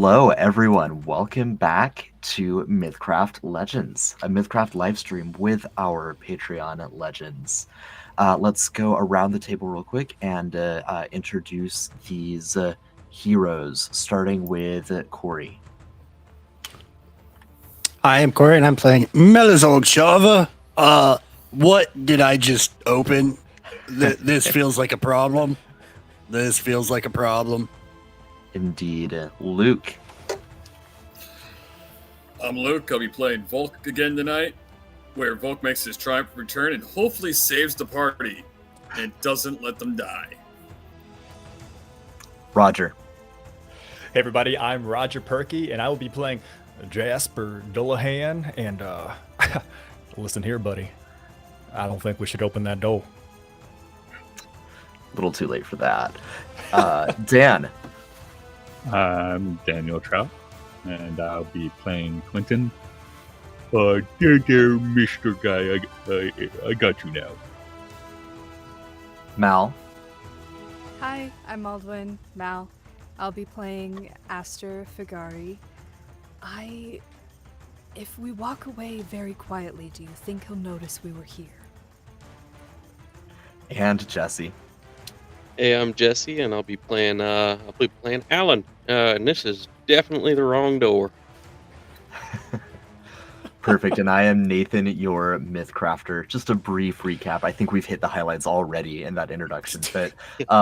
Hello, everyone. Welcome back to MythCraft Legends, a MythCraft live stream with our Patreon legends. Let's go around the table real quick and introduce these heroes, starting with Corey. Hi, I'm Corey, and I'm playing Melizog Shava. What did I just open? This feels like a problem. This feels like a problem. Indeed. Luke. I'm Luke. I'll be playing Volk again tonight, where Volk makes his triumphant return and hopefully saves the party and doesn't let them die. Roger. Hey everybody, I'm Roger Perky, and I will be playing Jasper Dullahan, and listen here, buddy. I don't think we should open that door. A little too late for that. Dan. I'm Daniel Trout, and I'll be playing Quentin. There, Mr. Guy, I got you now. Mal. Hi, I'm Aldwin, Mal. I'll be playing Aster Figari. If we walk away very quietly, do you think he'll notice we were here? And Jesse. Hey, I'm Jesse, and I'll be playing Alan. And this is definitely the wrong door. Perfect, and I am Nathan, your MythCrafter. Just a brief recap. I think we've hit the highlights already in that introduction, but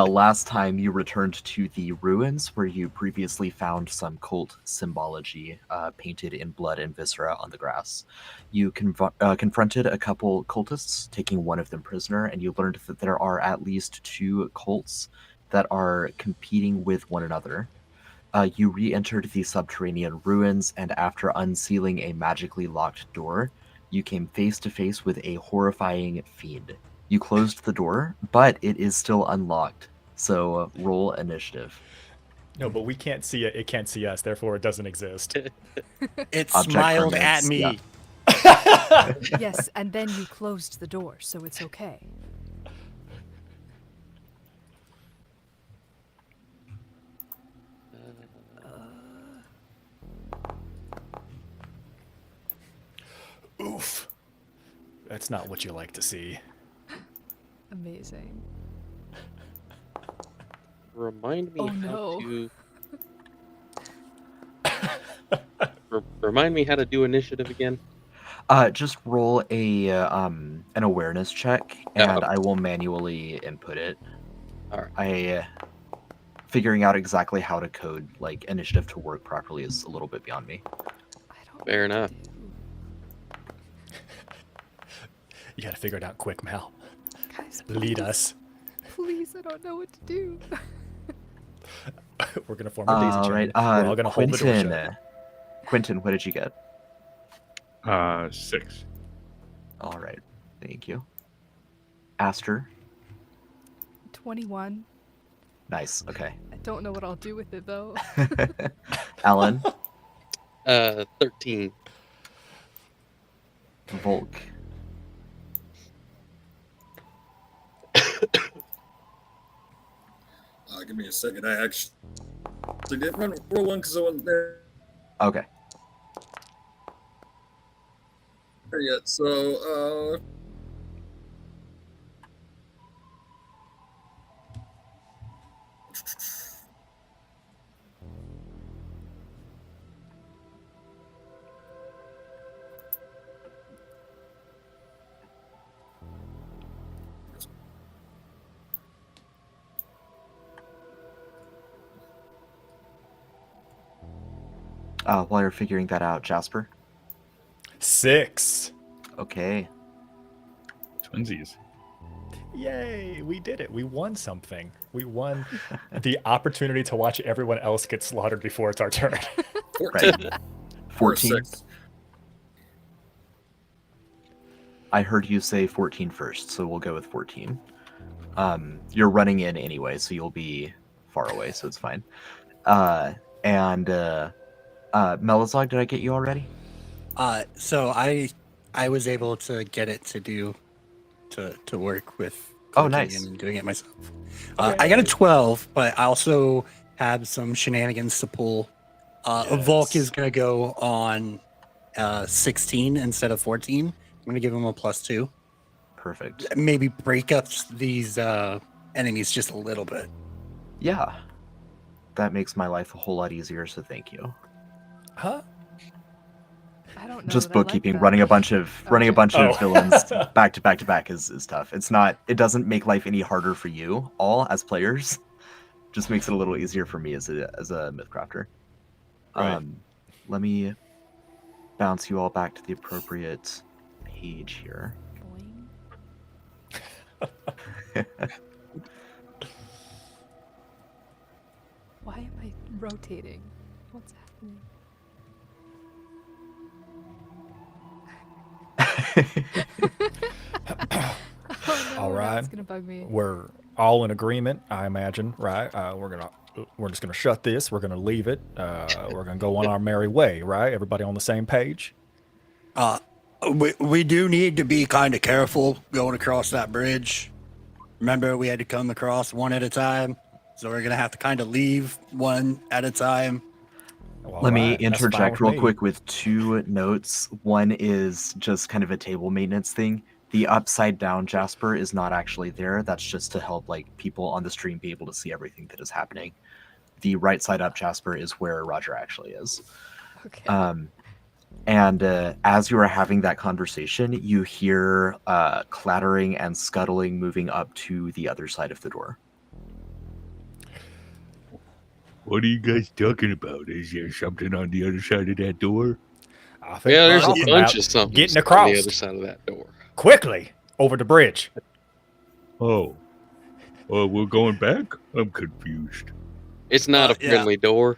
last time you returned to the ruins where you previously found some cult symbology painted in blood and viscera on the grass. You confronted a couple cultists, taking one of them prisoner, and you learned that there are at least two cults that are competing with one another. You re-entered the subterranean ruins, and after unsealing a magically locked door, you came face to face with a horrifying fiend. You closed the door, but it is still unlocked, so roll initiative. No, but we can't see it. It can't see us. Therefore, it doesn't exist. It Object smiled permanence, at me. yeah. Yes, and then you closed the door, so it's okay. Oof. That's not what you like to see. Amazing. Remind me Oh, how no. to. Remind me how to do initiative again. Just roll an awareness check, and I will manually input it. All right. Figuring out exactly how to code like initiative to work properly is a little bit beyond me. I don't Fair know what enough. to do. You gotta figure it out quick, Mal. Guys, Lead us. please, I don't know what to do. We're gonna form a daisy All chain. right, We're all gonna hold the door shut. Quentin, what did you get? 6. All right, thank you. Aster, 21. nice. Okay. I don't know what I'll do with it, though. Alan, 13. Volk, Give me a second. I actually didn't roll one because I wasn't there okay. yet. So, While you're figuring that out, Jasper. 6. Okay. Twinsies. Yay, we did it. We won something. We won the opportunity to watch everyone else get slaughtered before it's our turn. 14. Right. 14. 6. I heard you say 14 first, so we'll go with 14. You're running in anyway, so you'll be far away, so it's fine. Melizog, did I get you already? So I was able to get it to work with Oh, cooking nice. and doing it myself. I got a 12, but I also had some shenanigans to pull Volk is going to go on 16 instead of 14. I'm going to give him a +2. Perfect. Maybe break up these enemies just a little bit. Yeah. That makes my life a whole lot easier, so thank you. Huh? I don't know. Just that I like bookkeeping, that. running a bunch of Oh. villains back to back to back is tough. It doesn't make life any harder for you all as players. Just makes it a little easier for me as a MythCrafter. Right. Let me bounce you all back to the appropriate page here. Boing. Why am I rotating? What's happening? Oh no, All now right. it's gonna bug me. We're all in agreement, I imagine, right? We're just gonna shut this. We're gonna leave it. We're gonna go on our merry way, right? Everybody on the same page. We do need to be kind of careful going across that bridge. Remember, we had to come across one at a time, so we're gonna have to kind of leave one at a time. Well, Let me alright, that's fine interject with real me. quick with 2 notes. One is just kind of a table maintenance thing. The upside down Jasper is not actually there. That's just to help like people on the stream be able to see everything that is happening. The right side up Jasper is where Roger actually is. Okay. And as you are having that conversation, you hear clattering and scuttling moving up to the other side of the door. What are you guys talking about? Is there something on the other side of that door? I think Yeah, we're there's a talking bunch about of something getting on across the other side of that door. quickly over the bridge. Oh. We're going back? I'm confused. It's not a Yeah. friendly door.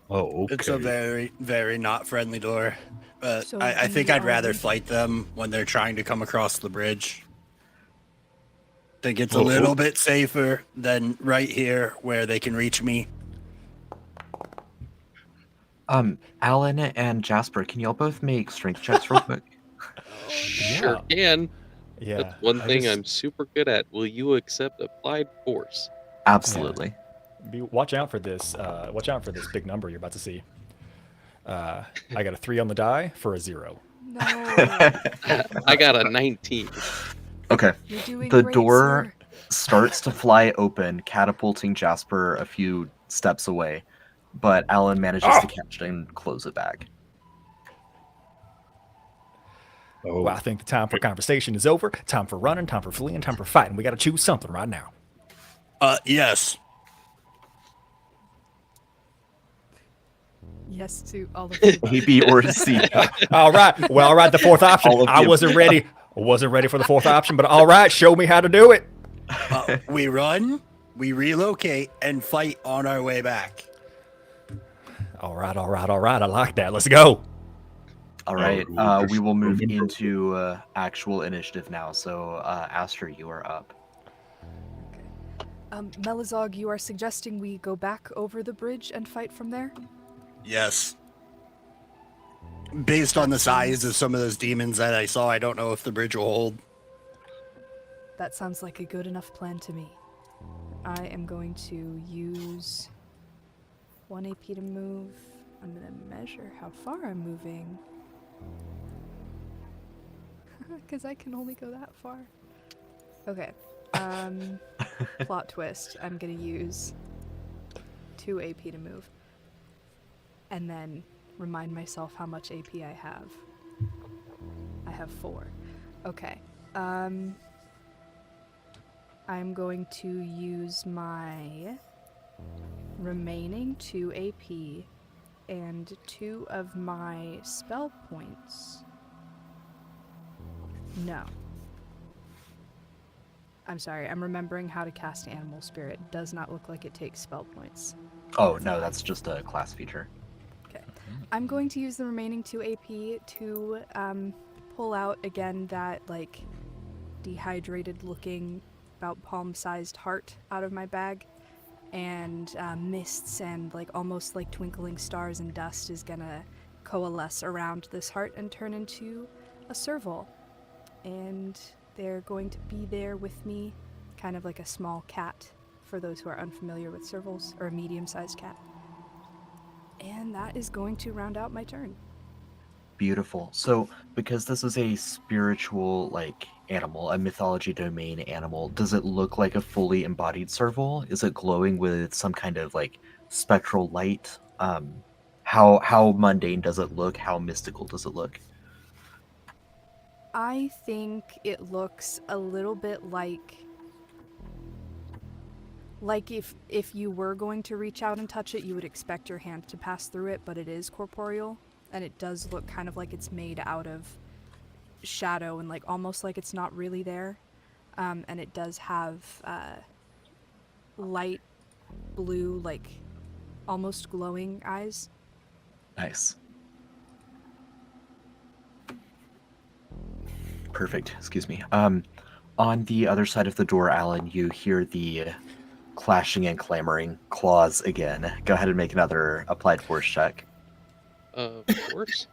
Oh, okay. It's a very, very not friendly door. But So I think we I'd are rather leaving. fight them when they're trying to come across the bridge. Think it's a Oh, little oh. bit safer than right here where they can reach me. Alan and Jasper, can y'all both make strength checks real quick? Sure can. Yeah. That's one I thing just- I'm super good at. Will you accept applied force? Absolutely. Watch out for this. Watch out for this big number you're about to see. I got a 3 on the die for a 0. No. I got a 19. Okay. You're doing The great, door sir. starts to fly open, catapulting Jasper a few steps away, but Alan manages to catch it and close it back. Oh. Well, I think the time for conversation is over. Time for running, time for fleeing, time for fighting. We got to choose something right now. Yes. Yes to all of you. A, B, or C. All right. Well, all right. The fourth option. All of I the wasn't ready. Wasn't ready for the fourth option, but all right. Show me how to do it. We run, we relocate, and fight on our way back. All right. All right. All right. I like that. Let's go. All right. Oh, We will move remember- into actual initiative now. So, Aster, you are up. Melizog, you are suggesting we go back over the bridge and fight from there? Yes. Based on the size of some of those demons that I saw, I don't know if the bridge will hold. That sounds like a good enough plan to me. I am going to use 1 AP to move. I'm going to measure how far I'm moving. Because I can only go that far. Okay. Plot twist. I'm going to use 2 AP to move. And then remind myself how much AP I have. I have 4. Okay. I'm going to use my remaining 2 AP and 2 of my spell points. No. I'm sorry, I'm remembering how to cast Animal Spirit. Does not look like it takes spell points. Oh, no, that's just a class feature. Okay. I'm going to use the remaining 2 AP to pull out again that, like, dehydrated looking, about palm-sized heart out of my bag. And mists and, like, almost like twinkling stars and dust is gonna coalesce around this heart and turn into a serval. And they're going to be there with me, kind of like a small cat, for those who are unfamiliar with servals, or a medium-sized cat. And that is going to round out my turn. Beautiful. So, because this is a spiritual, like, animal, a mythology domain animal, does it look like a fully embodied serval? Is it glowing with some kind of, like, spectral light? How mundane does it look? How mystical does it look? I think it looks a little bit like if you were going to reach out and touch it, you would expect your hand to pass through it, but it is corporeal, and it does look kind of like it's made out of shadow and like almost like it's not really there. And it does have light blue, like almost glowing eyes. Nice. Perfect. Excuse me. On the other side of the door, Alan, you hear the clashing and clamoring claws again. Go ahead and make another applied force check. Of course.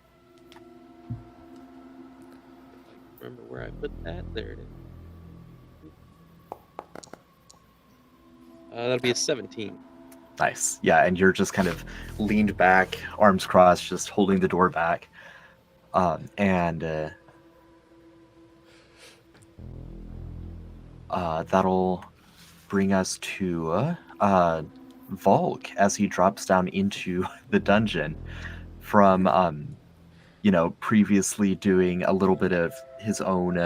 Remember where I put that? There it is. That'll be a 17. Nice. Yeah, and you're just kind of leaned back, arms crossed, just holding the door back. That'll bring us to Volk as he drops down into the dungeon from, previously doing a little bit of his own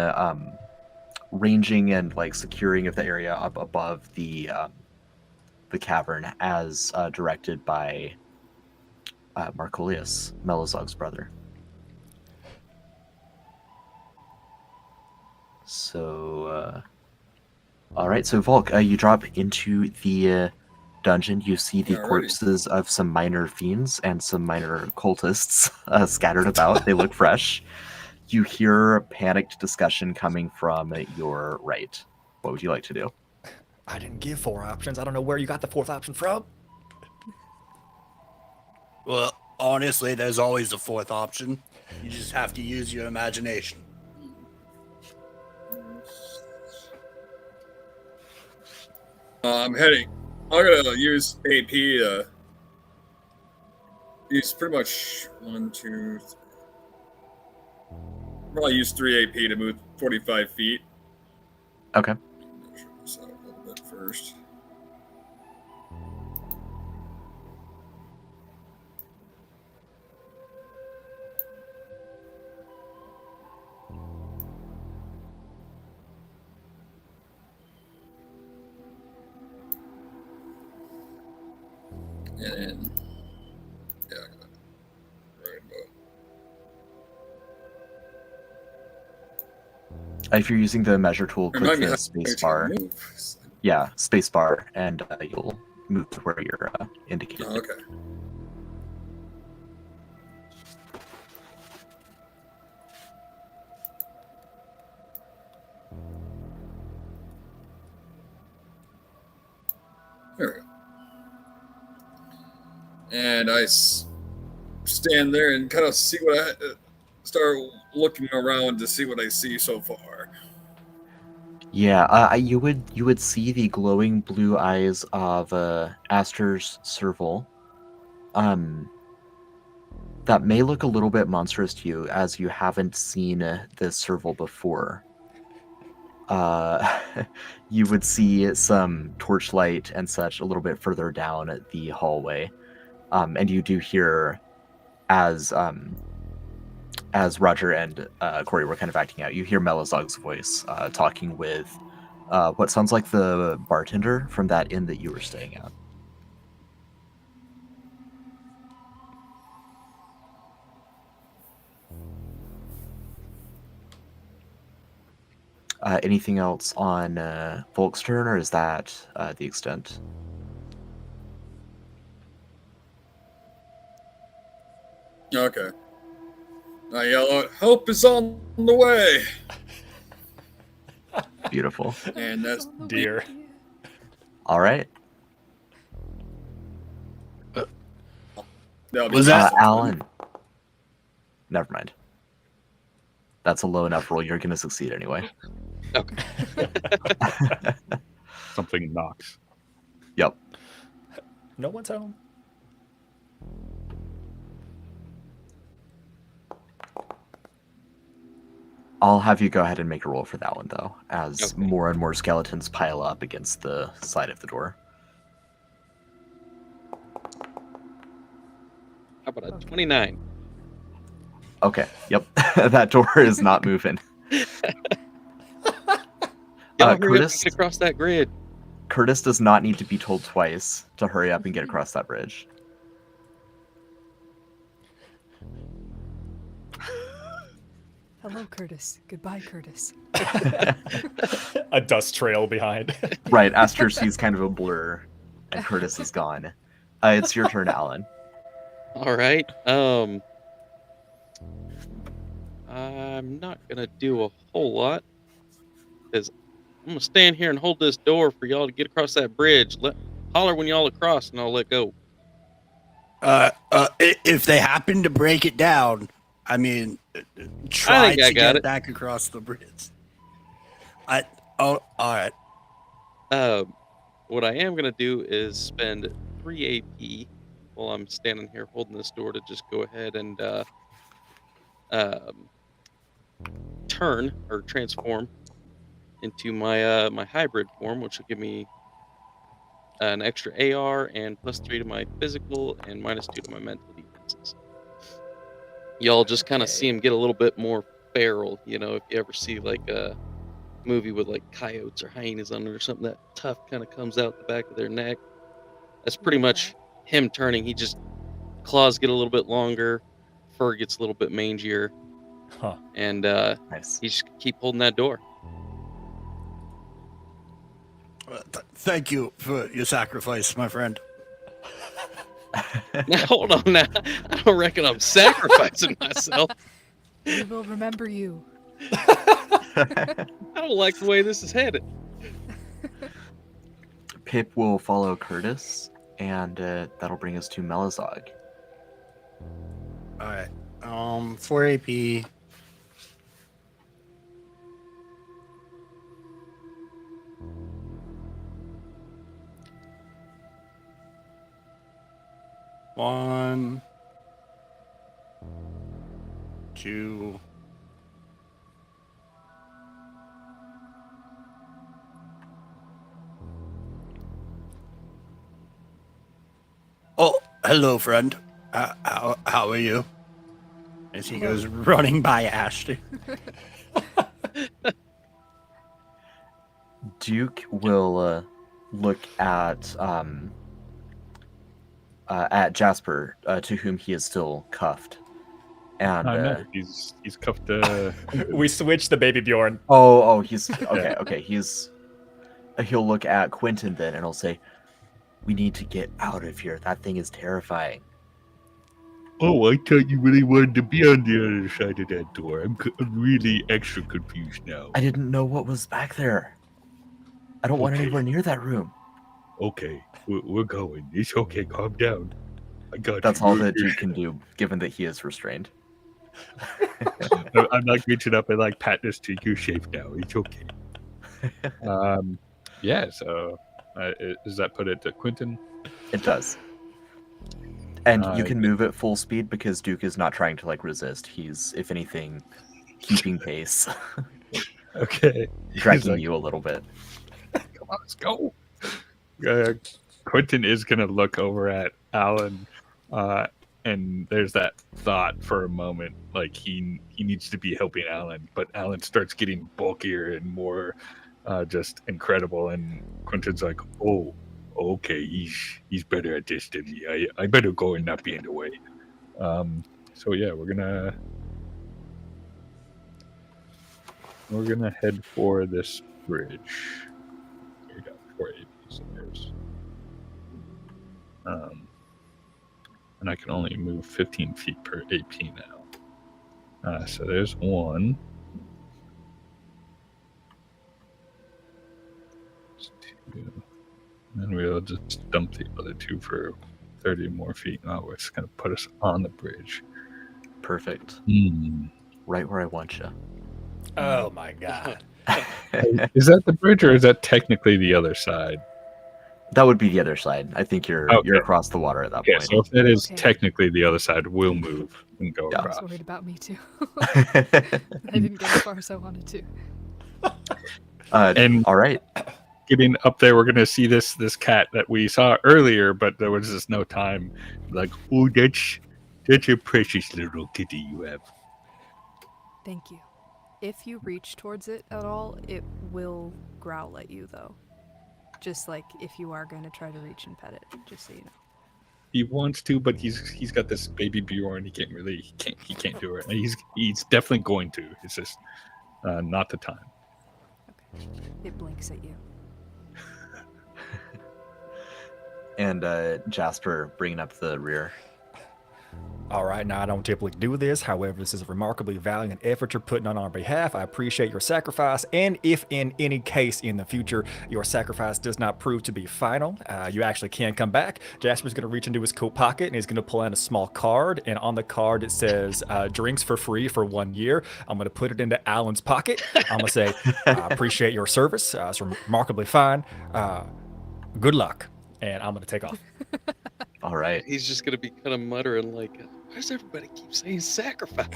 ranging and like securing of the area up above the cavern as directed by Marcolius, Melozog's brother. So, all right. So Volk, you drop into the dungeon. You see the Alrighty. corpses of some minor fiends and some minor cultists scattered about. They look fresh. You hear panicked discussion coming from your right. What would you like to do? I didn't give 4 options. I don't know where you got the 4th option from. Well, honestly, there's always a 4th option. You just have to use your imagination. I'm heading. I'm gonna use AP to use pretty much 1, 2. Probably use 3 AP to move 45 feet. Okay. So a little bit first. And then, yeah, I got it. Right about. If you're using the measure tool, click Remind me the how space to bar. move. Yeah, space bar, and you'll move to where you're indicated. Oh, okay. There we go. And I stand there and kind of see what I start looking around to see what I see so far. Yeah, you would see the glowing blue eyes of Aster's serval. That may look a little bit monstrous to you, as you haven't seen this serval before. You would see some torchlight and such a little bit further down the hallway, and you do hear as Roger and Corey were kind of acting out, you hear Melozog's voice talking with what sounds like the bartender from that inn that you were staying at. Anything else on Volk's turn, or is that the extent? Okay. I yell out, "Help is on the way!" Beautiful. And that's Dear. All right. that'll be Was that- Alan. Never mind. That's a low enough roll. You're going to succeed anyway. Okay. Something knocks. Yep. No one's home. I'll have you go ahead and make a roll for that one, though, as Okay. more and more skeletons pile up against the side of the door. How about a 29? Okay, yep. That door is not moving. Y'all hurry up and Curtis, get across that grid. Curtis does not need to be told twice to hurry up and get across that bridge. Hello, Curtis. Goodbye, Curtis. A dust trail behind. Right, Aster sees kind of a blur, and Curtis is gone. It's your turn, Alan. All right. I'm not gonna do a whole lot because I'm gonna stand here and hold this door for y'all to get across that bridge. Holler when y'all across, and I'll let go. If they happen to break it down, I mean, try think I to got get it. back across the bridge. All right. What I am gonna do is spend 3 AP while I'm standing here holding this door to just go ahead and turn or transform into my my hybrid form, which will give me an extra AR and +3 to my physical and -2 to my mental defenses. Y'all just kind of Okay. see him get a little bit more feral. You know, if you ever see like a movie with like coyotes or hyenas on it or something, that tuft kind of comes out the back of their neck. That's pretty much him turning. He just claws get a little bit longer, fur gets a little bit mangier, Huh. and Nice. he just keep holding that door. Thank you for your sacrifice, my friend. Now hold on, now I don't reckon I'm sacrificing myself. We will remember you. I don't like the way this is headed. Pip will follow Curtis, and that'll bring us to Melizog. All right. 4 AP. One, two. Oh, hello, friend. How are you? As he goes running by Ashton. Duke will look at Jasper, to whom he is still cuffed, and I know he's cuffed. We switched the baby Bjorn. he's okay. Okay, he'll look at Quentin then, and he'll say, "We need to get out of here. That thing is terrifying." Oh, I thought you really wanted to be on the other side of that door. I'm really extra confused now. I didn't know what was back there. I don't want Okay. anywhere near that room. Okay, we're going. It's okay. Calm down. I got That's you. all that Duke can do, given that he is restrained. I'm like reaching up and like pat this to you safe now. It's okay. Yeah. So, does that put it to Quentin? It does. And you can move at full speed because Duke is not trying to like resist. He's, if anything, keeping pace, Okay. dragging like, you a little bit. Come on, let's go. Quentin is gonna look over at Alan, and there's that thought for a moment, like he needs to be helping Alan, but Alan starts getting bulkier and more just incredible, and Quentin's like, oh, okay, he's better at this than me. I better go and not be in the way. So yeah, we're gonna head for this bridge. We got 4 APs there's. And I can only move 15 feet per AP now. So there's one. There's 2. And then we'll just dump the other 2 for 30 more feet. Oh, it's going to put us on the bridge. Perfect. Mm. Right where I want you. Oh my god. Is that the bridge or is that technically the other side? That would be the other side. I think you're Okay. across the water at that Yeah, point. so if that is Okay. technically the other side, we'll move and go Yeah. I was across. worried about me too. I didn't get as far as I wanted to. And All right. getting up there, we're gonna see this cat that we saw earlier, but there was just no time. Like, oh, that's a precious little kitty you have. Thank you. If you reach towards it at all, it will growl at you, though. Just like if you are going to try to reach and pet it, just so you know. He wants to, but he's got this baby Bjorn. He can't do it. And he's definitely going to. It's just not the time. Okay. It blinks at you. And Jasper bringing up the rear. All right, now I don't typically do this. However, this is a remarkably valiant effort you're putting on our behalf. I appreciate your sacrifice. And if in any case in the future your sacrifice does not prove to be final, you actually can come back. Jasper's going to reach into his coat pocket and he's going to pull out a small card. And on the card it says drinks for free for 1 year. I'm going to put it into Alan's pocket. I'm going to say, I appreciate your service. It's remarkably fine. Good luck. And I'm going to take off. All right. He's just gonna be kind of muttering like, "Why does everybody keep saying sacrifice?"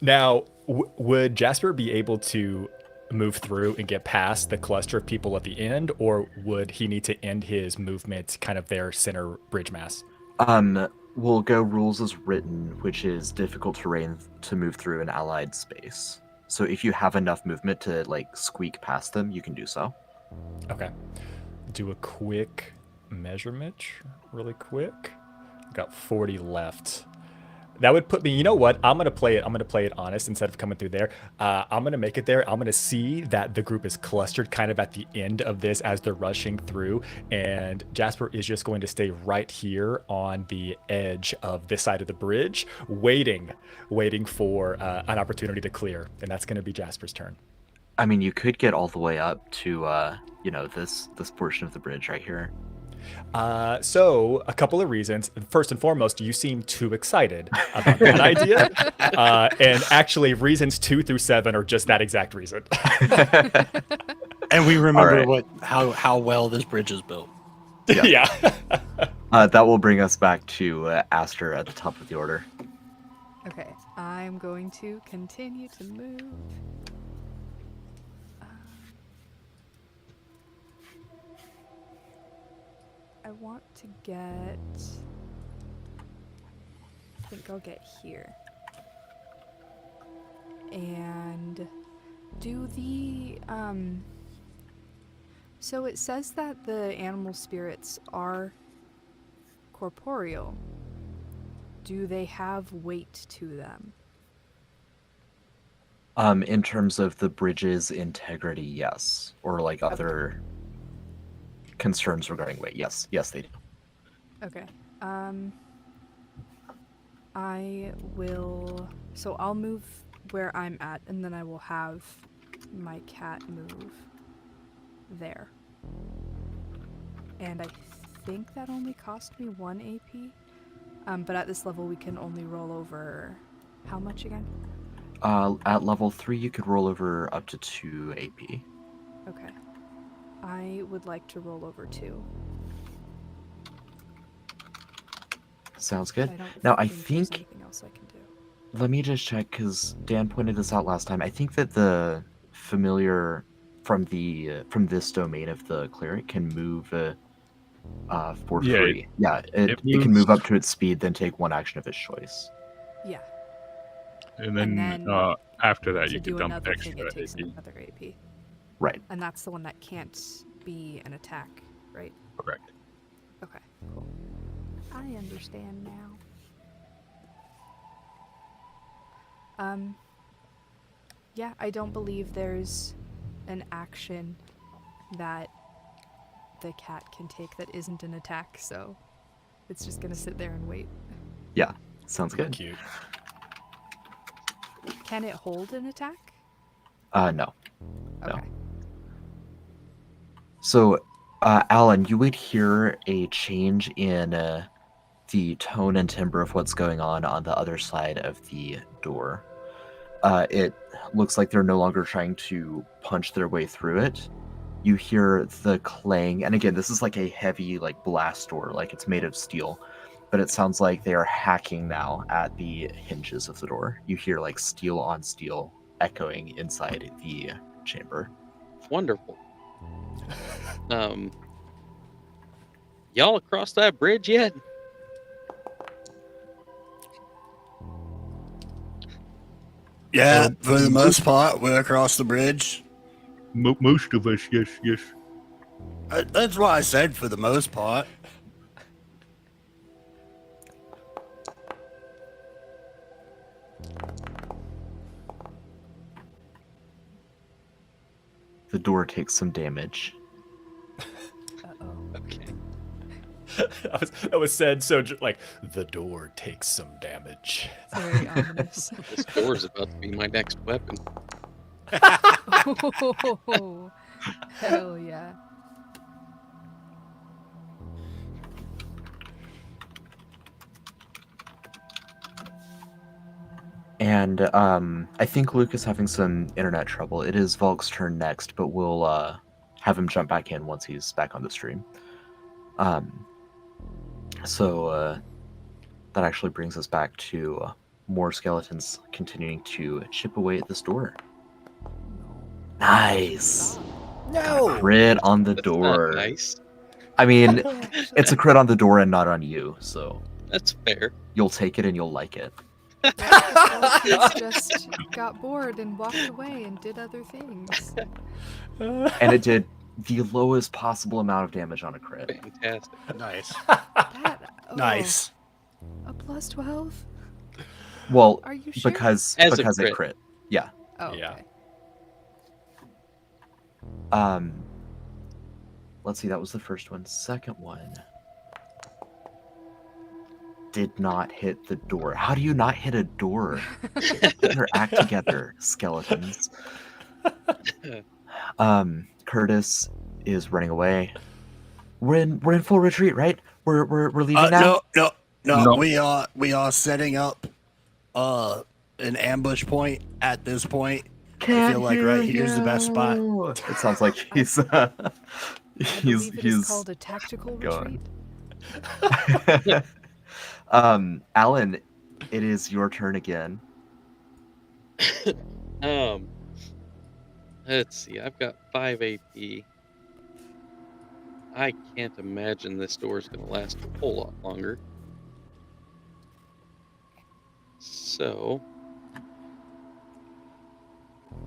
Now, would Jasper be able to move through and get past the cluster of people at the end, or would he need to end his movement kind of their center bridge mass? We'll go rules as written, which is difficult terrain to move through an allied space. So if you have enough movement to like squeak past them, you can do so. Okay. Do a quick measurement really quick. Got 40 left. That would put me, you know what? I'm gonna play it honest instead of coming through there. I'm gonna make it there. I'm gonna see that the group is clustered kind of at the end of this as they're rushing through, and Jasper is just going to stay right here on the edge of this side of the bridge, waiting for an opportunity to clear, and that's gonna be Jasper's turn. I mean, you could get all the way up to this portion of the bridge right here. So a couple of reasons. First and foremost, you seem too excited about that idea. And actually reasons 2 through 7 are just that exact reason. And we remember right. how well this bridge is built. Yeah. That will bring us back to Aster at the top of the order. Okay, I'm going to continue to move. I want to get... I think I'll get here. And do the, So it says that the animal spirits are corporeal. Do they have weight to them? In terms of the bridge's integrity, yes. Or like other concerns regarding weight, yes. Yes, they do. Okay. I will... So I'll move where I'm at, and then I will have my cat move there. And I think that only cost me 1 AP. But at this level, we can only roll over... How much again? At level 3, you could roll over up to 2 AP. Okay. I would like to roll over 2. Sounds good. don't Now, I there's think... anything else I can do. Let me just check, because Dan pointed this out last time. I think that the familiar from this domain of the cleric can move for free. It can move up to its speed, then take 1 action of its choice. Yeah. And then after that, you can dump another extra thing, it takes AP. another AP. Right. And that's the one that can't be an attack, right? Correct. Okay, cool. I understand now. Yeah, I don't believe there's an action that the cat can take that isn't an attack, so it's just gonna sit there and wait. Yeah, sounds good. Cute. Can it hold an attack? No. Okay. So, Alan, you would hear a change in the tone and timbre of what's going on the other side of the door. It looks like they're no longer trying to punch their way through it. You hear the clang, and again, this is like a heavy like blast door, like it's made of steel, but it sounds like they are hacking now at the hinges of the door. You hear like steel on steel echoing inside the chamber. Wonderful. Y'all across that bridge yet? Yeah, for the most part, we're across the bridge. Most of us, yes. That's why I said for the most part. The door takes some damage. Okay. That was said so like the door takes some damage. It's very ominous. This door's about to be my next weapon. Oh, hell yeah. And I think Luke is having some internet trouble. It is Volk's turn next, but we'll have him jump back in once he's back on the stream. So that actually brings us back to more skeletons continuing to chip away at this door. Nice. No. Crit on the That's door. not nice. I mean, it's a crit on the door and not on you, so That's fair. you'll take it and you'll like it. Kids just got bored and walked away and did other things. And it did the lowest possible amount of damage on a crit. Fantastic. Nice. That, oh, Nice. A plus 12? Well, Are you sure? because As a it crit. crit. Yeah. Oh, Yeah. okay. Let's see, that was the first one. Second one did not hit the door. How do you not hit a door? Get your act together, skeletons. Curtis is running away. We're in full retreat, right? We're leaving now. No. No. We are setting up an ambush point at this point. Can't feel like hear right here's the best spot. you. It sounds like he's I believe it is he's called a tactical going. retreat. Alan, it is your turn again. Let's see. I've got 5 AP. I can't imagine this door is going to last a whole lot longer. So,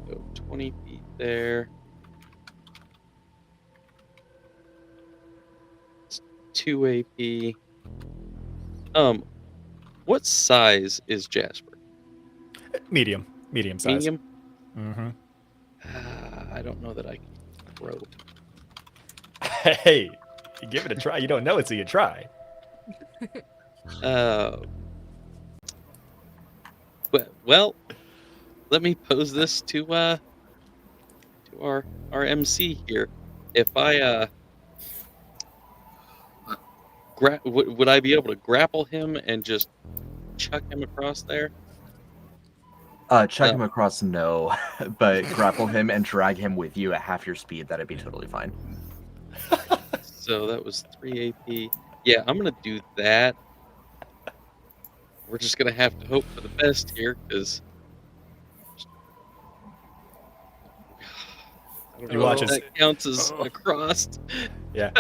go 20 feet there. It's 2 AP. What size is Jasper? Medium size. Medium? Mm-hmm. I don't know that I can throw. Hey, you give it a try. You don't know it till you try. Well, let me pose this to our MC here. If I would I be able to grapple him and just chuck him across there? Chuck him across, no, but grapple him and drag him with you at half your speed. That'd be totally fine. So that was 3 AP. Yeah, I'm gonna do that. We're just gonna have to hope for the best here, because I don't You know watch if as- that counts as across. Yeah.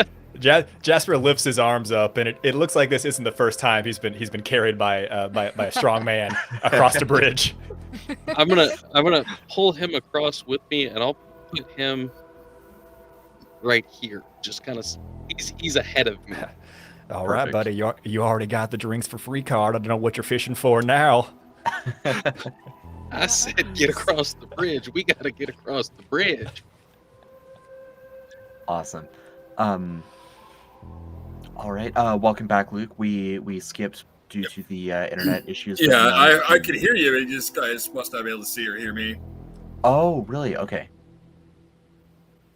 Jasper lifts his arms up, and it looks like this isn't the first time he's been carried by a strong man across the bridge. I'm gonna pull him across with me, and I'll put him right here. Just kind of, he's ahead of me. All right, Perfect. buddy. You already got the drinks for free card. I don't know what you're fishing for now. I said get across the bridge. We gotta get across the bridge. Awesome. All right. Welcome back, Luke. We skipped due to the internet issues. but Yeah, now- I could hear you. You guys must not be able to see or hear me. Oh, really? Okay.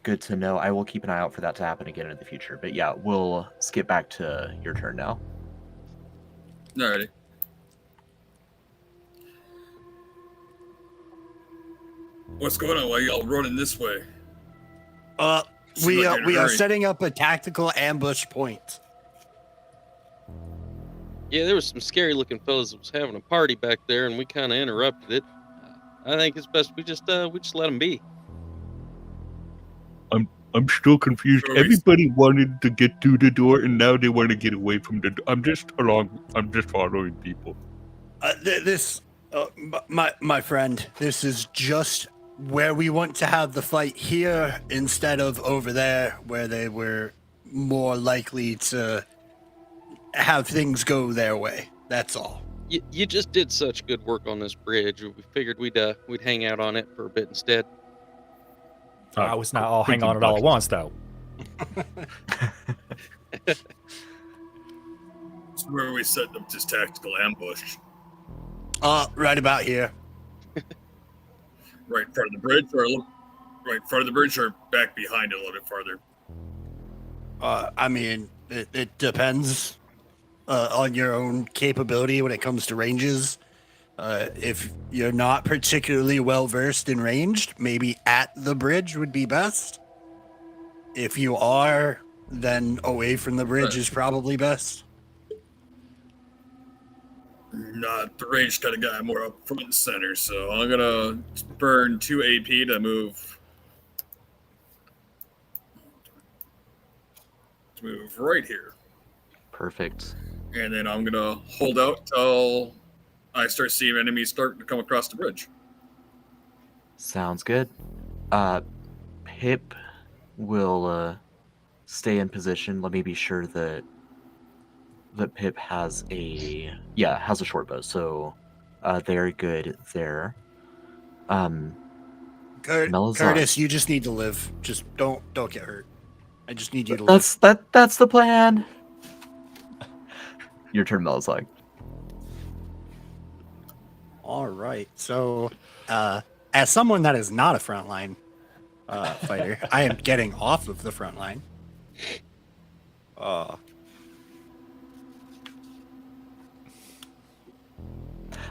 Good to know. I will keep an eye out for that to happen again in the future. But yeah, we'll skip back to your turn now. Alrighty. What's going on? Why y'all running this way? We like are in a hurry. setting up a tactical ambush point. Yeah, there was some scary looking fellas that was having a party back there, and we kind of interrupted it. I think it's best we just let them be. I'm still confused. Sure, Everybody wanted to get through the door, and now they want to get away from the door. I'm just following people. My friend, this is just where we want to have the fight here instead of over there, where they were more likely to have things go their way. That's all. You just did such good work on this bridge. We figured we'd hang out on it for a bit instead. I was not all hang Quentin on it all at Bucket. once, though. It's where we set up this tactical ambush. Right about here. Right in front of the bridge, or right in front of the bridge, or back behind it a little bit farther. I mean, it depends on your own capability when it comes to ranges. If you're not particularly well versed in ranged, maybe at the bridge would be best. If you are, then away from the bridge is probably best. Not the range kind of guy, more up front and center. So I'm gonna burn 2 AP to move right here, Perfect. and then I'm gonna hold out till I start seeing enemies starting to come across the bridge. Sounds good. Pip will stay in position. Let me be sure that Pip has a short bow. So very good there. Melazar. Curtis, you just need to live. Just don't get hurt. I just need you to live. That's the plan. Your turn, Melazar. All right. So, as someone that is not a frontline fighter, I am getting off of the front line.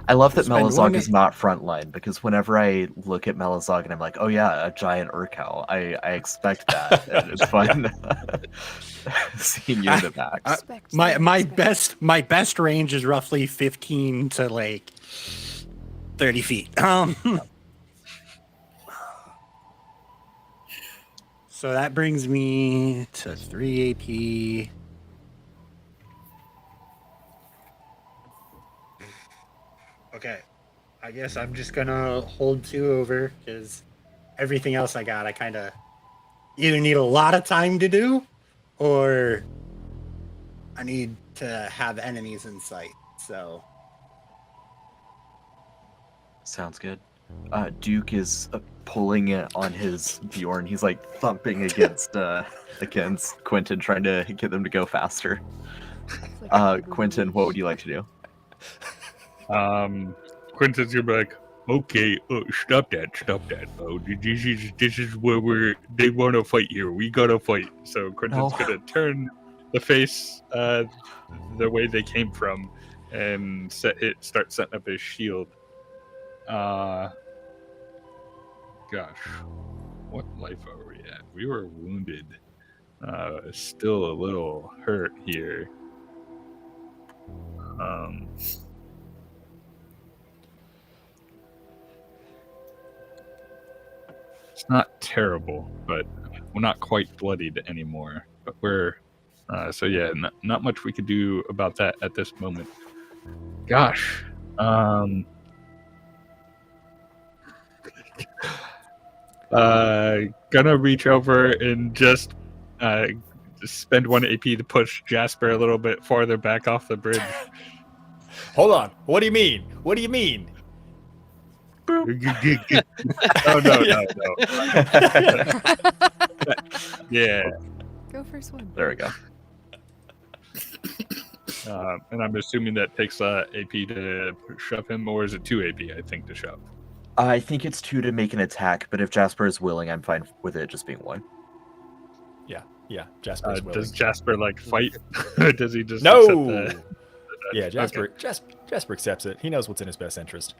I love that Spend Melazog one- is not frontline, because whenever I look at Melazog and I'm like, oh yeah, a giant urcow, I expect that. And it's fun seeing you in the back. Respect, My respect. best range is roughly 15 to like 30 feet. So that brings me to 3 AP. Okay, I guess I'm just gonna hold 2 over because everything else I got, I kind of either need a lot of time to do or I need to have enemies in sight. So Sounds good. Duke is pulling it on his Bjorn. He's like thumping against Quentin, trying to get them to go faster. It's like Quentin, what would you like to do? Quentin's gonna be like, okay, stop that. Oh, this is where they want to fight here. We gotta fight. So Quentin's No. gonna turn the face the way they came from and start setting up his shield. Gosh, what life are we at? We were wounded. Still a little hurt here. It's not terrible, but we're not quite bloodied anymore. But we're so yeah, not much we could do about that at this moment. Gosh, gonna reach over and just spend 1 AP to push Jasper a little bit farther back off the bridge. Hold on. What do you mean? What do you mean? Oh no. Yeah. Go for a swim. There we go. And I'm assuming that takes AP to shove him, or is it 2 AP, I think, to shove? I think it's 2 to make an attack, but if Jasper is willing, I'm fine with it just being 1. Yeah, Jasper's willing. Does Jasper like fight? Does he just No! accept the... Yeah, Jasper accepts it. He knows what's in his best interest.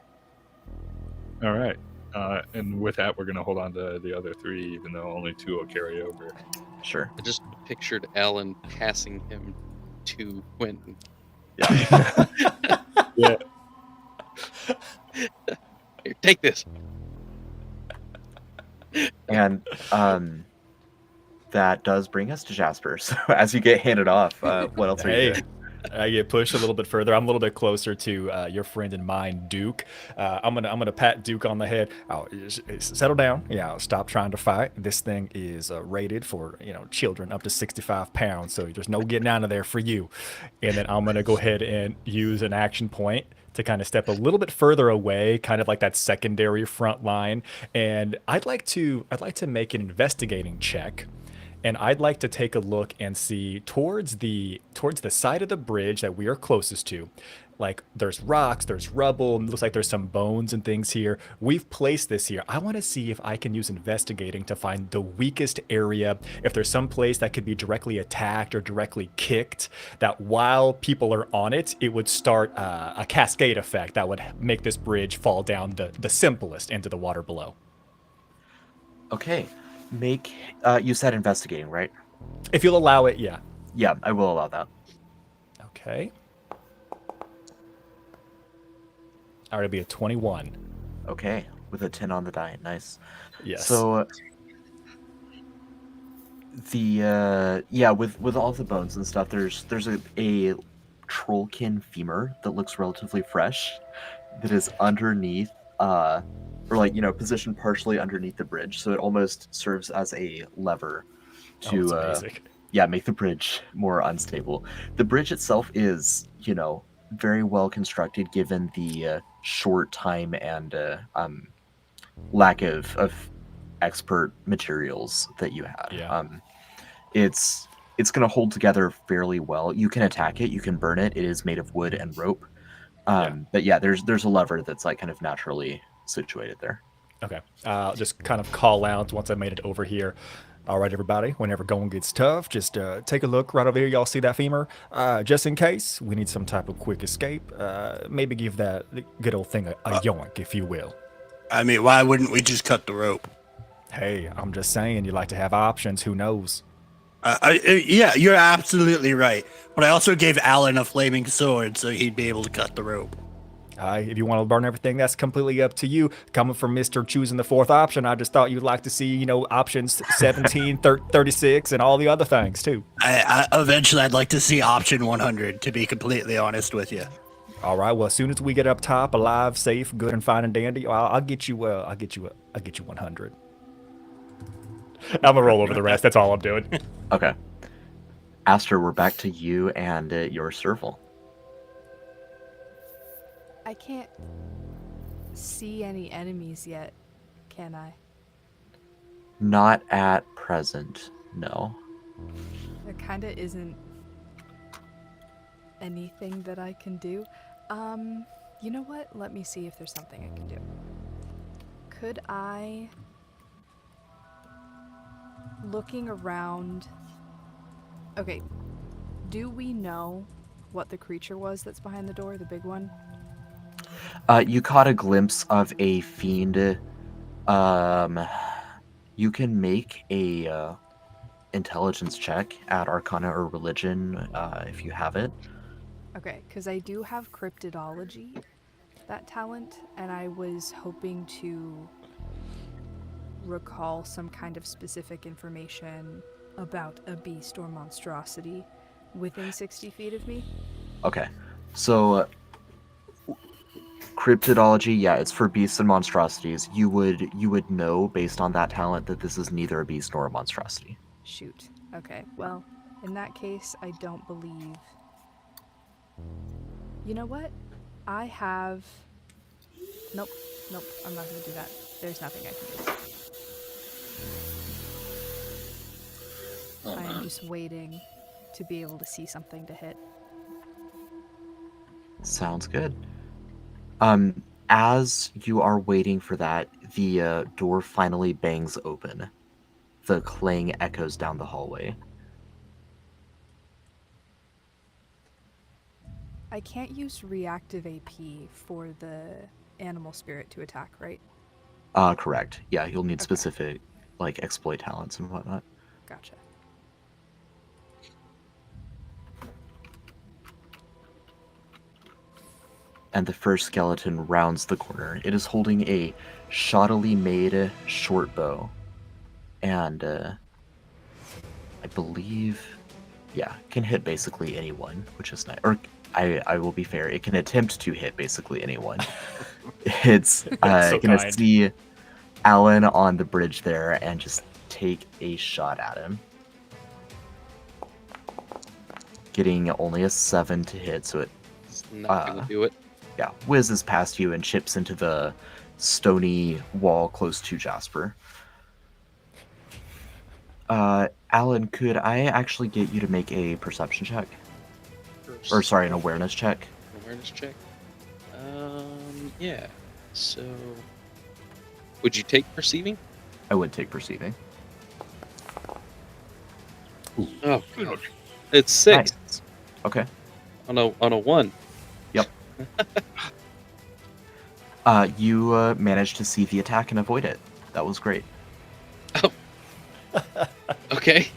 All right. And with that, we're going to hold on to the other 3, even though only 2 will carry over. Sure. I just pictured Alan passing him to Quentin. Yeah. Yeah. Here, take this. And that does bring us to Jasper. So as you get handed off, what else are you Hey, doing? I get pushed a little bit further. I'm a little bit closer to your friend and mine, Duke. I'm gonna pat Duke on the head. Oh, settle down. Yeah, stop trying to fight. This thing is rated for children up to 65 pounds, so there's no getting out of there for you. And then I'm gonna go ahead and use an action point to kind of step a little bit further away, kind of like that secondary front line. And I'd like to make an investigating check. And I'd like to take a look and see towards the side of the bridge that we are closest to. Like there's rocks, there's rubble, and it looks like there's some bones and things here. We've placed this here. I want to see if I can use investigating to find the weakest area, if there's some place that could be directly attacked or directly kicked, that while people are on it, it would start a cascade effect that would make this bridge fall down the simplest into the water below. Okay. Make you said investigating, right? If you'll allow it, yeah. Yeah, I will allow that. Okay. Already be a 21. Okay, with a 10 on the die. Nice. Yes. So with all the bones and stuff, there's a trollkin femur that looks relatively fresh that is underneath positioned partially underneath the bridge, so it almost serves as a lever to make the bridge more unstable. The bridge itself is, very well constructed given the short time and lack of expert materials that you had. Yeah. It's going to hold together fairly well. You can attack it, you can burn it. It is made of wood and rope. But yeah, there's a lever that's like kind of naturally situated there. Okay. Just kind of call out once I made it over here. All right, everybody. Whenever going gets tough, just take a look right over here. Y'all see that femur? Just in case we need some type of quick escape, maybe give that good old thing a yoink, if you will. I mean, why wouldn't we just cut the rope? Hey, I'm just saying, you like to have options. Who knows? Yeah, you're absolutely right. But I also gave Alan a flaming sword so he'd be able to cut the rope. If you want to burn everything, that's completely up to you. Coming from Mr. choosing the 4th option, I just thought you'd like to see, options 17, 36, and all the other things, too. Eventually, I'd like to see option 100, to be completely honest with you. All right. Well, as soon as we get up top, alive, safe, good, and fine and dandy, I'll get you. I'll get you 100. I'm gonna roll over the rest. That's all I'm doing. Okay. Aster, we're back to you and your serval. I can't see any enemies yet, can I? Not at present, no. There kind of isn't anything that I can do. You know what? Let me see if there's something I can do. Could I... Looking around... Okay, do we know what the creature was that's behind the door, the big one? You caught a glimpse of a fiend. You can make a intelligence check at Arcana or Religion if you have it. Okay, because I do have cryptidology, that talent, and I was hoping to recall some kind of specific information about a beast or monstrosity within 60 feet of me. Okay, so cryptidology, yeah, it's for beasts and monstrosities. You would know based on that talent that this is neither a beast nor a monstrosity. Shoot. Okay, well, in that case, I don't believe... You know what? I have... Nope, I'm not going to do that. There's nothing I can do. I am just waiting to be able to see something to hit. Sounds good. As you are waiting for that, the door finally bangs open. The clang echoes down the hallway. I can't use reactive AP for the animal spirit to attack, right? Correct. Yeah, you'll need Okay. specific, like, exploit talents and whatnot. Gotcha. And the first skeleton rounds the corner. It is holding a shoddily made short bow. And I believe, yeah, can hit basically anyone, which is nice. Or I will be fair, it can attempt to hit basically anyone. It's So gonna kind. see Alan on the bridge there and just take a shot at him. Getting only a 7 to hit, so it It's not gonna do it. yeah, whizzes past you and chips into the stony wall close to Jasper. Alan, could I actually get you to make a perception check? Or sorry, an awareness check? Awareness check. Yeah. So, would you take perceiving? I would take perceiving. Oh, God. It's 6 Nice. Okay. on a 1. You managed to see the attack and avoid it. That was great. Okay.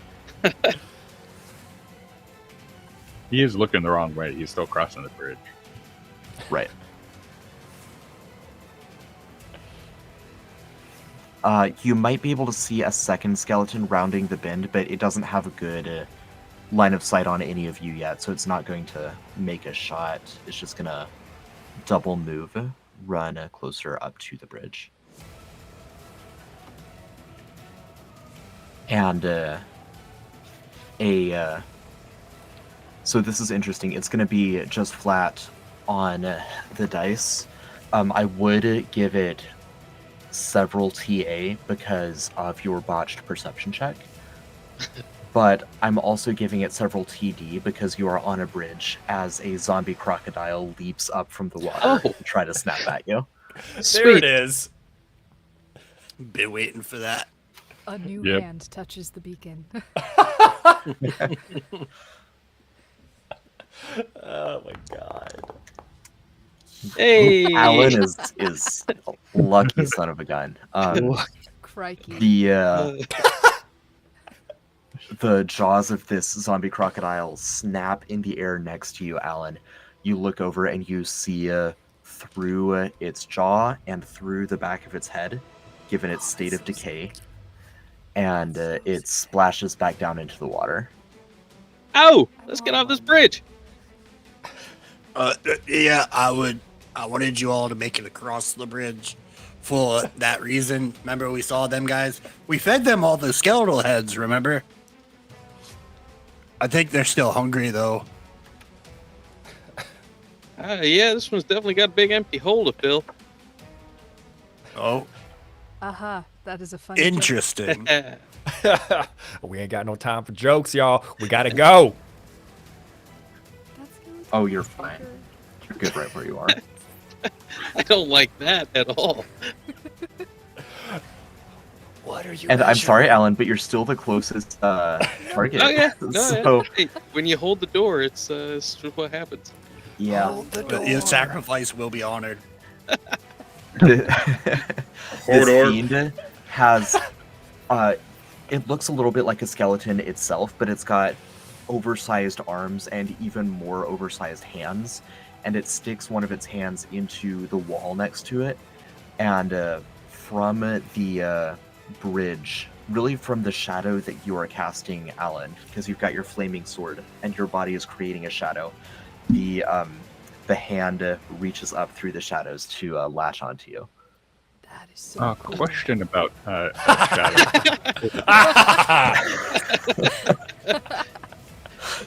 He is looking the wrong way. He's still crossing the bridge. Right. You might be able to see a second skeleton rounding the bend, but it doesn't have a good line of sight on any of you yet, so it's not going to make a shot. It's just going to double move, run closer up to the bridge. And so this is interesting. It's going to be just flat on the dice. I would give it several TA because of your botched perception check. But I'm also giving it several TD because you are on a bridge as a zombie crocodile leaps up from the water to try to snap at you. There Sweet. it is. Been waiting for that. A new Yep. hand touches the beacon. Oh my god. Hey. Alan is a lucky son of a gun. Crikey. The jaws of this zombie crocodile snap in the air next to you, Alan. You look over and you see through its jaw and through the back of its head, given its state of decay, and it splashes back down into the water. Ow! Let's get off this bridge. Yeah, I wanted you all to make it across the bridge for that reason. Remember, we saw them guys. We fed them all the skeletal heads. Remember? I think they're still hungry though. Yeah, this one's definitely got a big empty hole to fill. Oh, Aha, that is a funny joke. interesting. We ain't got no time for jokes, y'all. We gotta go. That's skeleton Oh, you're is fine. bigger. You're good right where you are. I don't like that at all. What are you? And I'm sorry, Alan, but you're still the closest target. Oh yeah, no, So, hey, when you hold the door, it's just what happens. yeah. Your sacrifice will be honored. This Hodor. fiend has it looks a little bit like a skeleton itself, but it's got oversized arms and even more oversized hands, and it sticks one of its hands into the wall next to it, and from the bridge, really from the shadow that you are casting, Alan, because you've got your flaming sword and your body is creating a shadow, the hand reaches up through the shadows to latch onto you. That is so cool. Question about shadow.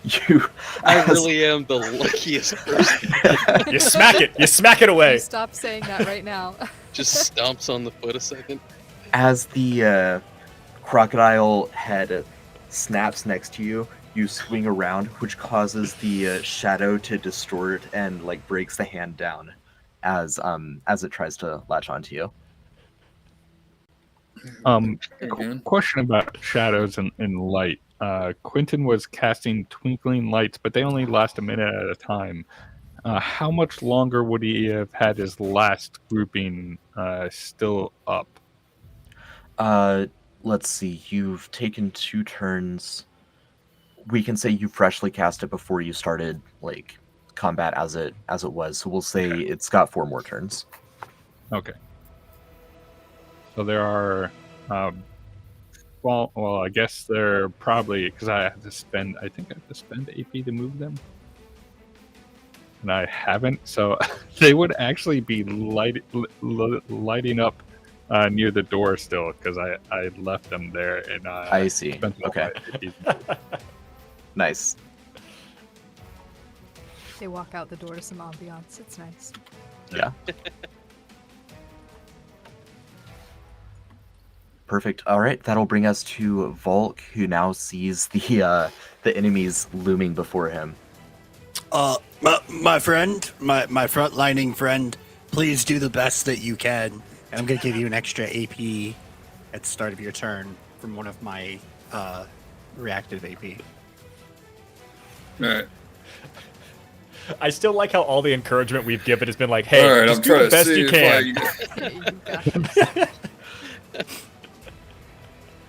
You, I as- really am the luckiest person. You smack it. You smack it away. You stop saying that right now. Just stomps on the foot a second. as the crocodile head snaps next to you, you swing around, which causes the shadow to distort and like breaks the hand down as it tries to latch onto you. Again. Question about shadows and light. Quentin was casting twinkling lights, but they only last a minute at a time. How much longer would he have had his last grouping still up? Let's see. You've taken 2 turns. We can say you freshly cast it before you started like combat as it was. So we'll say it's got 4 more turns. Okay. So there are, well, I guess they're probably, because I think I have to spend AP to move them. And I haven't, so they would actually be lighting up near the door still, because I left them there, and I see. spent all Okay. my AP. Nice. They walk out the door to some ambiance. It's nice. Yeah. Perfect. All right, that'll bring us to Volk, who now sees the enemies looming before him. My friend, my frontlining friend, please do the best that you can. And I'm gonna give you an extra AP at the start of your turn from one of my reactive AP. All right. I still like how all the encouragement we've given has been like, hey, All right, just I'm do trying the to best see you if can. Yeah, you got this.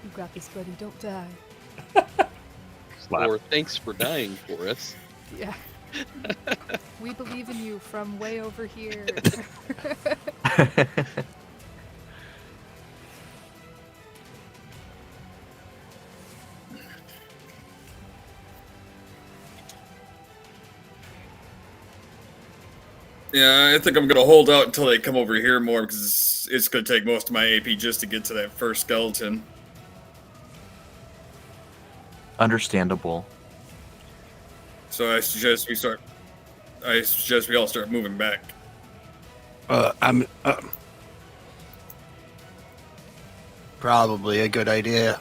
You got this, buddy. Don't die. Slap. Or thanks for dying for us. Yeah. We believe in you from way over here. Yeah, I think I'm gonna hold out until they come over here more because it's gonna take most of my AP just to get to that first skeleton. Understandable. So I suggest we all start moving back. I'm probably a good idea.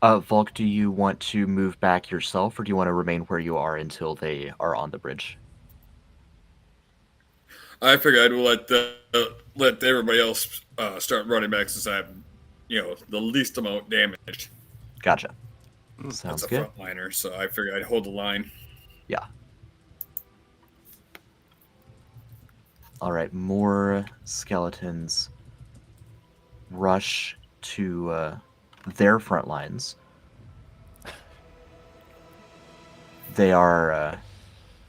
Volk, do you want to move back yourself, or do you want to remain where you are until they are on the bridge? I figured I'd let everybody else start running back since I have, the least amount damaged. Gotcha. That's Sounds a good. frontliner, so I figured I'd hold the line. Yeah. All right, more skeletons rush to their front lines. They are,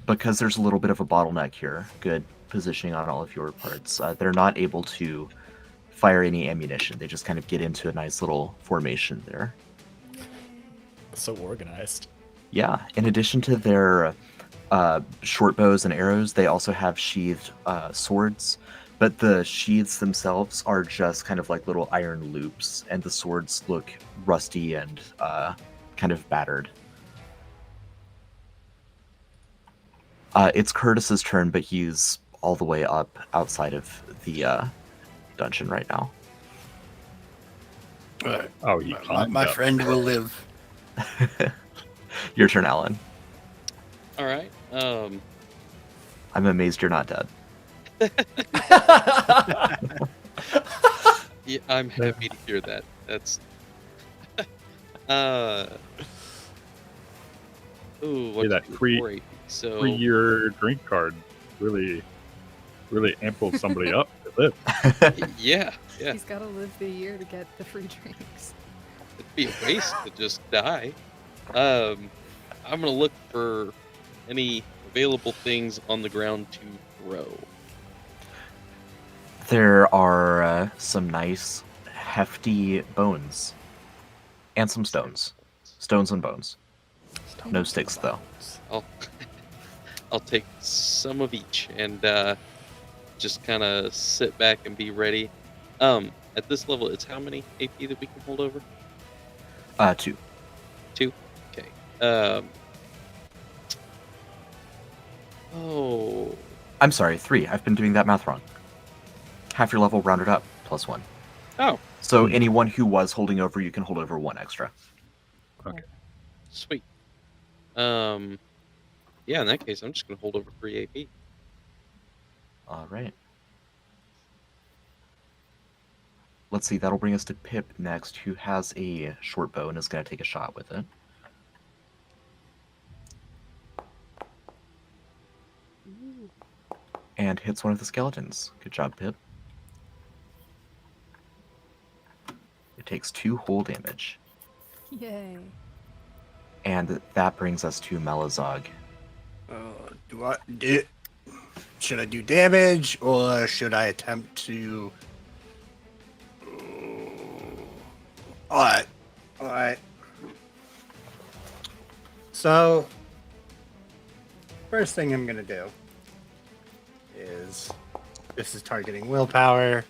because there's a little bit of a bottleneck here, good positioning on all of your parts, they're not able to fire any ammunition. They just kind of get into a nice little formation there. So organized. Yeah, in addition to their short bows and arrows, they also have sheathed swords, but the sheaths themselves are just kind of like little iron loops, and the swords look rusty and kind of battered. It's Curtis's turn, but he's all the way up outside of the dungeon right now. Oh, he climbed My up. friend will live. Your turn, Alan. All right. I'm amazed you're not dead. Yeah, I'm happy to hear that. That's. Ooh, what's that free- So 3-year drink card really ampled somebody up to live. yeah. He's got to live the year to get the free drinks. It'd be a waste to just die. I'm gonna look for any available things on the ground to throw. There are some nice, hefty bones. And some stones. Stones and bones. No sticks, though. I'll take some of each and just kind of sit back and be ready. At this level, it's how many AP that we can hold over? 2. 2. Okay. Oh. I'm sorry, 3. I've been doing that math wrong. Half your level rounded up, +1. Oh. So anyone who was holding over, you can hold over 1 extra. Okay. Sweet. Yeah, in that case, I'm just gonna hold over 3 AP. All right. let's see, that'll bring us to Pip next, who has a short bow and is going to take a shot with it. Ooh. And hits one of the skeletons. Good job, Pip. It takes 2 hull damage. Yay. And that brings us to Melazog. Should I do damage or should I attempt to? All right. So, first thing I'm gonna do is this is targeting willpower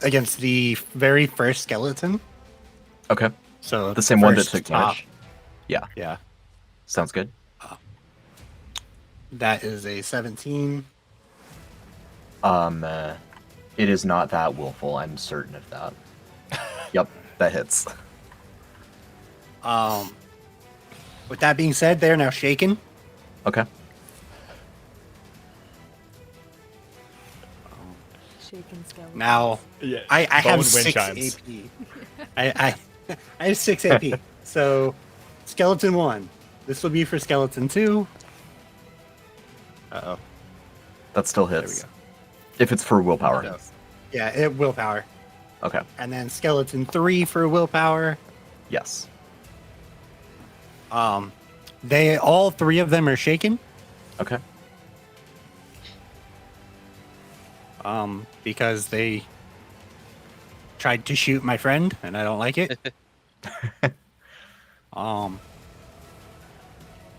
against the very first skeleton. Okay. So The same one that first took top. damage? Yeah. Yeah. Sounds good. That is a 17. It is not that willful, I'm certain of that. Yep, that hits. With that being said, they're now shaken. Okay. Shaken skeleton. Now, Yeah. I Bone have wind 6 chimes. AP. I have 6 AP. So, skeleton 1. This will be for skeleton 2. Uh-oh. That still There we hits. go. If it's for willpower. So, yeah, it willpower. Okay. And then skeleton 3 for willpower. Yes. They all 3 of them are shaken. Okay. Because they tried to shoot my friend, and I don't like it. Now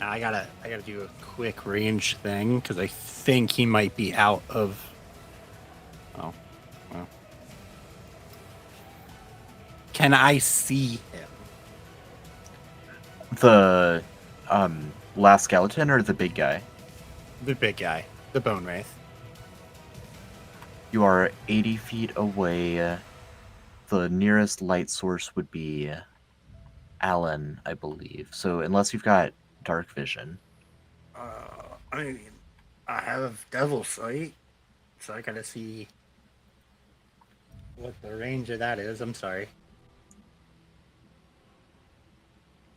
I gotta do a quick range thing because I think he might be out of. Oh, well. Can I see him? The last skeleton or the big guy? The big guy, the bone wraith. You are 80 feet away. The nearest light source would be Alan, I believe. So unless you've got dark vision. I mean, I have devil sight, so I gotta see what the range of that is. I'm sorry.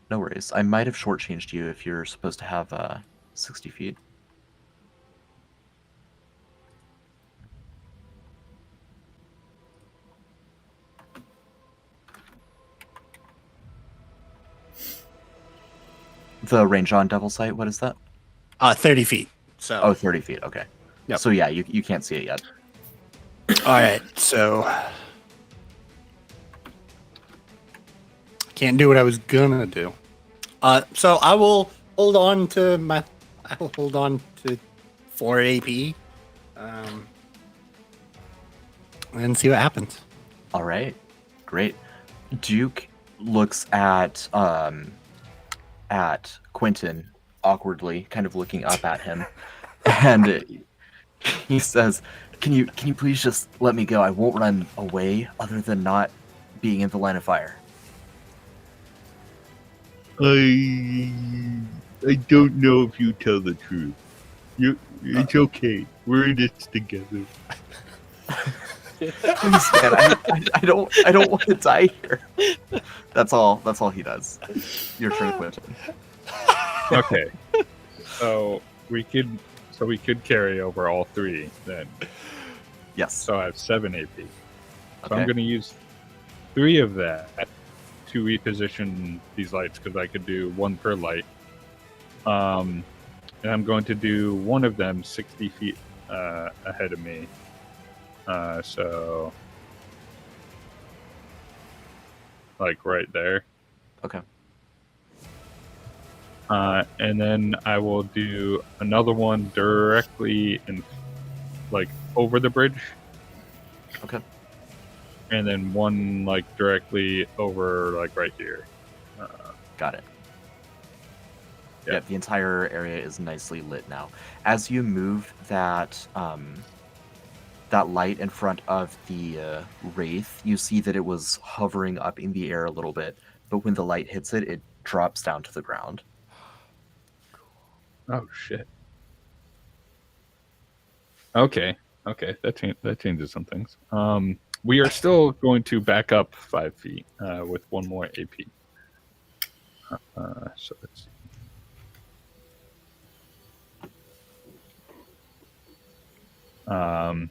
No worries. I might have shortchanged you if you're supposed to have 60 feet. The range on Devil Sight, what is that? 30 feet. So. Oh, 30 feet, okay. Yep. So yeah, you can't see it yet. All right, so can't do what I was gonna do. So I will hold on to 4 AP, and see what happens. All right, great. Duke looks at Quentin awkwardly, kind of looking up at him, and he says, "Can you please just let me go? I won't run away, other than not being in the line of fire." I don't know if you tell the truth. It's okay. We're in this together. Please, man, I don't want to die here. That's all he does. Your turn, Quentin. Okay. So we could carry over all 3 then. Yes. So I have 7 AP. So Okay. I'm going to use 3 of that to reposition these lights because I could do 1 per light. And I'm going to do one of them 60 feet ahead of me. So like right there. Okay. And then I will do another one directly in, like, over the bridge. Okay. And then one, like, directly over, like, right here. Got it. Yeah. Yeah, the entire area is nicely lit now. As you move that that light in front of the wraith, you see that it was hovering up in the air a little bit, but when the light hits it, it drops down to the ground. Oh, shit. Okay. That changes some things. We are still going to back up 5 feet with one more AP. So let's see. And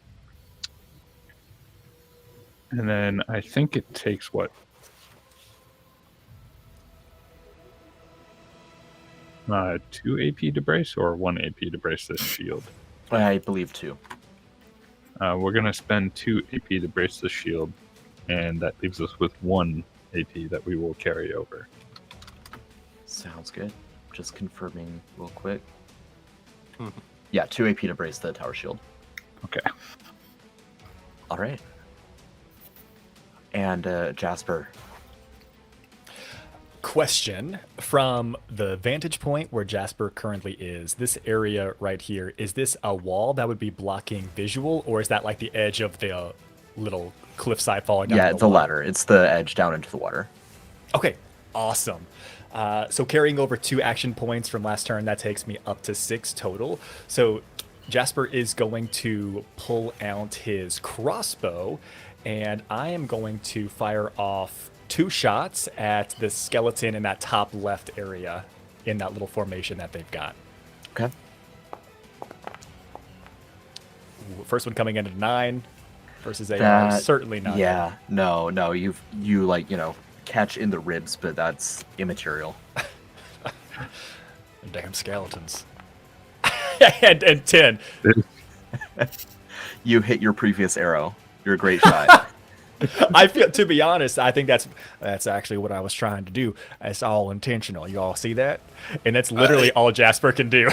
then I think it takes what? 2 AP to brace or 1 AP to brace this shield? I believe 2. We're going to spend 2 AP to brace the shield, and that leaves us with 1 AP that we will carry over. Sounds good. Just confirming real quick. Yeah, 2 AP to brace the tower shield. Okay. All right. And Jasper. Question from the vantage point where Jasper currently is, this area right here, is this a wall that would be blocking visual, or is that like the edge of the little cliffside falling down? Yeah, to the water? ladder. It's the edge down into the water. Okay, awesome. So carrying over 2 action points from last turn, that takes me up to 6 total. So Jasper is going to pull out his crossbow, and I am going to fire off 2 shots at the skeleton in that top left area in that little formation that they've got. Okay. First one coming in at 9 versus AR. That- Certainly not. Yeah, no, you like, catch in the ribs, but that's immaterial. Damn skeletons. and 10. You hit your previous arrow. You're a great shot. I feel, to be honest, I think that's actually what I was trying to do. It's all intentional. You all see that? And that's literally all Jasper can do.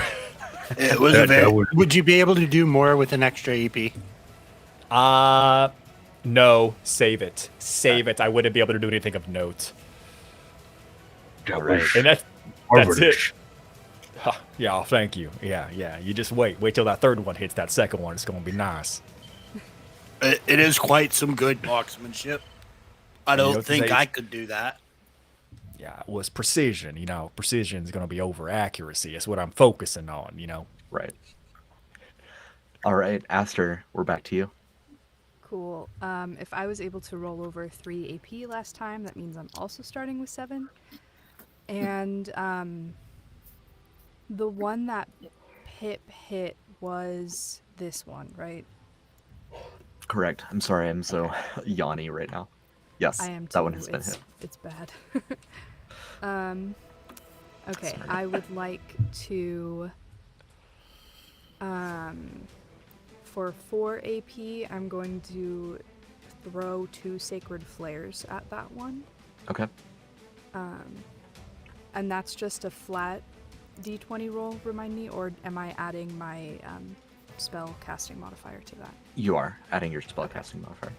It was would you be able to do more with an extra EP? No, save it. Save it. I wouldn't be able to do anything of note. All right. And that's it. Huh, yeah, thank you. Yeah. You just wait till that third one hits that second one. It's going to be nice. It is quite some good marksmanship. I don't think I could do that. Yeah, it was precision. Precision is going to be over accuracy. That's what I'm focusing on, Right. All right, Aster, we're back to you. Cool. If I was able to roll over 3 AP last time, that means I'm also starting with 7. And the one that Pip hit was this one, right? Correct. I'm sorry, I'm so yawny right now. Yes, I am too. that one has been hit. It's bad. Okay, Sorry. I would like to for 4 AP, I'm going to throw 2 sacred flares at that one. Okay. And that's just a flat d20 roll, remind me, or am I adding my spell casting modifier to that? You are adding your spellcasting modifier.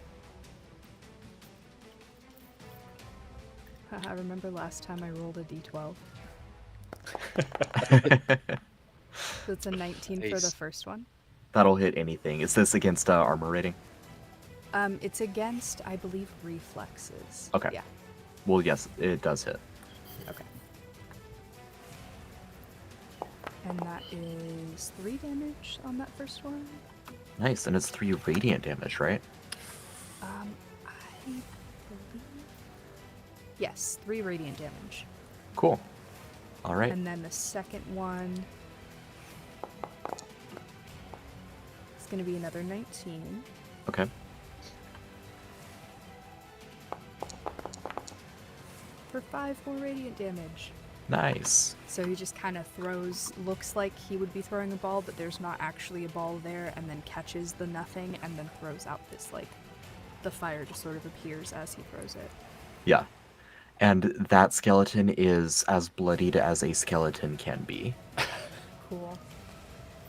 I remember last time I rolled a d12. So it's a 19 for the Nice. first one. That'll hit anything. Is this against armor rating? It's against, I believe, reflexes. Okay. Yeah. Well, yes, it does hit. Okay. And that is 3 damage on that first one. Nice, and it's 3 radiant damage, right? I believe. Yes, 3 radiant damage. Cool. All right. And then the second one is going to be another 19. Okay. For 5 more radiant damage. Nice. So he just kind of throws, looks like he would be throwing a ball, but there's not actually a ball there, and then catches the nothing, and then throws out this, the fire just sort of appears as he throws it. Yeah. And that skeleton is as bloodied as a skeleton can be. Cool.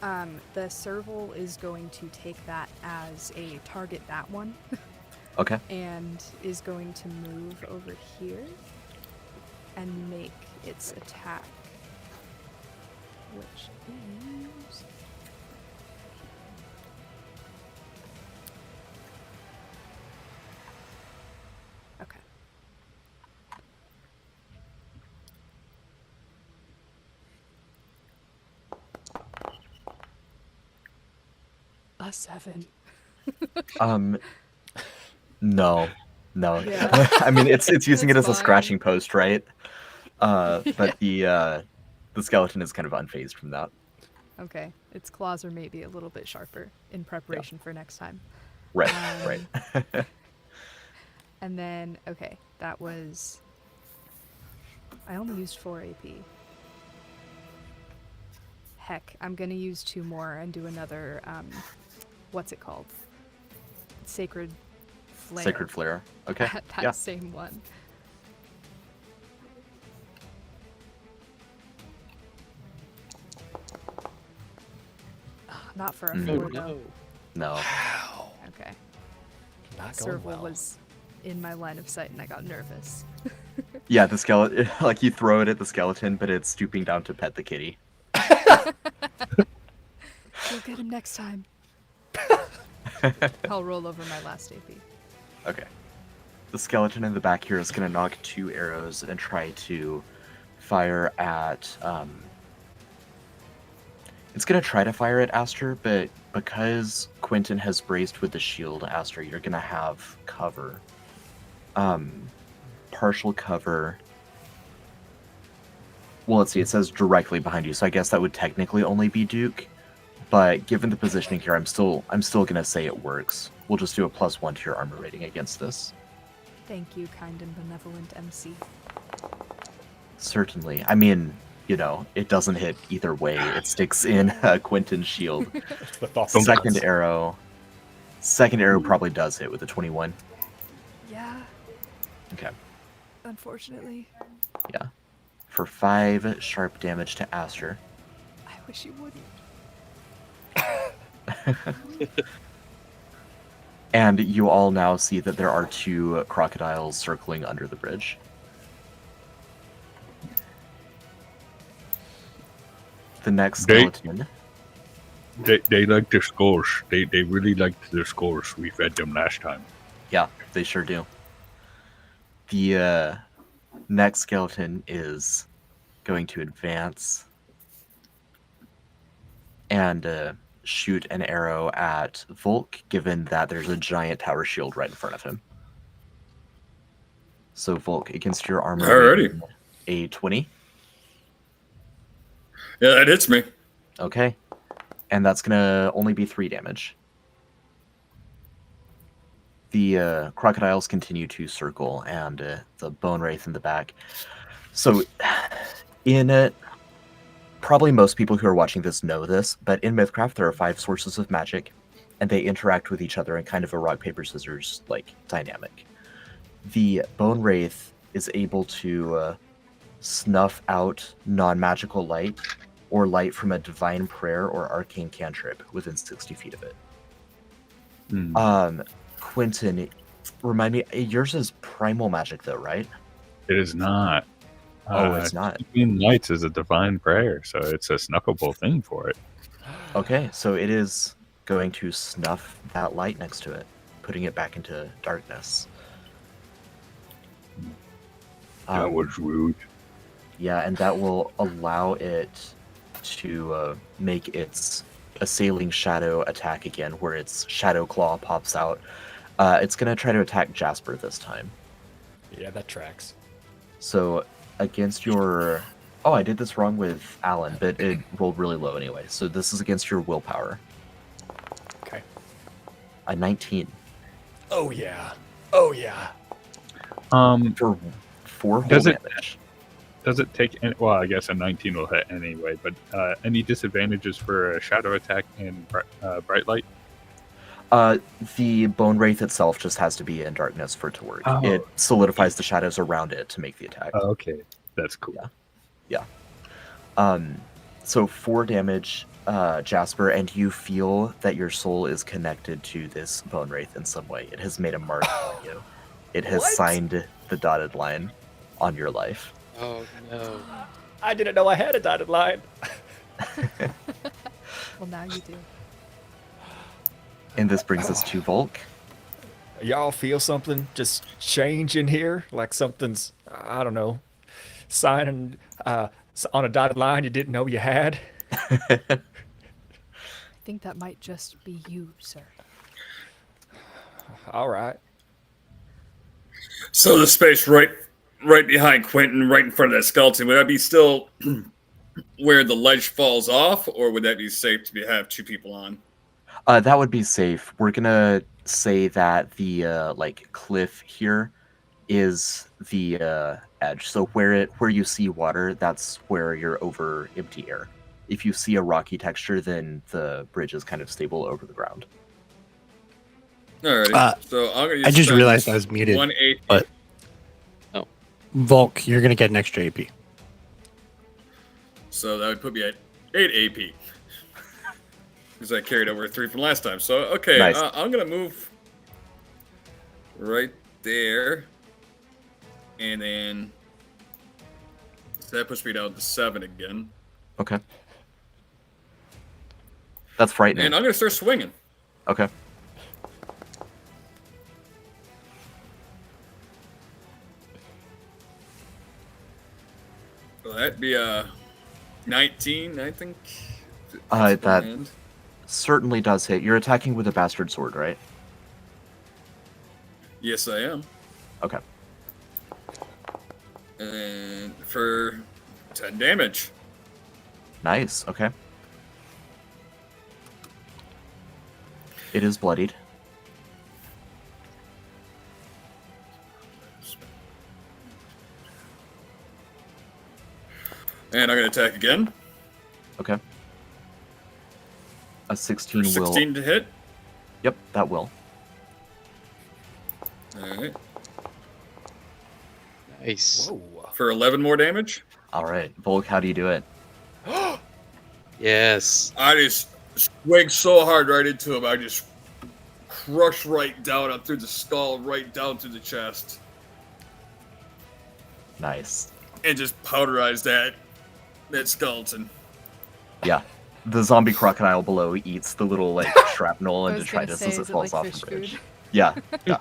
The serval is going to take that as a target, that one, Okay. and is going to move over here and make its attack, which is... Okay. A 7. No, no. Yeah. I mean, it's using it It's as a fine. scratching post, right? But Yeah. the skeleton is kind of unfazed from that. Okay, its claws are maybe a little bit sharper in preparation for next time. Right, Um, right. And then, okay, that was. I only used 4 AP. Heck, I'm gonna use 2 more and do another. What's it called? Sacred Flare. Sacred flare. Okay. At that Yeah. same one. Not for a Mm. 4 Oh though. no. No. Wow. Okay. Not going Serval well. was in my line of sight and I got nervous. Yeah, the skeleton. Like you throw it at the skeleton, but it's stooping down to pet the kitty. You'll get him next time. I'll roll over my last AP. Okay. The skeleton in the back here is going to knock 2 arrows and try to fire at. It's going to try to fire at Aster, but because Quentin has braced with the shield, Aster, you're going to have cover. Partial cover. Well, let's see. It says directly behind you, so I guess that would technically only be Duke. But given the positioning here, I'm still gonna say it works. We'll just do a +1 to your armor rating against this. Thank you, kind and benevolent MC. Certainly. I mean, you know, it doesn't hit either way. It sticks in Quentin's shield. The thought Second arrow probably does hit with a 21. Yeah, Okay. unfortunately. Yeah. For 5 sharp damage to Aster. I wish you wouldn't. And you all now see that there are 2 crocodiles circling under the bridge. The next skeleton. They like their scores. They really liked their scores. We fed them last time. Yeah, they sure do. The next skeleton is going to advance and shoot an arrow at Volk, given that there's a giant tower shield right in front of him. So Volk, against your armor, Alrighty. a 20. Yeah, that hits me. Okay. And that's going to only be 3 damage. The crocodiles continue to circle, and the bone wraith in the back. So, probably most people who are watching this know this, but in MythCraft there are 5 sources of magic, and they interact with each other in kind of a rock paper scissors like dynamic. The bone wraith is able to snuff out non-magical light or light from a divine prayer or arcane cantrip within 60 feet of it. Quentin, remind me, yours is primal magic though, right? It is not. Oh, it's not. Keeping lights is a divine prayer, so it's a snuffable thing for it. Okay, so it is going to snuff that light next to it, putting it back into darkness. That was rude. Yeah, and that will allow it to make its assailing shadow attack again, where its shadow claw pops out. It's going to try to attack Jasper this time. Yeah, that tracks. So against your... Oh, I did this wrong with Alan, but it rolled really low anyway. So this is against your willpower. Okay. A 19. Oh yeah. Oh yeah. For 4 whole Does it- damage. Does it take any, well, I guess a 19 will hit anyway, but any disadvantages for a shadow attack in bright light? The bone wraith itself just has to be in darkness for it to work. Oh. It solidifies the shadows around it to make the attack. Oh, okay, that's cool. Yeah. So 4 damage, Jasper, and you feel that your soul is connected to this bone wraith in some way. It has made a mark on you. It has What? signed the dotted line on your life. Oh no. I didn't know I had a dotted line. Well, now you do. And this brings us to Volk. Y'all feel something just change in here? Like something's, I don't know, signing on a dotted line you didn't know you had? I think that might just be you, sir. All right. So the space right behind Quentin, right in front of that skeleton, would that be still where the ledge falls off, or would that be safe to have two people on? That would be safe. We're gonna say that the like cliff here is the edge. So where you see water, that's where you're over empty air. If you see a rocky texture, then the bridge is kind of stable over the ground. Alrighty. So I'm gonna. I just spend realized I was muted. 1 AP. But Volk, you're gonna get an extra AP. So that would put me at 8 AP. Because I carried over 3 from last time. So okay, Nice. I'm gonna move right there, and then so that puts me down to 7 again. Okay. That's frightening. And I'm gonna start swinging. Okay. So that'd be 19, I think. That And- certainly does hit. You're attacking with a bastard sword, right? Yes, I am. Okay. And for 10 damage. Nice. Okay. It is bloodied. And I'm gonna attack again. Okay. A 16 For 16 to hit. Yep, that will. Alright. Nice. Whoa. For 11 more damage. Alright. Volk, how do you do it? Yes. I just swing so hard right into him. I just crush right down up through the skull, right down through the chest, Nice. and just powderize that skeleton. Yeah. The zombie crocodile below eats the little like shrapnel I and was gonna detritus say, as it is it falls like off fish the bridge. food? Yeah. Yeah.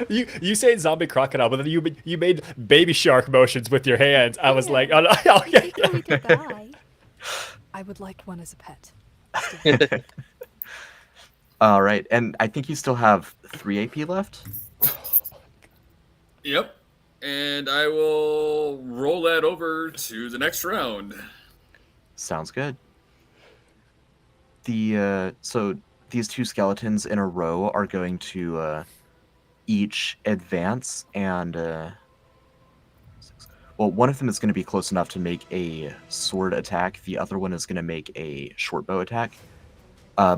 You say zombie crocodile, but then you made baby shark motions with your hands. I was like, oh, no, okay. We could die. I would like one as a pet. All right. And I think you still have 3 AP left. Yep. And I will roll that over to the next round. Sounds good. So these 2 skeletons in a row are going to each advance and well, one of them is going to be close enough to make a sword attack. The other one is going to make a short bow attack.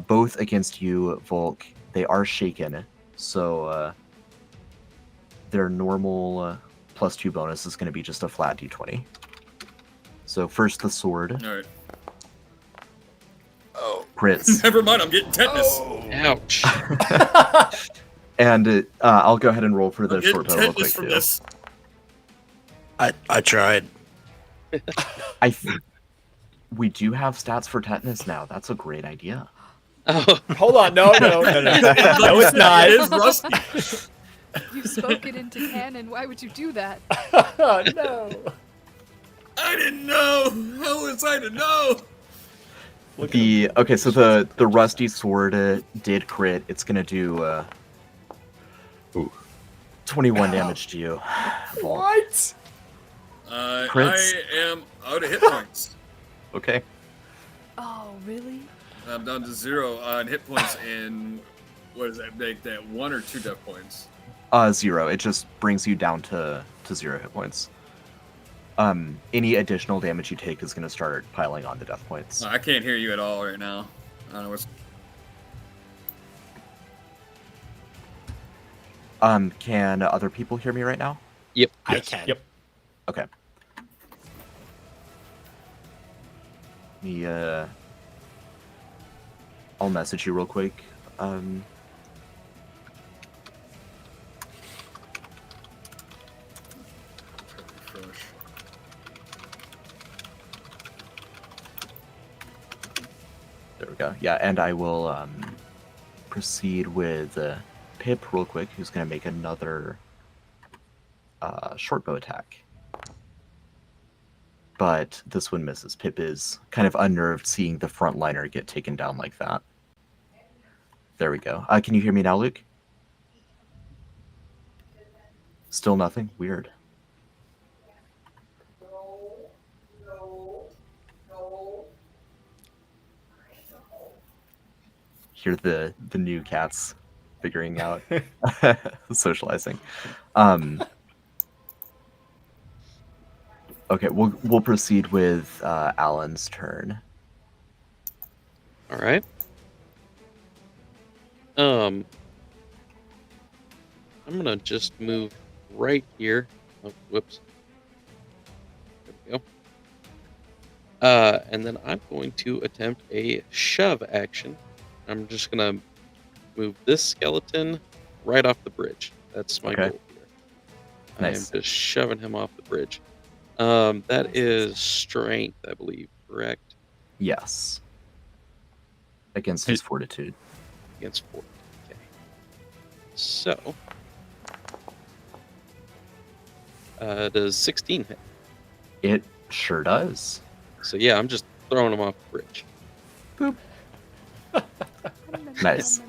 Both against you, Volk. They are shaken, so their normal +2 bonus is going to be just a flat d20. So first the sword. All right. Oh, crits. Never mind. I'm getting tetanus. Ouch. And I'll go ahead and roll for the I'm getting short bow real quick tetanus from too. this. I tried. We do have stats for tetanus now. That's a great idea. Oh, Hold on, no, no, it's not. It is rusty. You spoke it into canon. Why would you do that? No. I didn't know. How was I to know? Okay, so the rusty sword did crit. It's gonna do 21 damage to you. Volk. What? Crits. I am out of hit points. Okay. Oh, really? I'm down to 0 on hit points, and what does that make? That 1 or 2 death points? 0. It just brings you down to 0 hit points. Any additional damage you take is gonna start piling on the death points. I can't hear you at all right now. I don't know what's. Can other people hear me right now? yep. I can. Yep. Okay. I'll message you real quick. There we go. Yeah, and I will proceed with Pip real quick, who's going to make another short bow attack. But this one misses. Pip is kind of unnerved seeing the frontliner get taken down like that. There we go. Can you hear me now, Luke? Still nothing? Weird. Hear the new cats figuring out socializing. Okay, we'll proceed with Alan's turn. All right. I'm gonna just move right here. Oh, whoops. There we go. And then I'm going to attempt a shove action. I'm just gonna move this skeleton right off the bridge. That's my Okay. goal here. Nice. I am just shoving him off the bridge. That is strength, I believe, correct? Yes. Against his fortitude. Against 4. Okay. So, does 16 hit? It sure does. So yeah, I'm just throwing him off the bridge. Nice.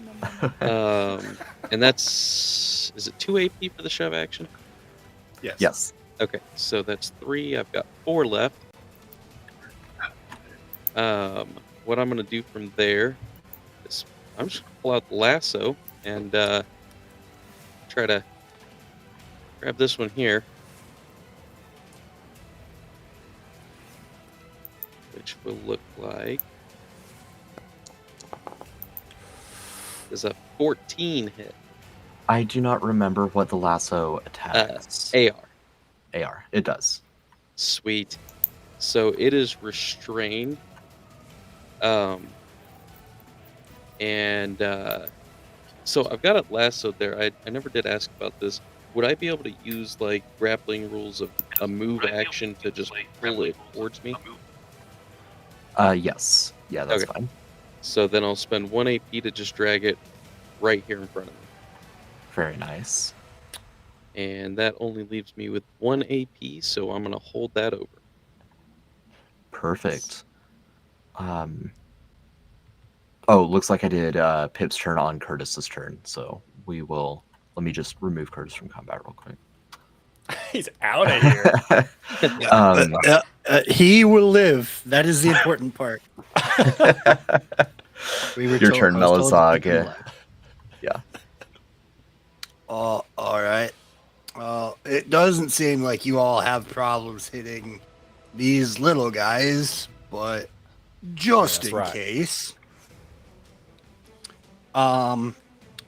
And that's, is it 2 AP for the shove action? Yes. Okay, so that's 3. I've got 4 left. What I'm gonna do from there is I'm just gonna pull out the lasso and try to grab this one here, which will look like is a 14 hit. I do not remember what the lasso attacks. AR. AR. It does. Sweet. So it is restrained. So I've got it lassoed there. I never did ask about this. Would I be able to use like grappling rules of a move action to just pull it towards me? Yes. Yeah, that's Okay. fine. So then I'll spend 1 AP to just drag it right here in front of me. Very nice. And that only leaves me with 1 AP, so I'm going to hold that over. Perfect. Oh, looks like I did Pip's turn on Curtis's turn, so we will. Let me just remove Curtis from combat real quick. He's out of here. He will live. That is the important part. Your turn, I was told to keep him Melisog. alive. Yeah. Oh, all right. It doesn't seem like you all have problems hitting these little guys, but just That's in right. case.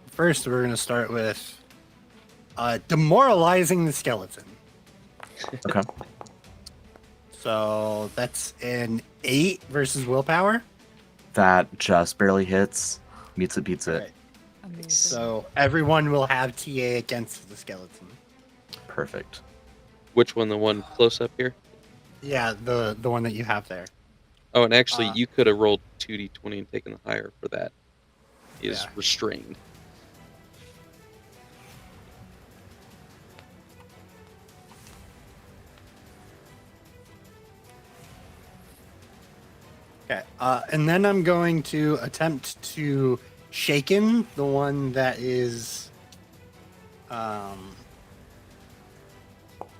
First we're gonna start with demoralizing the skeleton. Okay. So that's an 8 versus willpower. That just barely hits. Meets it, beats it. Right. Amazing. So everyone will have TA against the skeleton. Perfect. Which one? The one close up here? Yeah, the one that you have there. Oh, and actually, Uh, you could have rolled 2d20 and taken the higher for that. Is Yeah. restrained. Okay. And then I'm going to attempt to shaken the one that is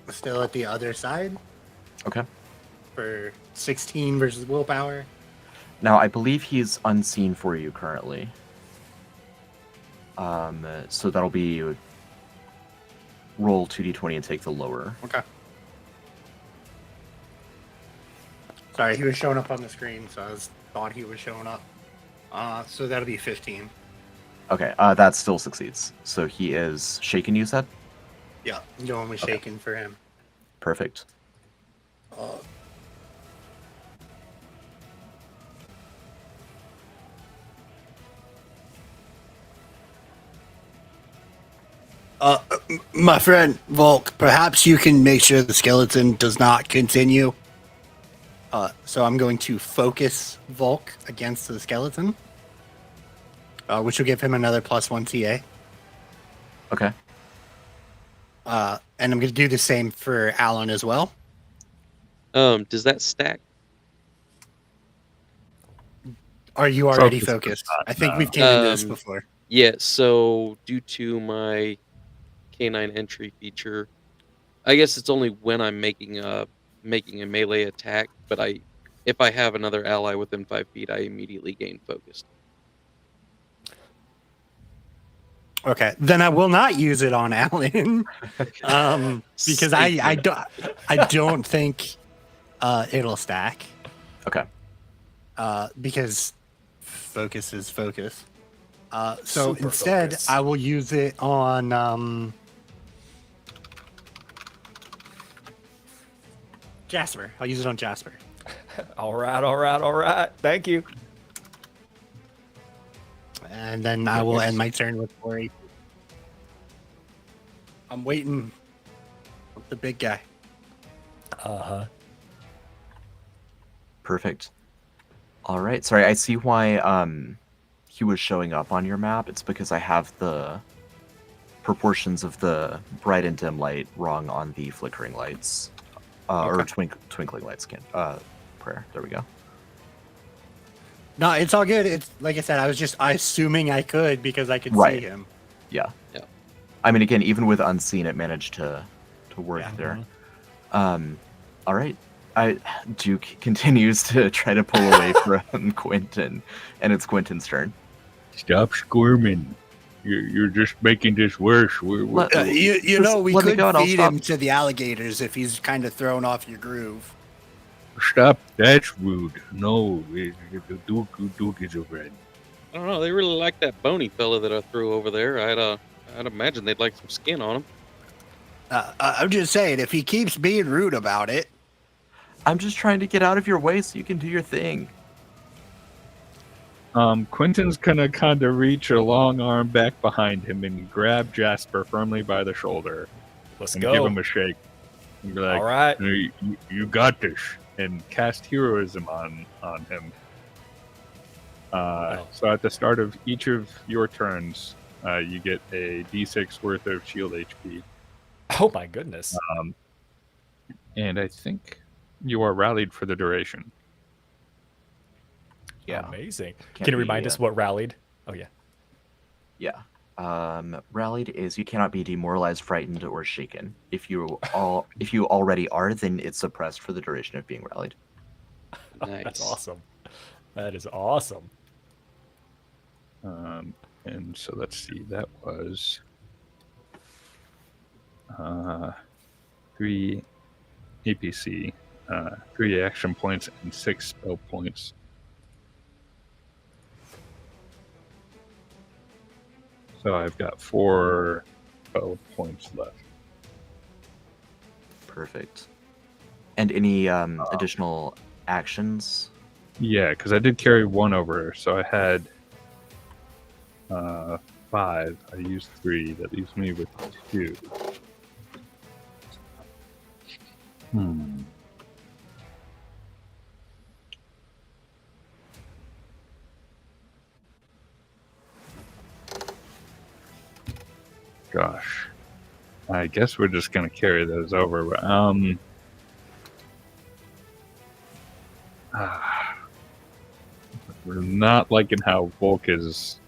still at the other side Okay. for 16 versus willpower. Now, I believe he's unseen for you currently. So that'll be roll 2d20 and take the lower. Okay. Sorry, he was showing up on the screen, so I thought he was showing up. So that'll be 15. Okay, that still succeeds. So he is shaken, you said? Yeah, going with Okay. shaken for him. Perfect. My friend Volk, perhaps you can make sure the skeleton does not continue. So I'm going to focus Volk against the skeleton, which will give him another +1 TA. Okay. And I'm going to do the same for Alan as well. Does that stack? Are you already Focus focused? is not, I think we've came into this Um, before. Yeah, so due to my canine entry feature. I guess it's only when I'm making a melee attack, but if I have another ally within 5 feet, I immediately gain focused. Okay, then I will not use it on Alan, because I don't think it'll stack. Okay. Because focus is focus. So Super instead, focus. I will use it on Jasper. I'll use it on Jasper. All right. Thank you. And then I will end my turn with 4 AP. I'm waiting with the big guy. Uh-huh. Perfect. All right. Sorry, I see why he was showing up on your map. It's because I have the proportions of the bright and dim light wrong on the flickering lights. Or twinkling lights prayer. There we go. No, it's all good. It's like I said, I was just assuming I could because I could Right. see him. Yeah. Yeah. I mean, again, even with unseen, it managed to work Yeah. there. All right. Duke continues to try to pull away from Quentin, and it's Quentin's turn. Stop squirming. You're just making this worse. You Just know, we let me could go and I'll feed stop. him to the alligators if he's kind of thrown off your groove. Stop. That's rude. No, Duke is a friend. I don't know. They really like that bony fella that I threw over there. I'd imagine they'd like some skin on him. I'm just saying, if he keeps being rude about it. I'm just trying to get out of your way so you can do your thing. Quentin's gonna kind of reach a long arm back behind him and grab Jasper firmly by the shoulder Let's and go. give him a shake. And be like, All right. You got this, and cast heroism on him. So at the start of each of your turns, you get a d6 worth of shield HP. Oh my goodness. And I think you are rallied for the duration. Yeah. Amazing. Can't Can you be, remind us what rallied? Oh yeah. Yeah. Rallied is you cannot be demoralized, frightened, or shaken. If you already are, then it's suppressed for the duration of being rallied. Nice. That's awesome. That is awesome. And so let's see, that was 3 APC, 3 action points, and 6 spell points. So I've got 4 spell points left. Perfect. And any additional actions? Yeah, because I did carry 1 over, so I had 5. I used 3. That leaves me with 2. Gosh. I guess we're just going to carry those over. But, we're not liking how Volk has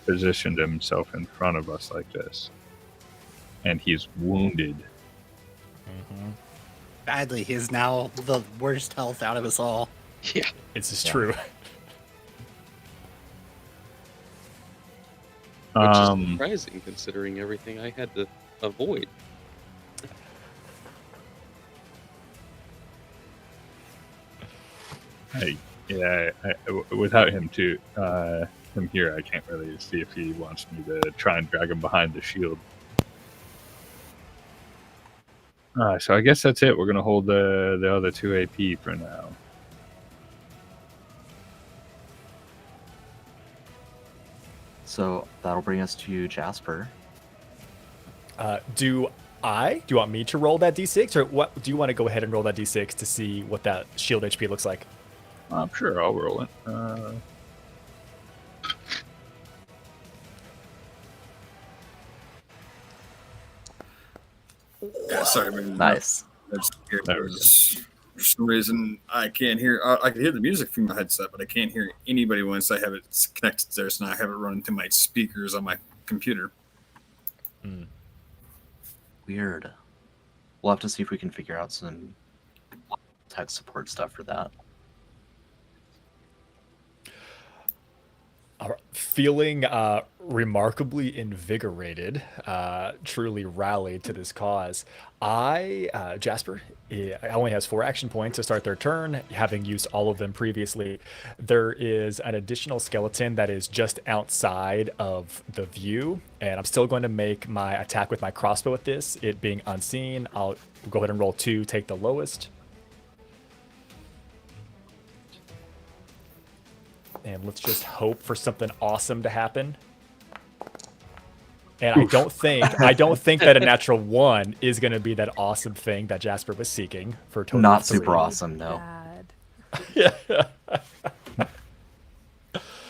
positioned himself in front of us like this. And he's wounded. Badly, he's now the worst health out of us all. Yeah. This is true. Which is surprising considering everything I had to avoid. Without him too, him here, I can't really see if he wants me to try and drag him behind the shield. So I guess that's it. We're gonna hold the other 2 AP for now. So that'll bring us to Jasper. Do you want me to roll that d6, or what? Do you want to go ahead and roll that d6 to see what that shield HP looks like? I'm sure I'll roll it. Yeah, sorry, man. Nice. That's scared. There we go. For some reason, I can't hear. I can hear the music from my headset, but I can't hear anybody once I have it connected to there. So now I have it running through my speakers on my computer. Weird. We'll have to see if we can figure out some tech support stuff for that. Feeling remarkably invigorated, truly rallied to this cause. Jasper, only has 4 action points to start their turn, having used all of them previously. There is an additional skeleton that is just outside of the view, and I'm still going to make my attack with my crossbow at this. It being unseen, I'll go ahead and roll 2, take the lowest. And let's just hope for something awesome to happen. And I don't think that a natural 1 is going to be that awesome thing that Jasper was seeking for a total Not of 3. super awesome, no. Bad.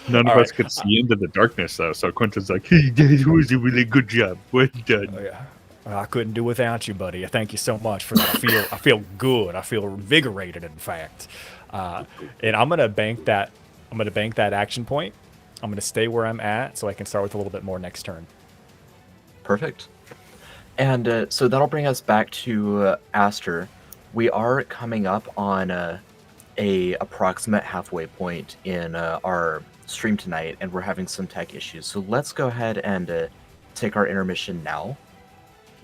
None of All us could see into the darkness, though. So Quentin's like, "Hey, that was a really good job. Well done." Oh, yeah. I couldn't do without you, buddy. Thank you so much for that. I feel good. I feel invigorated, in fact. And I'm gonna bank that. I'm gonna bank that action point. I'm gonna stay where I'm at so I can start with a little bit more next turn. Perfect. And so that'll bring us back to Aster. We are coming up on a approximate halfway point in our stream tonight, and we're having some tech issues. So let's go ahead and take our intermission now.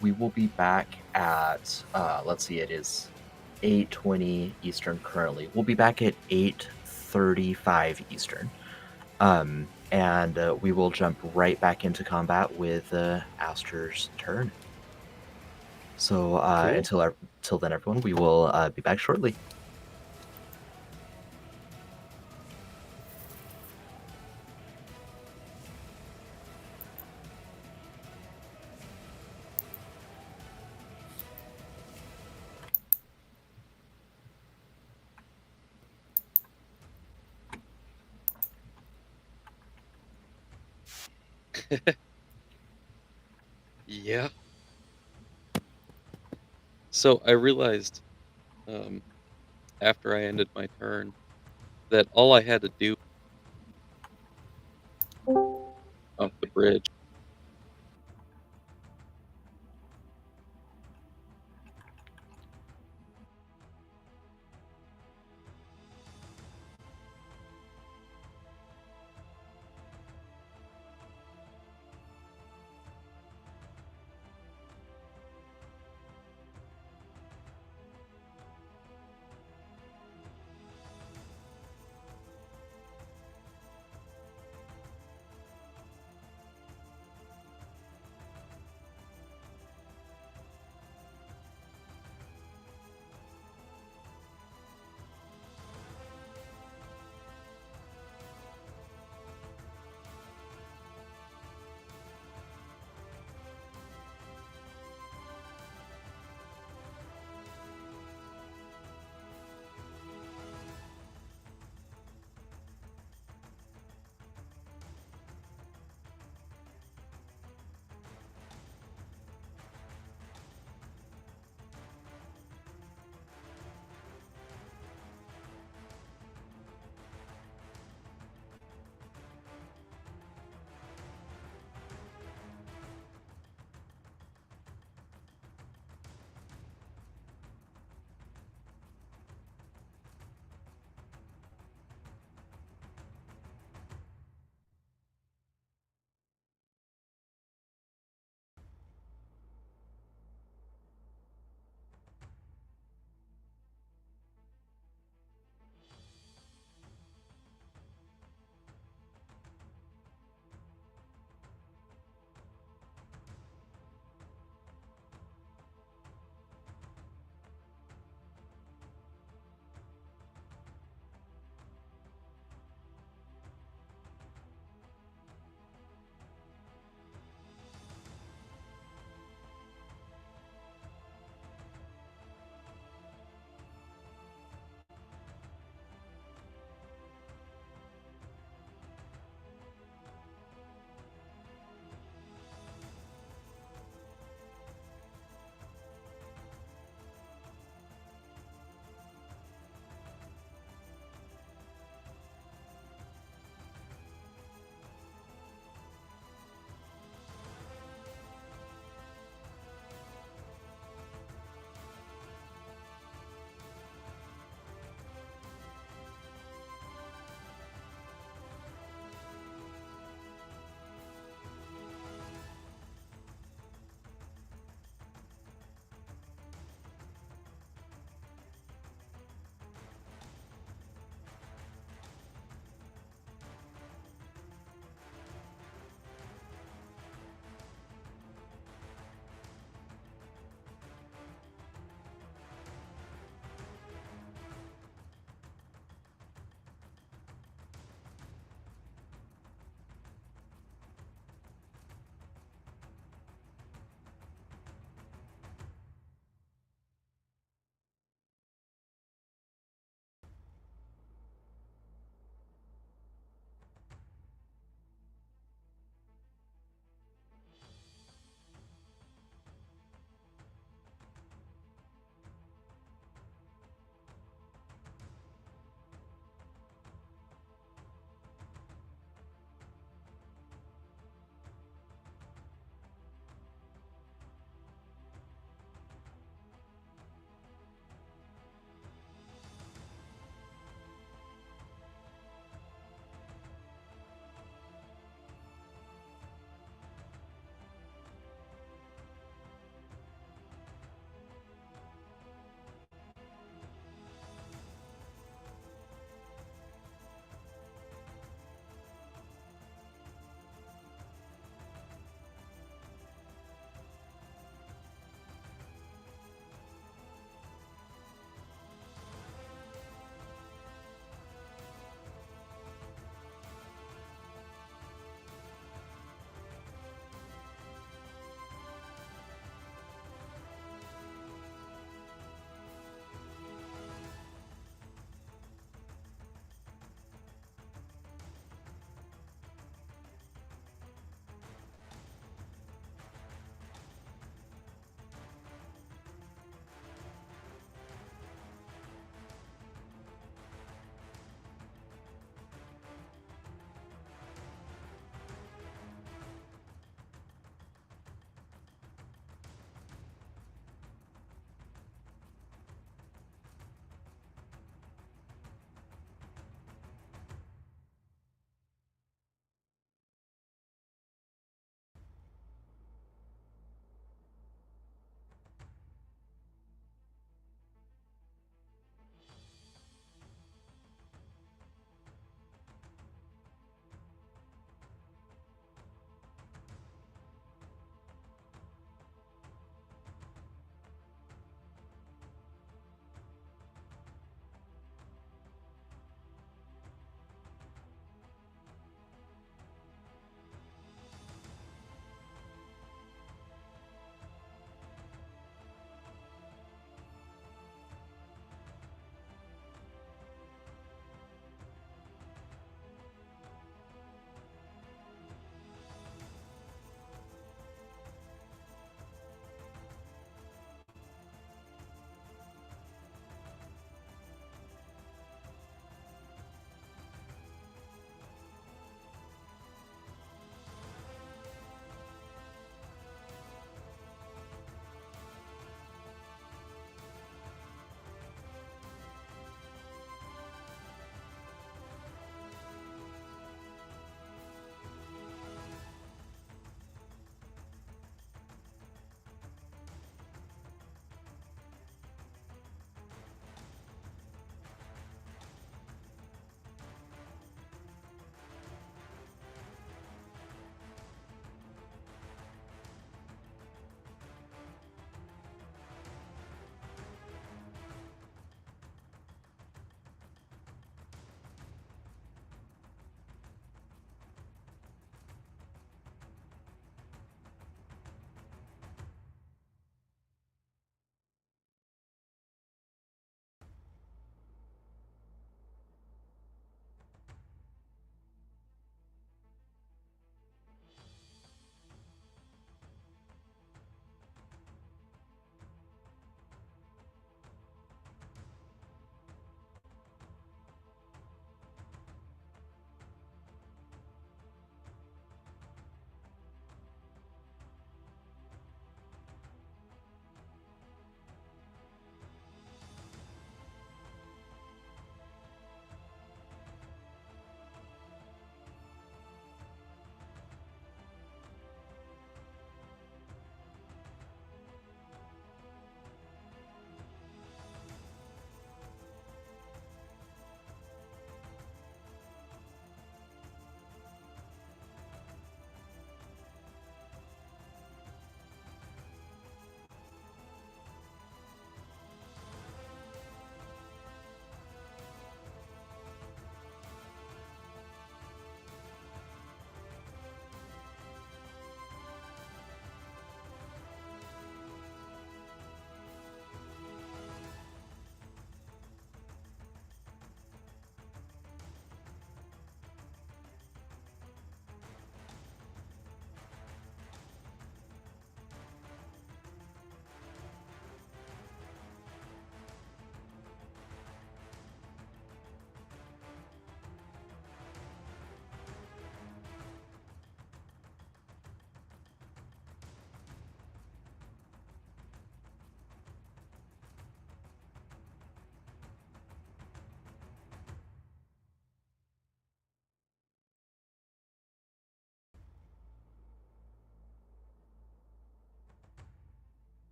We will be back at, let's see, it is 8:20 Eastern currently. We'll be back at 8:35 Eastern. And we will jump right back into combat with Aster's turn. So until then, everyone, we will be back shortly. Yeah. So I realized after I ended my turn that all I had to do off the bridge.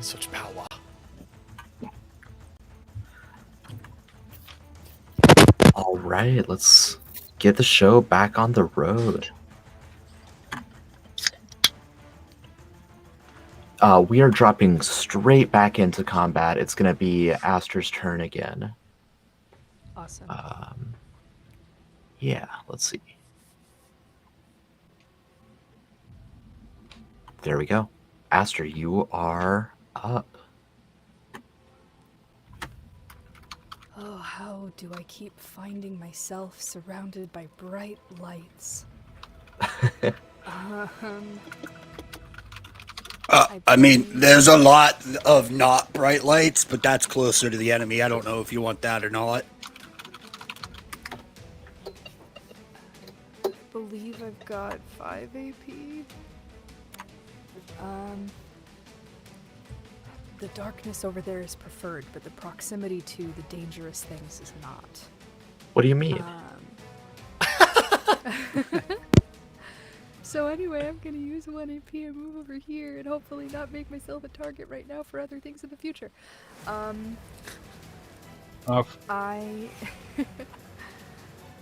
Such power. All right, let's get the show back on the road. We are dropping straight back into combat. It's going to be Aster's turn again. Awesome. Yeah, let's see. There we go. Aster, you are up. Oh, how do I keep finding myself surrounded by bright lights? I mean, there's a lot of not bright lights, but that's closer to the enemy. I don't know if you want that or not. I believe I've got 5 AP. The darkness over there is preferred, but the proximity to the dangerous things is not. What do you mean? So anyway, I'm gonna use 1 AP and move over here and hopefully not make myself a target right now for other things in the future.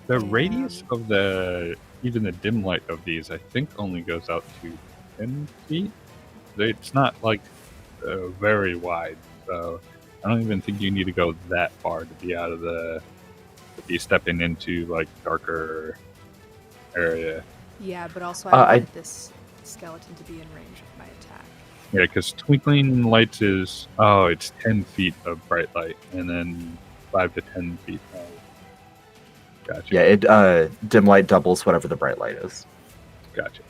The radius of even the dim light of these, I think, only goes out to 10 feet. It's not like very wide, so I don't even think you need to go that far to be out of to be stepping into like darker area. Yeah, but also I wanted this skeleton to be in range of my attack. Yeah, because twinkling lights is it's 10 feet of bright light, and then 5 to 10 feet. Gotcha. Yeah, it dim light doubles whatever the bright light is. Gotcha.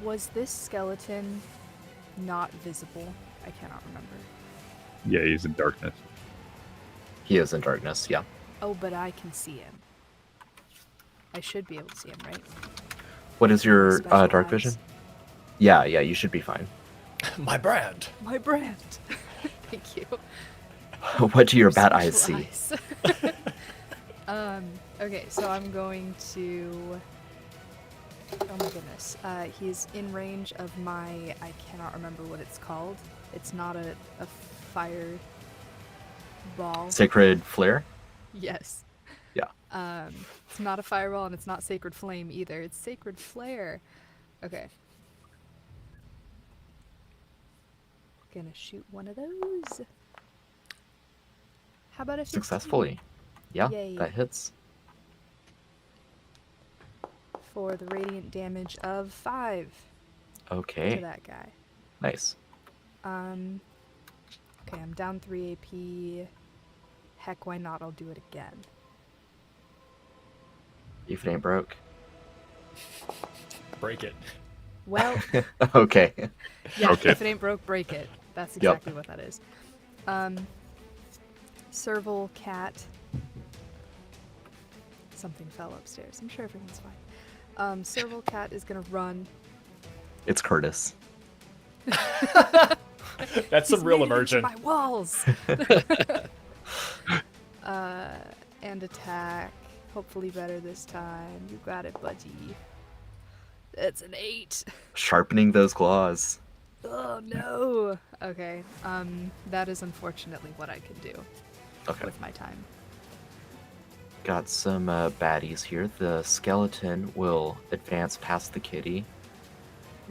Was this skeleton not visible? I cannot remember. Yeah, he's in darkness. He is in darkness, yeah. Oh, but I can see him. I should be able to see him, right? What is your Special dark eyes. vision? Yeah, you should be fine. My brand. My brand. Thank you. What do your bat Special eyes see? Okay, so I'm going to... Oh my goodness. He's in range of my... I cannot remember what it's called. It's not a fire ball. Sacred flare? Yes. Yeah. It's not a fireball and it's not sacred flame either. It's sacred flare. Okay. Gonna shoot one of those. How about a 15? Successfully. Yeah, Yay. that hits. For the radiant damage of 5 Okay, to that guy. nice. Okay, I'm down 3 AP. Heck, why not? I'll do it again. If it ain't broke. Break it. Well, Okay. yeah, Okay. if it ain't broke, break it. That's exactly what that is. Serval cat. Something fell upstairs. I'm sure everyone's fine. Serval cat is gonna run. It's Curtis. That's some He's real made it into immersion. my walls. And attack. Hopefully better this time. You got it, buddy. That's an 8. Sharpening those claws. Oh no. Okay. That is unfortunately what I can do Okay. with my time. Got some baddies here. The skeleton will advance past the kitty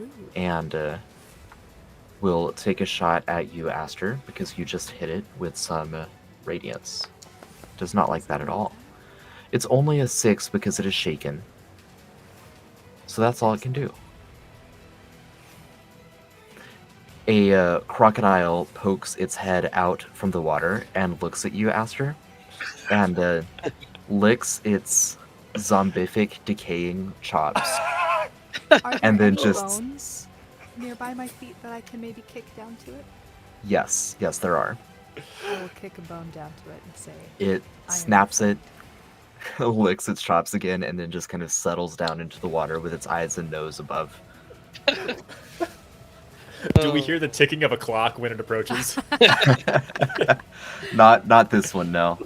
Ooh. and will take a shot at you, Aster, because you just hit it with some radiance. Does not like that at all. It's only a 6 because it is shaken. So that's all it can do. A crocodile pokes its head out from the water and looks at you, Aster, and licks its zombific decaying chops. Are And there then any just- bones nearby my feet that I can maybe kick down to it? Yes, there are. I will kick a bone down to it and say, It snaps it, licks its chops again, and then just kind of settles down into the water with its eyes and nose above. Do we hear the ticking of a clock when it approaches? Not this one, no.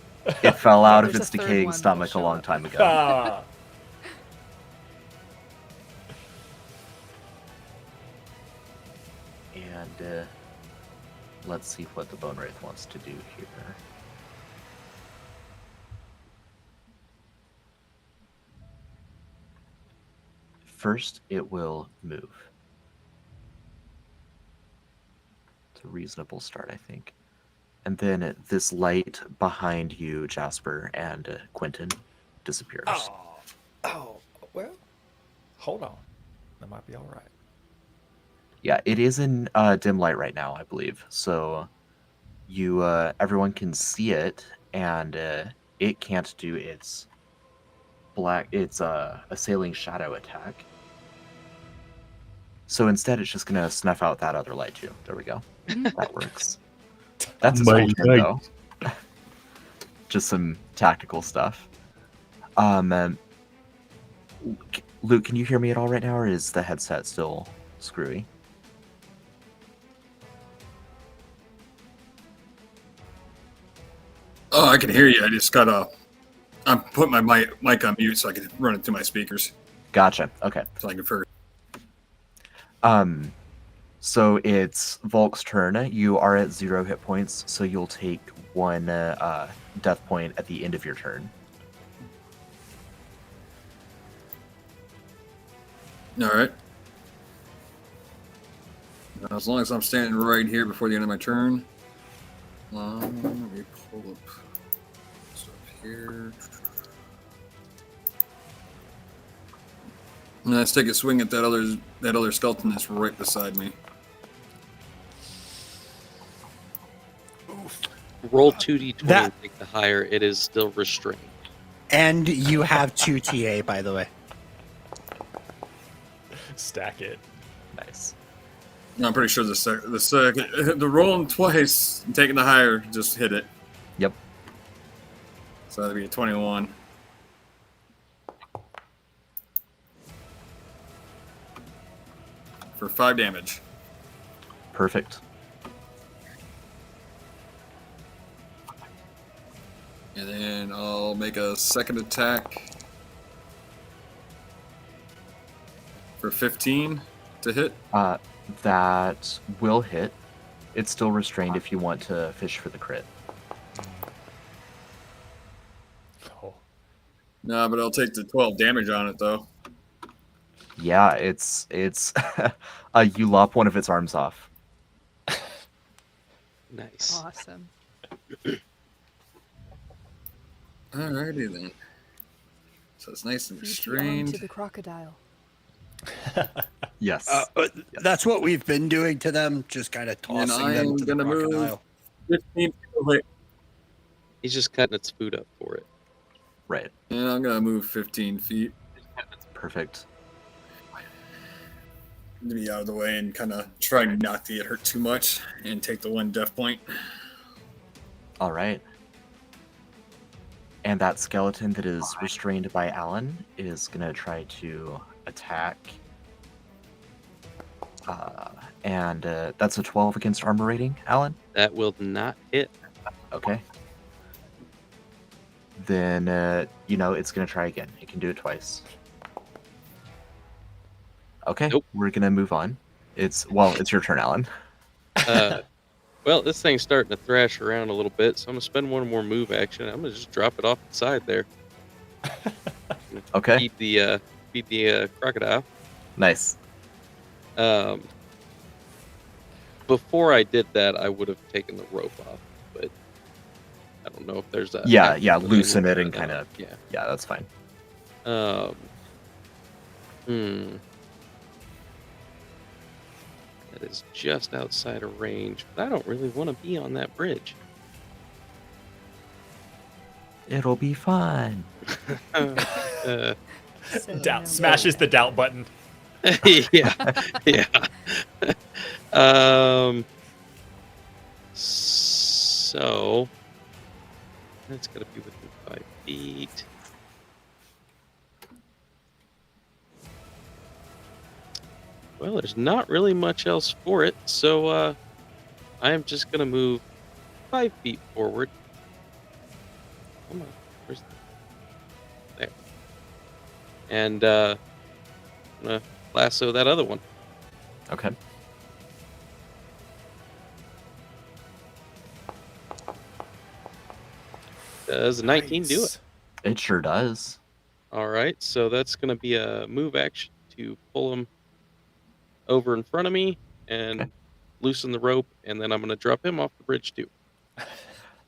It fell out of There's its a third decaying one that'll stomach a show long up. time ago. Ah. And let's see what the Bone Wraith wants to do here. First, it will move. It's a reasonable start, I think. And then this light behind you, Jasper and Quentin, disappears. Oh, well, hold on. That might be all right. Yeah, it is in dim light right now, I believe. So you, everyone can see it, and it can't do its assailing shadow attack. So instead, it's just gonna snuff out that other light too. There we go. That works. That's its My whole turn, light. though. Just some tactical stuff. Luke, can you hear me at all right now, or is the headset still screwy? Oh, I can hear you. I just gotta. I'm putting my mic on mute so I can run it through my speakers Gotcha. Okay. so I can first. So it's Volk's turn. You are at 0 hit points, so you'll take 1 death point at the end of your turn. All right. As long as I'm standing right here before the end of my turn. Let me pull up this up here. And let's take a swing at that other skeleton that's right beside me. Roll 2d20 That- and take the higher. It is still restrained. And you have 2 TA, by the way. Stack it. Nice. I'm pretty sure the rolling twice and taking the higher just hit it. Yep. So that'd be a 21. For 5 damage. Perfect. And then I'll make a second attack for 15 to hit. That will hit. It's still restrained if you want to fish for the crit. Oh. No, but I'll take the 12 damage on it though. Yeah, it's you lop one of its arms off. Nice. Awesome. Alrighty then. So it's nice and Feed the arm restrained. to the crocodile. Yes. That's what we've been doing to them, just kind of And tossing I them am to the gonna move crocodile. 15 feet away. He's just cutting its food up for it. Right. And I'm gonna move 15 feet Perfect. to be out of the way and kind of try not to get hurt too much and take the 1 death point. All right. And that skeleton that is restrained by Alan is going to try to attack. And that's a 12 against armor rating, Alan? That will not hit. Okay. Then, it's going to try again. It can do it twice. Okay, Nope. We're going to move on. It's your turn, Alan. Well, this thing's starting to thrash around a little bit, so I'm going to spend 1 more move action. I'm going to just drop it off the side there. Okay, Feed the crocodile. nice. Before I did that, I would have taken the rope off, but I don't know if there's a... Yeah, action that I loosen would it have and done. kind of... Yeah. Yeah, that's fine. That is just outside of range, but I don't really want to be on that bridge. It'll be fun. Doubt smashes the doubt button. yeah. So that's got to be within 5 feet. Well, there's not really much else for it, so I am just gonna move 5 feet forward. Come on. Where's there? And I'm gonna lasso that other one. Okay. Does a 19 do it? Nice. It sure does. All right, so that's gonna be a move action to pull him over in front of me and Okay. loosen the rope, and then I'm gonna drop him off the bridge too.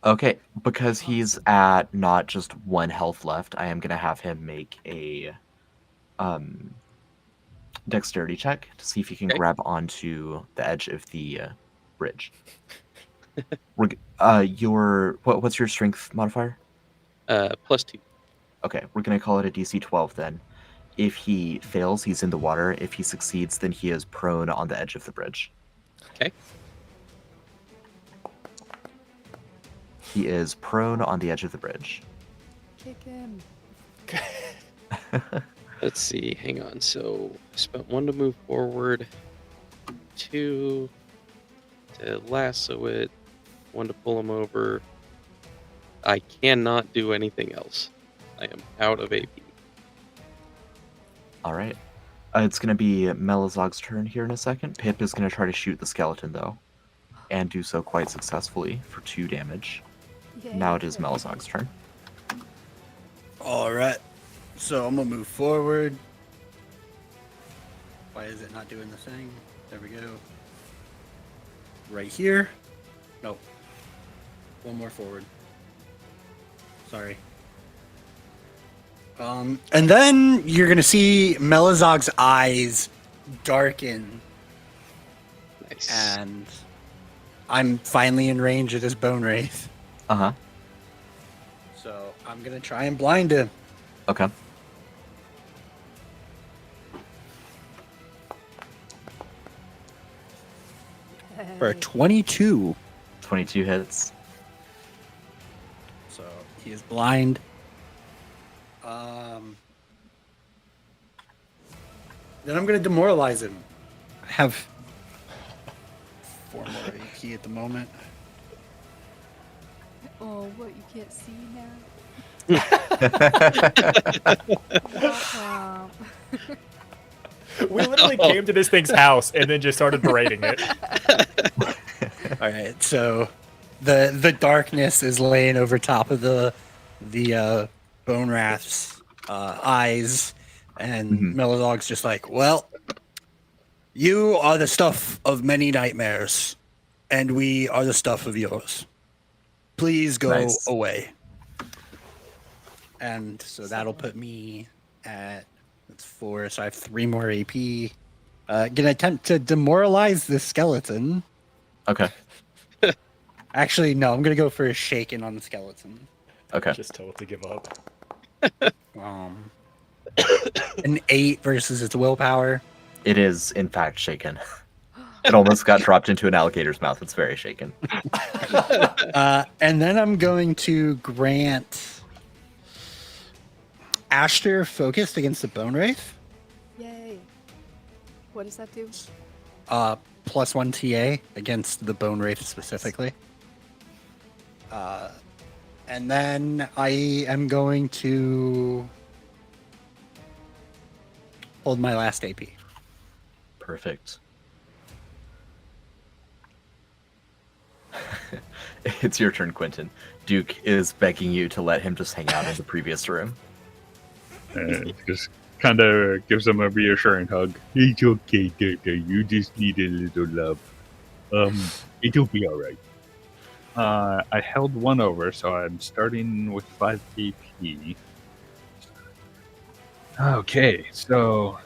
Okay, because he's at not just 1 health left, I am gonna have him make a dexterity check to see if he can Okay. grab onto the edge of the bridge. What's your strength modifier? +2. Okay, we're gonna call it a DC 12 then. If he fails, he's in the water. If he succeeds, then he is prone on the edge of the bridge. Okay. He is prone on the edge of the bridge. Kick him. Let's see. Hang on. So I spent 1 to move forward, 2 to lasso it, 1 to pull him over. I cannot do anything else. I am out of AP. All right. It's going to be Melizog's turn here in a second. Pip is going to try to shoot the skeleton, though, and do so quite successfully for 2 damage. Yay. Now it is Melizog's turn. All right. So I'm gonna move forward. Why is it not doing the thing? There we go. Right here. Nope. 1 more forward. Sorry. And then you're gonna see Melizog's eyes darken, Nice. and I'm finally in range of this bone wraith. Uh-huh. So I'm gonna try and blind him. Okay. For a Hey. 22. 22 hits. So he is blind. Then I'm gonna demoralize him. I have 4 more AP at the moment. Oh, what, you can't see now? We literally came to this thing's house and then just started berating it. All right, so the darkness is laying over top of the bone wrath's eyes, and Melodog's just like, well, you are the stuff of many nightmares, and we are the stuff of yours. Please go Nice. away. And so that'll put me at, that's 4, so I have 3 more AP. Gonna attempt to demoralize the skeleton. Okay. Actually, no, I'm gonna go for a shaken on the skeleton. Okay. Just told to give up. An 8 versus its willpower. It is, in fact, shaken. It almost got dropped into an alligator's mouth. It's very shaken. And then I'm going to grant Ashter focused against the Bone Wraith. Yay. What does that do? +1 TA against the Bone Wraith specifically. And then I am going to hold my last AP. Perfect. It's your turn, Quentin. Duke is begging you to let him just hang out in the previous room. Just kind of gives him a reassuring hug. It's okay, Dada. You just need a little love. It'll be all right. I held 1 over, so I'm starting with 5 AP. Okay, so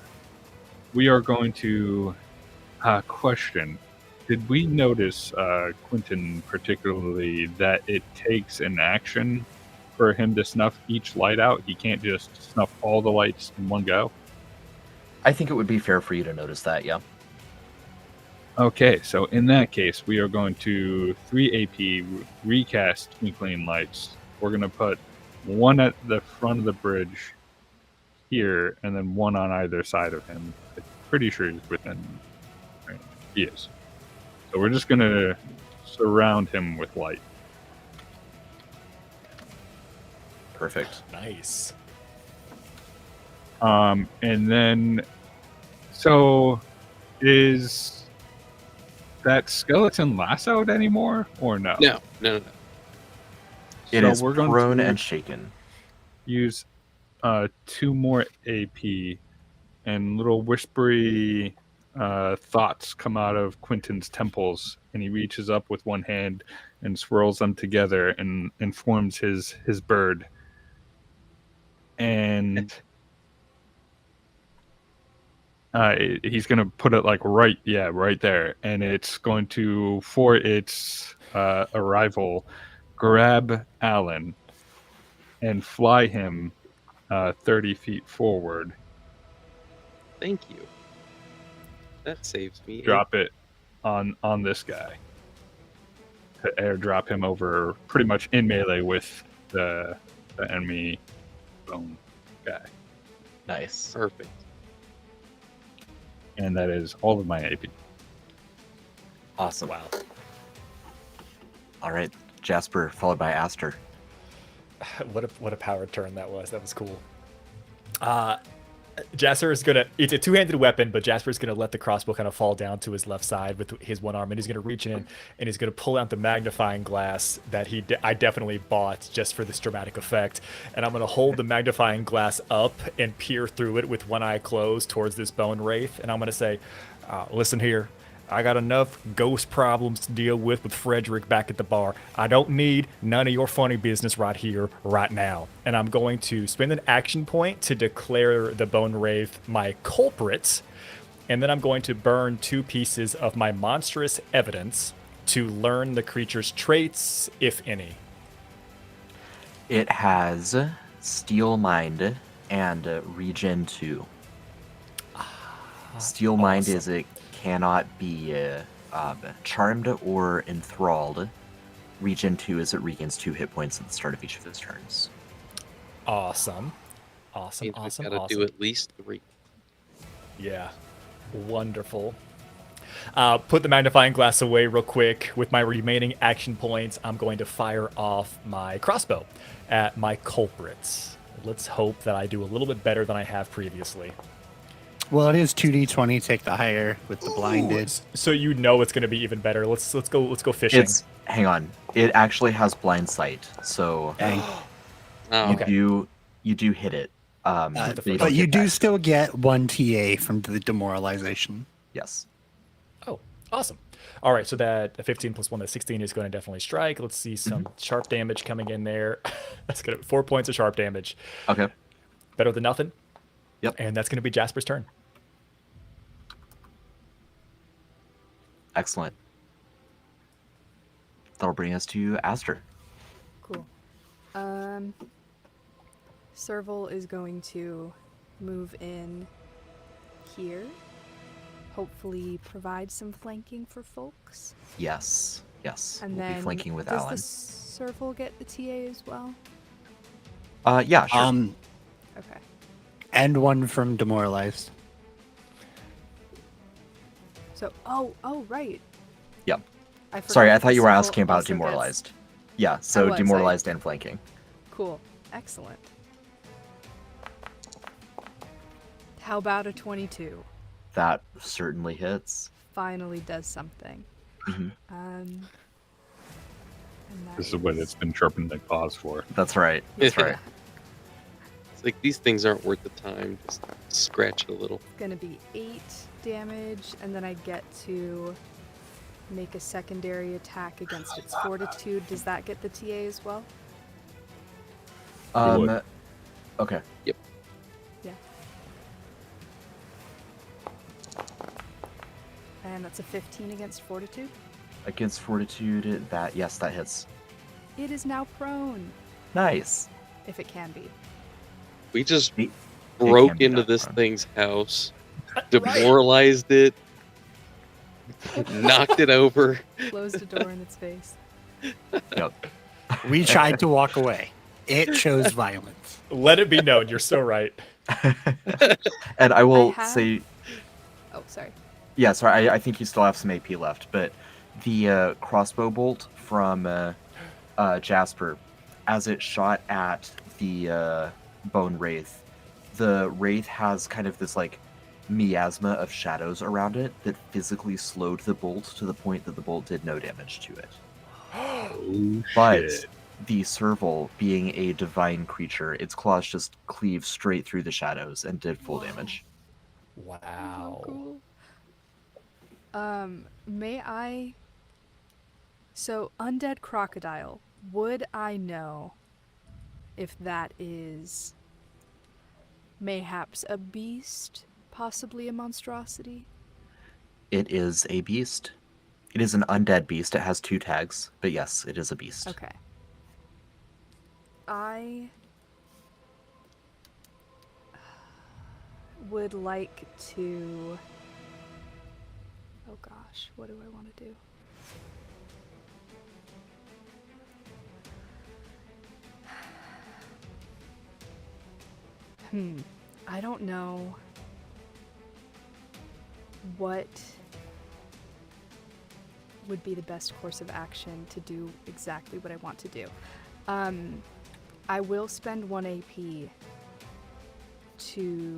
we are going to question. Did we notice, Quentin particularly, that it takes an action for him to snuff each light out? He can't just snuff all the lights in one go? I think it would be fair for you to notice that, yeah. Okay, so in that case, we are going to 3 AP, recast Twinkling Lights. We're going to put 1 at the front of the bridge here, and then 1 on either side of him. I'm pretty sure he's within range. He is. So we're just going to surround him with light. Perfect. Nice. And then, so is that skeleton lassoed anymore or no? No. It So is we're going prone to and shaken. use 2 more AP, and little whispery thoughts come out of Quentin's temples, and he reaches up with one hand and swirls them together and forms his bird. And he's gonna put it like right there, and it's going to, for its arrival, grab Alan and fly him 30 feet forward. Thank you. That saves me. Drop it on this guy to airdrop him over, pretty much in melee with the enemy bone guy. Nice. Perfect. And that is all of my AP. Awesome. Wow. All right, Jasper, followed by Aster. What a power turn that was. That was cool. Jasper is gonna. It's a two-handed weapon, but Jasper is gonna let the crossbow kind of fall down to his left side with his one arm, and he's gonna reach in and he's gonna pull out the magnifying glass that I definitely bought just for this dramatic effect, and I'm gonna hold the magnifying glass up and peer through it with one eye closed towards this bone wraith, and I'm gonna say, "Listen here. I got enough ghost problems to deal with Frederick back at the bar. I don't need none of your funny business right here, right now." And I'm going to spend an action point to declare the Bone Wraith my culprit. And then I'm going to burn 2 pieces of my monstrous evidence to learn the creature's traits, if any. It has Steel Mind and Regen 2. Steel Mind awesome. is it cannot be charmed or enthralled. Regen 2 is it regains 2 hit points at the start of each of his turns. Awesome. Means we've got to do at least 3. Yeah. Wonderful. Put the magnifying glass away real quick. With my remaining action points, I'm going to fire off my crossbow at my culprits. Let's hope that I do a little bit better than I have previously. Well, it is 2d20. Take the higher with the blinded. So you know it's going to be even better. Let's go fishing. Hang on. It actually has blind sight, so Dang. Oh, you okay. do hit it. But you do still get 1 TA from the demoralization. Yes. Oh, awesome. All right, so that 15 plus 1, that's 16 is going to definitely strike. Let's see some sharp damage coming in there. That's good. 4 points of sharp damage. Okay. Better than nothing. Yep. And that's going to be Jasper's turn. Excellent. That'll bring us to Aster. Cool. Serval is going to move in here. Hopefully provide some flanking for folks. Yes. Yes. And we'll then be flanking with does Alan. the Serval get the TA as well? Yeah, sure. Okay. And 1 from demoralized. So, right. Yep. I forgot Sorry, I that thought you were Serval asking about also gets- demoralized. Yeah, so was, demoralized and flanking. Cool. Excellent. How about a 22? That certainly hits. Finally does something. Mhm. And that This is what it's been sharpening the claws for. That's right. That's right. It's like these things aren't worth the time. Just scratch it a little. gonna be 8 damage, and then I get to make a secondary attack against its fortitude. Does that get the TA as well? would. Okay. Yep. Yeah. And that's a 15 against fortitude. Against fortitude, that hits. It is now prone, Nice. if it can be. We just It broke can be into done, this Ron. thing's house, demoralized it, knocked it over. Closed a door in its face. Yep. We tried to walk away. It chose violence. Let it be known, you're so right. And I will have- say, Oh, sorry. yeah, sorry, I think you still have some AP left, but the crossbow bolt from Jasper, as it shot at the bone wraith, the wraith has kind of this like miasma of shadows around it that physically slowed the bolt to the point that the bolt did no damage to it. Oh But shit! the serval, being a divine creature, its claws just cleave straight through the shadows and did full damage. Wow. So cool. May I? So, undead crocodile. Would I know if that is mayhaps a beast, possibly a monstrosity? It is a beast. It is an undead beast. It has 2 tags, but yes, it is a beast. Okay. I would like to. Oh gosh, what do I want to do? I don't know what would be the best course of action to do exactly what I want to do. I will spend 1 AP to,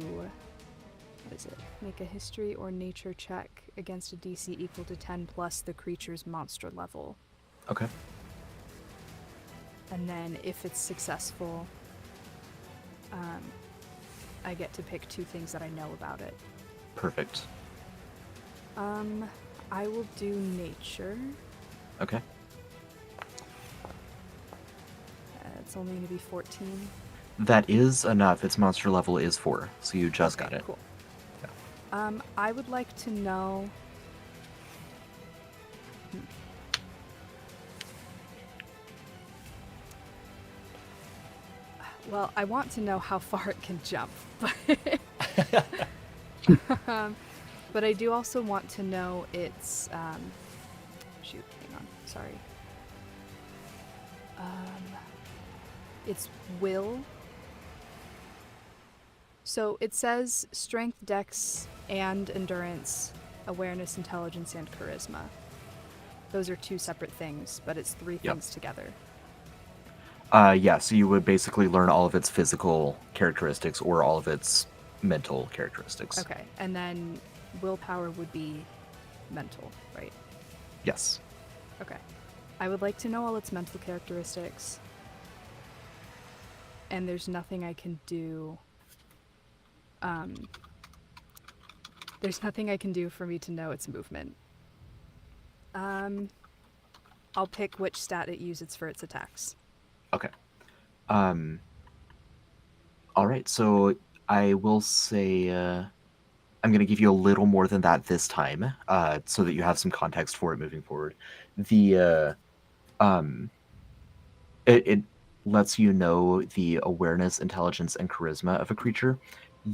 what is it? Make a history or nature check against a DC equal to 10 plus the creature's monster level. Okay. And then if it's successful, I get to pick 2 things that I know about it. Perfect. I will do nature. Okay. It's only going to be 14. That is enough. Its monster level is 4, so you just got it. Cool. I would like to know. Well, I want to know how far it can jump, but I do also want to know its. Shoot, hang on. Sorry. Its will. So it says strength, dex, and endurance, awareness, intelligence, and charisma. Those are 2 separate things, but it's 3 things together. Yeah, so you would basically learn all of its physical characteristics or all of its mental characteristics. Okay, and then willpower would be mental, right? Yes. Okay. I would like to know all its mental characteristics. And there's nothing I can do. There's nothing I can do for me to know its movement. I'll pick which stat it uses for its attacks. Okay. All right, so I will say I'm going to give you a little more than that this time, so that you have some context for it moving forward. It lets you know the awareness, intelligence, and charisma of a creature.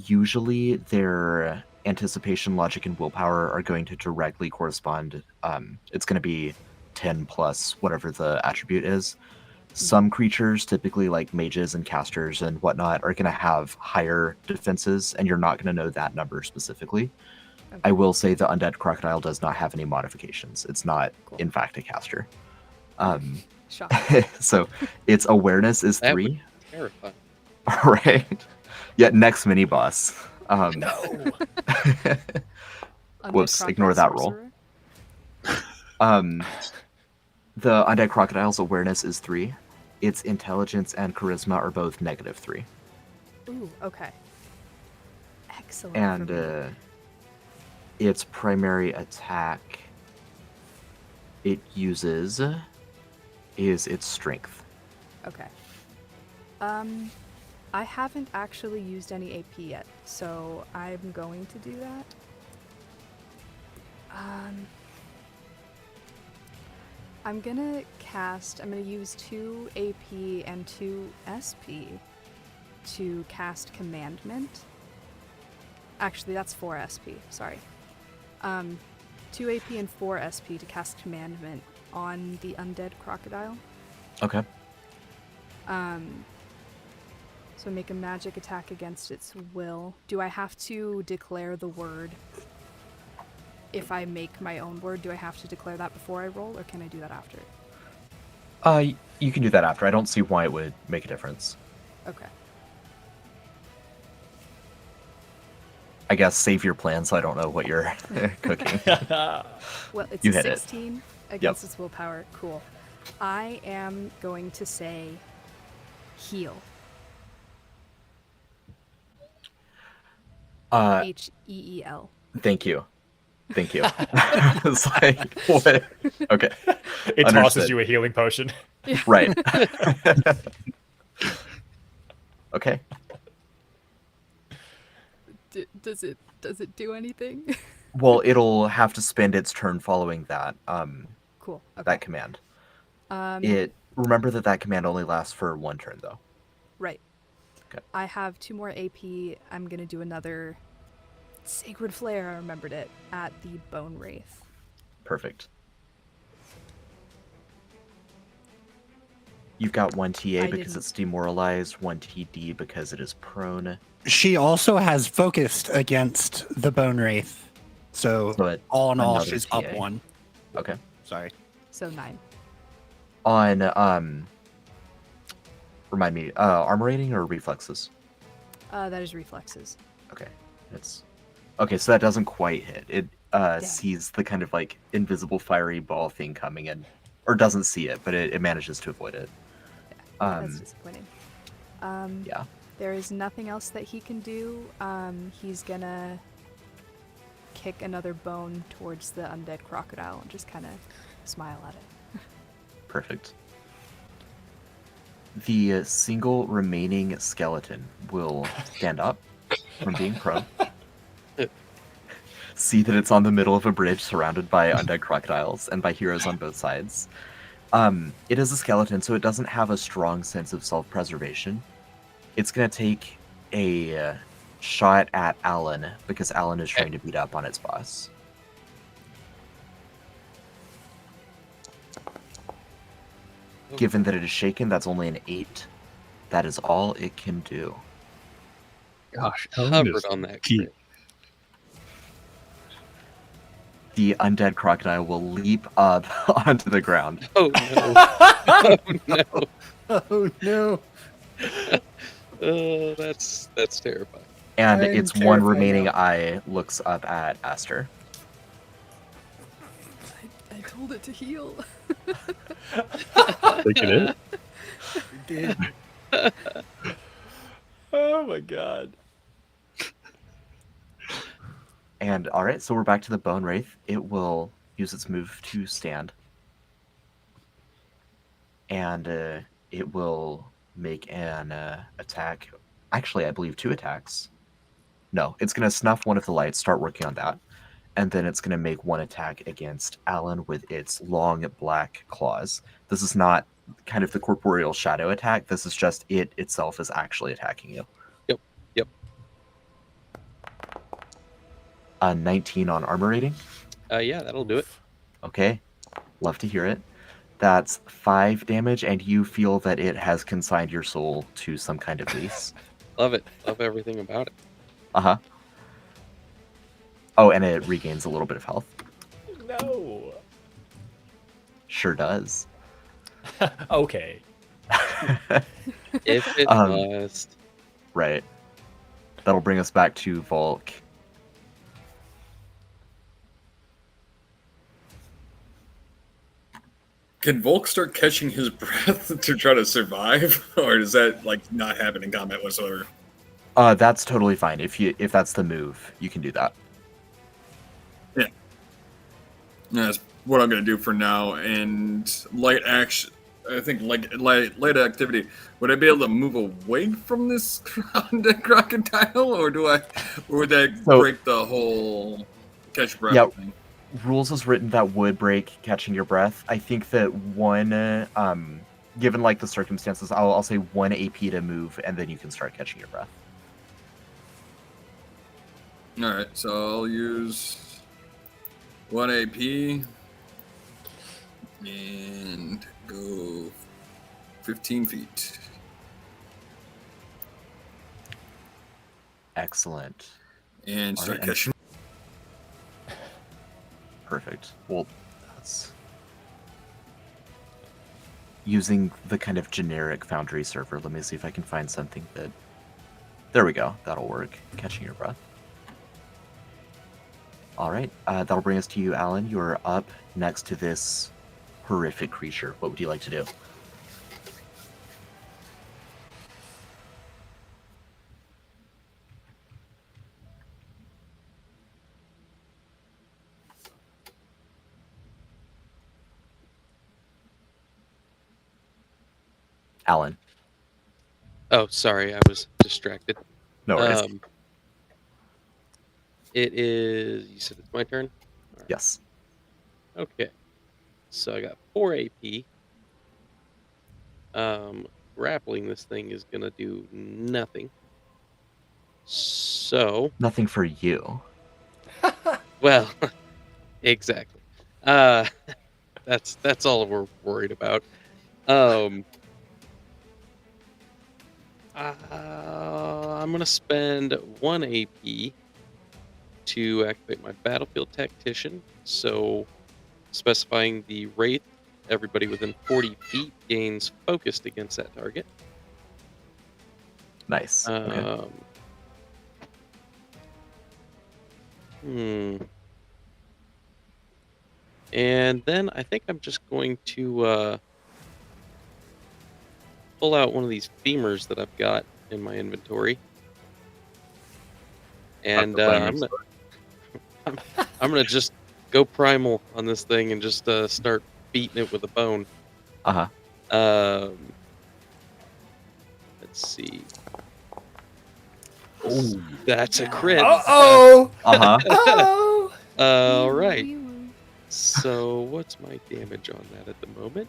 Usually, their anticipation, logic, and willpower are going to directly correspond. It's going to be 10 plus whatever the attribute is. Some creatures, typically like mages and casters and whatnot, are going to have higher defenses, and you're not going to know that number specifically. Okay. I will say the undead crocodile does not have any modifications. It's not, Cool. in fact, a caster. Shock. So its awareness is That 3. would be terrifying. All right. Yeah, next mini boss. No. Whoops, Undead ignore that crocodile roll. The undead crocodile's awareness is 3. Its intelligence and charisma are both -3. sorcerer. Ooh, okay. Excellent. And for me. its primary attack it uses is its strength. Okay. I haven't actually used any AP yet, so I'm going to do that. I'm gonna use 2 AP and 2 SP to cast Commandment. Actually, that's 4 SP, sorry. 2 AP and 4 SP to cast Commandment on the undead crocodile. Okay. So make a magic attack against its will. Do I have to declare the word? If I make my own word, do I have to declare that before I roll, or can I do that after? You can do that after. I don't see why it would make a difference. Okay. I guess save your plan so I don't know what you're cooking. Well, it's You a hit it. 16 against its willpower. Cool. I am going to say heal. H-E-E-L. Thank you. Thank you. It's like, what? Okay. It tosses Understood. you a healing potion. Right. Okay. Does it do anything? Well, it'll have to spend its turn following that Cool. Okay. that command. Um, Remember that command only lasts for one turn though. Right. Okay. I have 2 more AP. I'm gonna do another Sacred Flare, I remembered it, at the Bone Wraith. Perfect. You've got 1 TA I because didn't- it's demoralized, 1 TD because it is prone. She also has focused against the Bone Wraith. So all in all, another she's TA. up 1. Okay. Sorry. So 9. On remind me, armor rating or reflexes? That is reflexes. Okay. Okay, so that doesn't quite hit. It Damn. sees the kind of like invisible fiery ball thing coming in, or doesn't see it, but it manages to avoid it. That's disappointing. Yeah. There is nothing else that he can do. He's gonna kick another bone towards the undead crocodile and just kind of smile at it. Perfect. The single remaining skeleton will stand up from being prone. See that it's on the middle of a bridge surrounded by undead crocodiles and by heroes on both sides. It is a skeleton, so it doesn't have a strong sense of self-preservation. It's going to take a shot at Alan because Alan is trying to beat up on its boss. Given that it is shaken, that's only an 8. That is all it can do. Gosh, Alan Hovered is on that key. crit. The undead crocodile will leap up onto the ground. Oh no! Oh no! Oh, that's terrifying. And I'm its one terrified remaining now. eye looks up at Aster. I told it to heal. Think it is. Did. Oh my god. And alright, so we're back to the Bone Wraith. It will use its move to stand. And it will make an attack. Actually, I believe 2 attacks. No, it's going to snuff one of the lights, start working on that. And then it's going to make 1 attack against Alan with its long black claws. This is not kind of the corporeal shadow attack. This is just it itself is actually attacking you. Yep. 19 on armor rating. Yeah, that'll do it. Okay, love to hear it. That's 5 damage, and you feel that it has consigned your soul to some kind of lease. Love it. Love everything about it. Uh-huh. Oh, and it regains a little bit of health. No. Sure does. Okay. If it Um, must. Right. That'll bring us back to Volk. Can Volk start catching his breath to try to survive, or does that like not happen in combat whatsoever? That's totally fine. If that's the move, you can do that. Yeah, that's what I'm gonna do for now. And light action, I think light activity. Would I be able to move away from this undead crocodile, or would that break the whole catch breath Yeah. thing? Rules is written that would break catching your breath. I think that given like the circumstances, I'll say 1 AP to move, and then you can start catching your breath. All right, so I'll use 1 AP and go 15 feet. Excellent. And All start right, catching. Perfect. Well, that's using the kind of generic Foundry server. Let me see if I can find something that... There we go. That'll work. Catching your breath. All right. That'll bring us to you, Alan. You are up next to this horrific creature. What would you like to do? Alan. Oh, sorry, I was distracted. No worries. It is. You said it's my turn. Yes. Okay. So I got 4 AP. Grappling this thing is gonna do nothing. So, Nothing for you. well, exactly. That's all we're worried about. I'm gonna spend 1 AP to activate my battlefield tactician. So, specifying the wraith, everybody within 40 feet gains focused against that target. Nice. Okay. And then I think I'm just going to pull out one of these femurs that I've got in my inventory. And I'm gonna just go primal on this thing and just start beating it with a bone. Uh-huh. Let's see. Oh. That's a crit. Uh-oh! Uh-huh. All right. So what's my damage on that at the moment?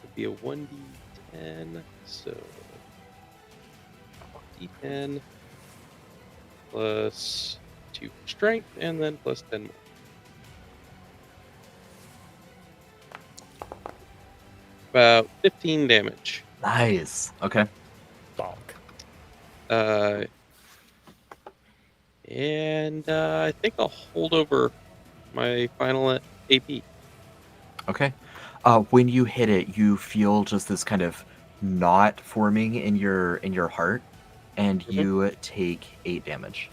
It'd be a 1d10. So d10 plus 2 strength, and then plus 10 more. About 15 damage. Nice. Okay. Bonk. And I think I'll hold over my final AP. Okay. When you hit it, you feel just this kind of knot forming in your heart, and you take 8 damage.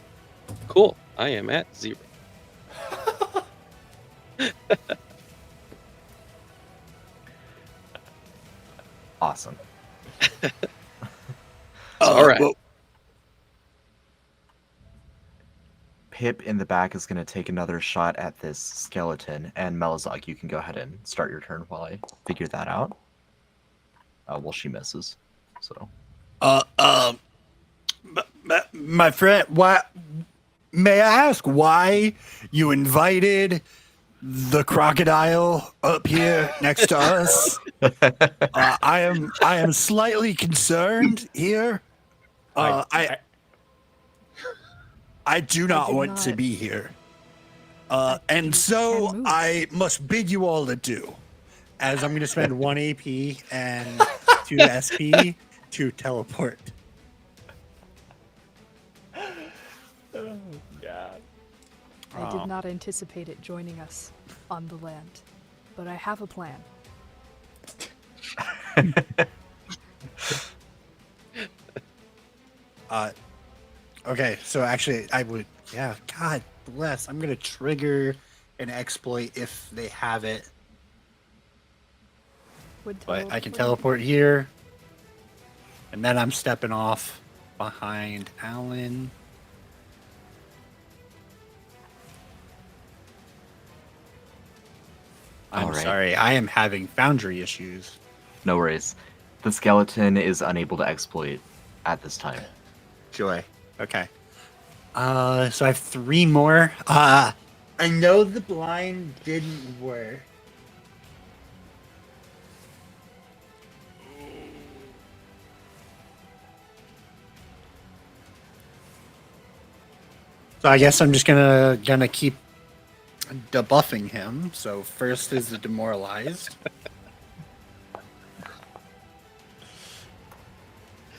Cool. I am at 0. Awesome. All right. Well, Pip in the back is going to take another shot at this skeleton, and Melizog, you can go ahead and start your turn while I figure that out. Well, she misses. So. my friend, why? May I ask why you invited the crocodile up here next to us? I am slightly concerned here. I do not want to be here. And so I must bid you all adieu, as I'm going to spend 1 AP and 2 SP to teleport. Oh, God. I did not anticipate it joining us on the land, but I have a plan. Okay, so actually, I would, yeah, God bless. I'm going to trigger an exploit if they have it. But I can teleport here. And then I'm stepping off behind Alan. I'm sorry, I am having Foundry issues. No worries. The skeleton is unable to exploit at this time. Joy. Okay. So I have 3 more. I know the blind didn't work. So I guess I'm just gonna keep debuffing him. So first is the demoralized.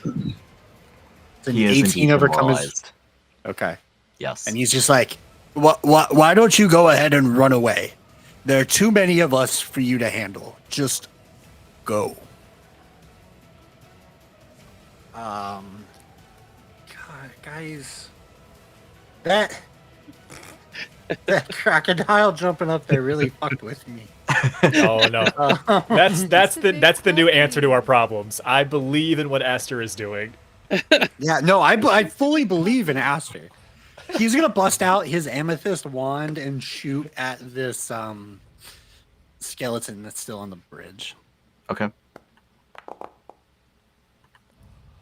It's an He is 18 indeed overcome his. demoralized. Okay. Yes. And he's just like, why don't you go ahead and run away? There are too many of us for you to handle. Just go. God, guys, that crocodile jumping up there really fucked with me. Oh no. That's It's a big that's the new answer to our puppy. problems. I believe in what Aster is doing. Yeah, no, I fully believe in Aster. He's gonna bust out his amethyst wand and shoot at this skeleton that's still on the bridge. Okay.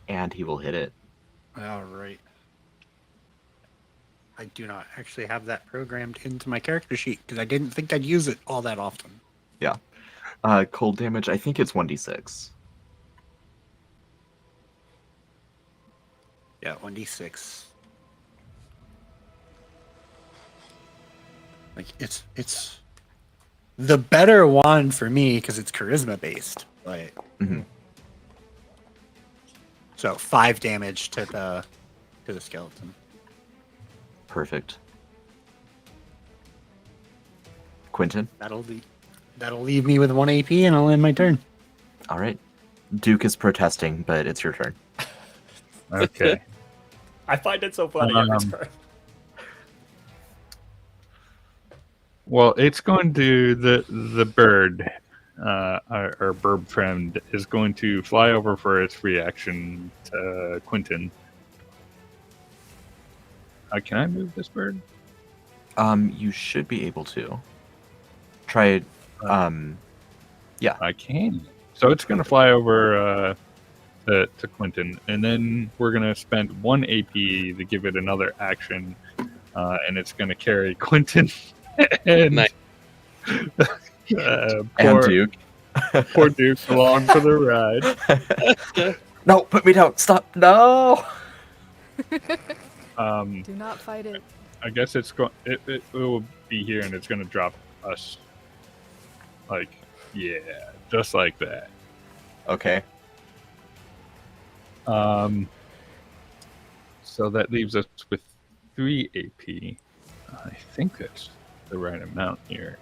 And he will hit it. All right. I do not actually have that programmed into my character sheet because I didn't think I'd use it all that often. Yeah. Cold damage, I think it's 1d6. Yeah, 1d6. Like it's the better one for me because it's charisma based. But Mhm. so 5 damage to the skeleton. Perfect. Quentin? That'll leave me with 1 AP and I'll end my turn. All right. Duke is protesting, but it's your turn. Okay. I find it so funny every turn. Well, it's going to the bird, our bird friend is going to fly over for its reaction to Quentin. Can I move this bird? You should be able to. Try yeah. I can. So it's going to fly over to Quentin, and then we're going to spend 1 AP to give it another action, and it's going to carry Quentin and, Nice. And poor Duke. poor Duke along for the ride. No, put me down. Stop. No. Do not fight it. I guess it's going. It will be here, and it's going to drop us. Like, yeah, just like that. Okay. So that leaves us with 3 AP. I think that's the right amount here.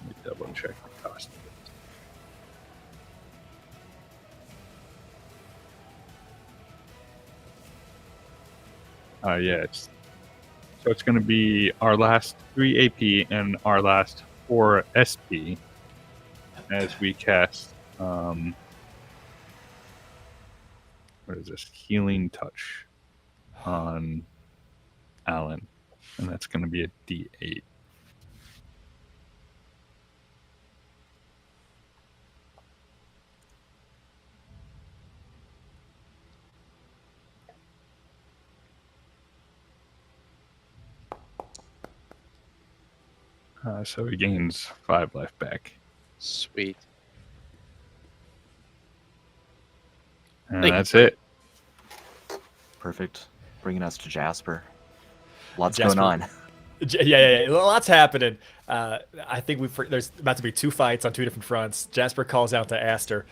Let me double check the cost of it. Yeah, so it's going to be our last 3 AP and our last 4 SP as we cast what is this? Healing Touch on Alan, and that's going to be a D8. So he gains 5 life back. Sweet. And Thank that's you. it. Perfect. Bringing us to Jasper. Lots Jasper. going on. Yeah. Lots happening. I think there's about to be 2 fights on 2 different fronts. Jasper calls out to Aster.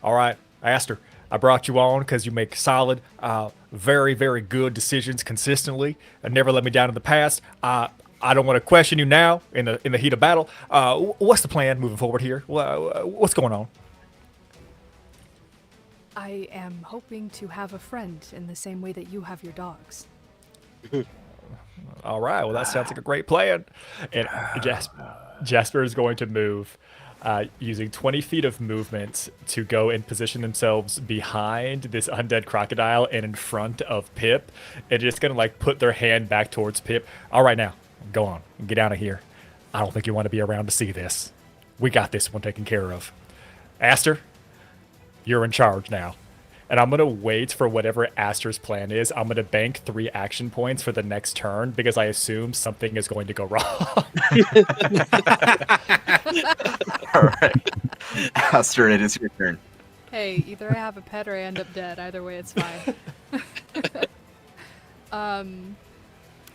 All right, Aster, I brought you on because you make solid, very, very good decisions consistently and never let me down in the past. I don't want to question you now in the heat of battle. What's the plan moving forward here? What's going on? I am hoping to have a friend in the same way that you have your dogs. All right, well, that sounds like a great plan. And Jasper is going to move using 20 feet of movement to go and position themselves behind this undead crocodile and in front of Pip. And just going to like put their hand back towards Pip. All right, now, go on. Get out of here. I don't think you want to be around to see this. We got this one taken care of. Aster, you're in charge now. And I'm going to wait for whatever Aster's plan is. I'm going to bank 3 action points for the next turn because I assume something is going to go wrong. All right. Aster, it is your turn. Hey, either I have a pet or I end up dead. Either way, it's fine.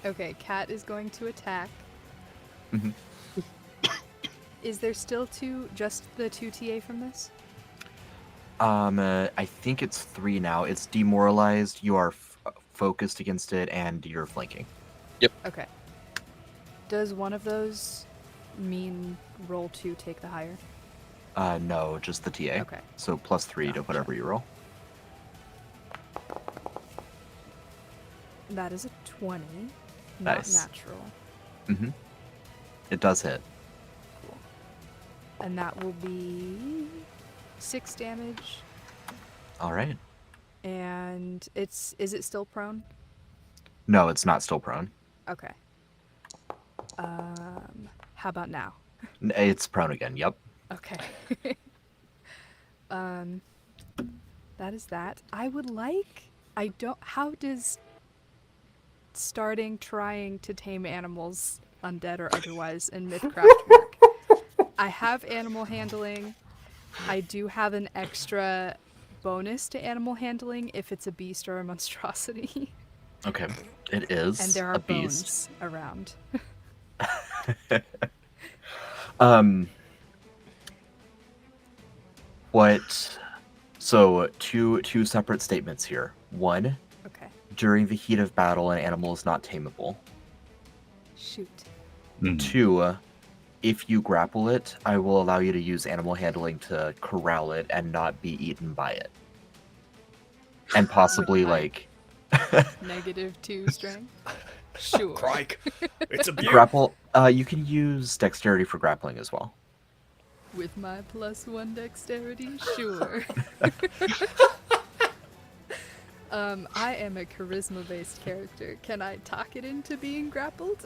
Okay, Cat is going to attack. Mhm. Is there still just the 2 TA from this? I think it's 3 now. It's demoralized. You are focused against it, and you're flanking. Okay. Does one of those mean roll 2 take the higher? No, just the TA. Okay. So +3 to Gotcha. whatever you roll. That is a 20. Not Nice. natural. Mm-hmm. It does hit. And that will be 6 damage. All right. And is it still prone? No, it's not still prone. Okay. How about now? It's prone again. Yep. Okay. That is that. I would like. How does trying to tame animals, undead or otherwise, in MythCraft work? I have animal handling. I do have an extra bonus to animal handling if it's a beast or a monstrosity. Okay. It is And there are a beast. bones around. What? So two separate statements here. One, Okay. during the heat of battle, an animal is not tameable. Shoot. Two, if you grapple it, I will allow you to use animal handling to corral it and not be eaten by it. And possibly With my- like -2 strength. Sure. Crike. It's a beaut. grapple. You can use dexterity for grappling as well. With my +1 dexterity, sure. I am a charisma-based character. Can I talk it into being grappled?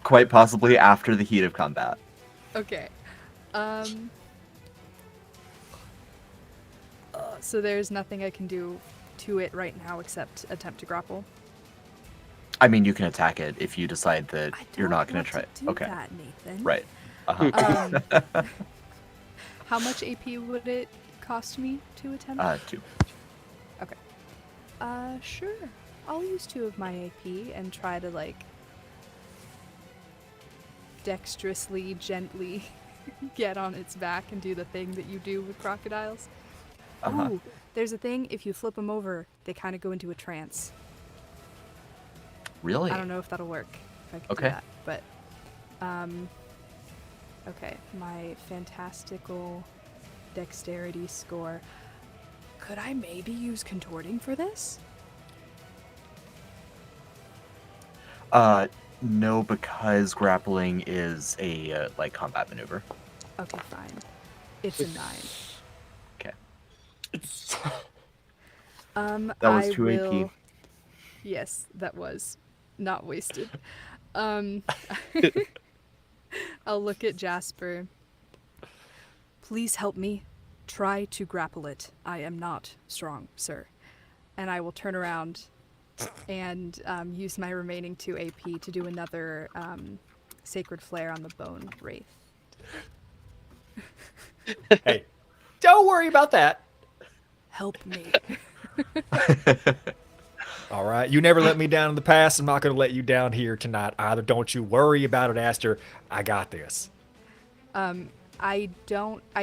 Quite possibly after the heat of combat. Okay. So there's nothing I can do to it right now except attempt to grapple. I mean, you can attack it if you decide that I you're don't not going want to try. do Okay, that, Nathan. right. Uh-huh. How much AP would it cost me to attempt? 2. Sure. I'll use 2 of my AP and try to, like, dexterously, gently get on its back and do the thing that you do with crocodiles. Uh-huh. Ooh, there's a thing, if you flip them over, they kind of go into a trance. Really? I don't know if that'll work, if I can Okay. do that, but, okay, my fantastical dexterity score. Could I maybe use contorting for this? No, because grappling is a like combat maneuver. Okay, fine. It's a 9. Okay. That was 2 AP. Yes, that was not wasted. I'll look at Jasper. Please help me. Try to grapple it. I am not strong, sir. And I will turn around and use my remaining 2 AP to do another Sacred Flare on the Bone Wraith. Hey, don't worry about that. Help me. All right. You never let me down in the past. I'm not going to let you down here tonight either. Don't you worry about it, Aster. I got this. I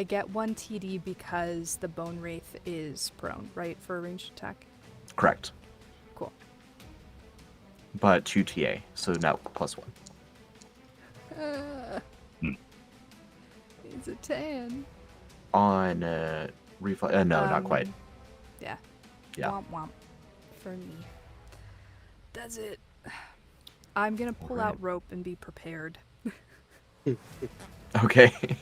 get 1 TD because the Bone Wraith is prone, right, for a ranged attack? Correct. Cool. But 2 TA, so now +1. It's a 10. On reflex. No, not quite. Yeah. Yeah. Womp womp. For me. That's it. I'm gonna pull out rope and be prepared. Okay.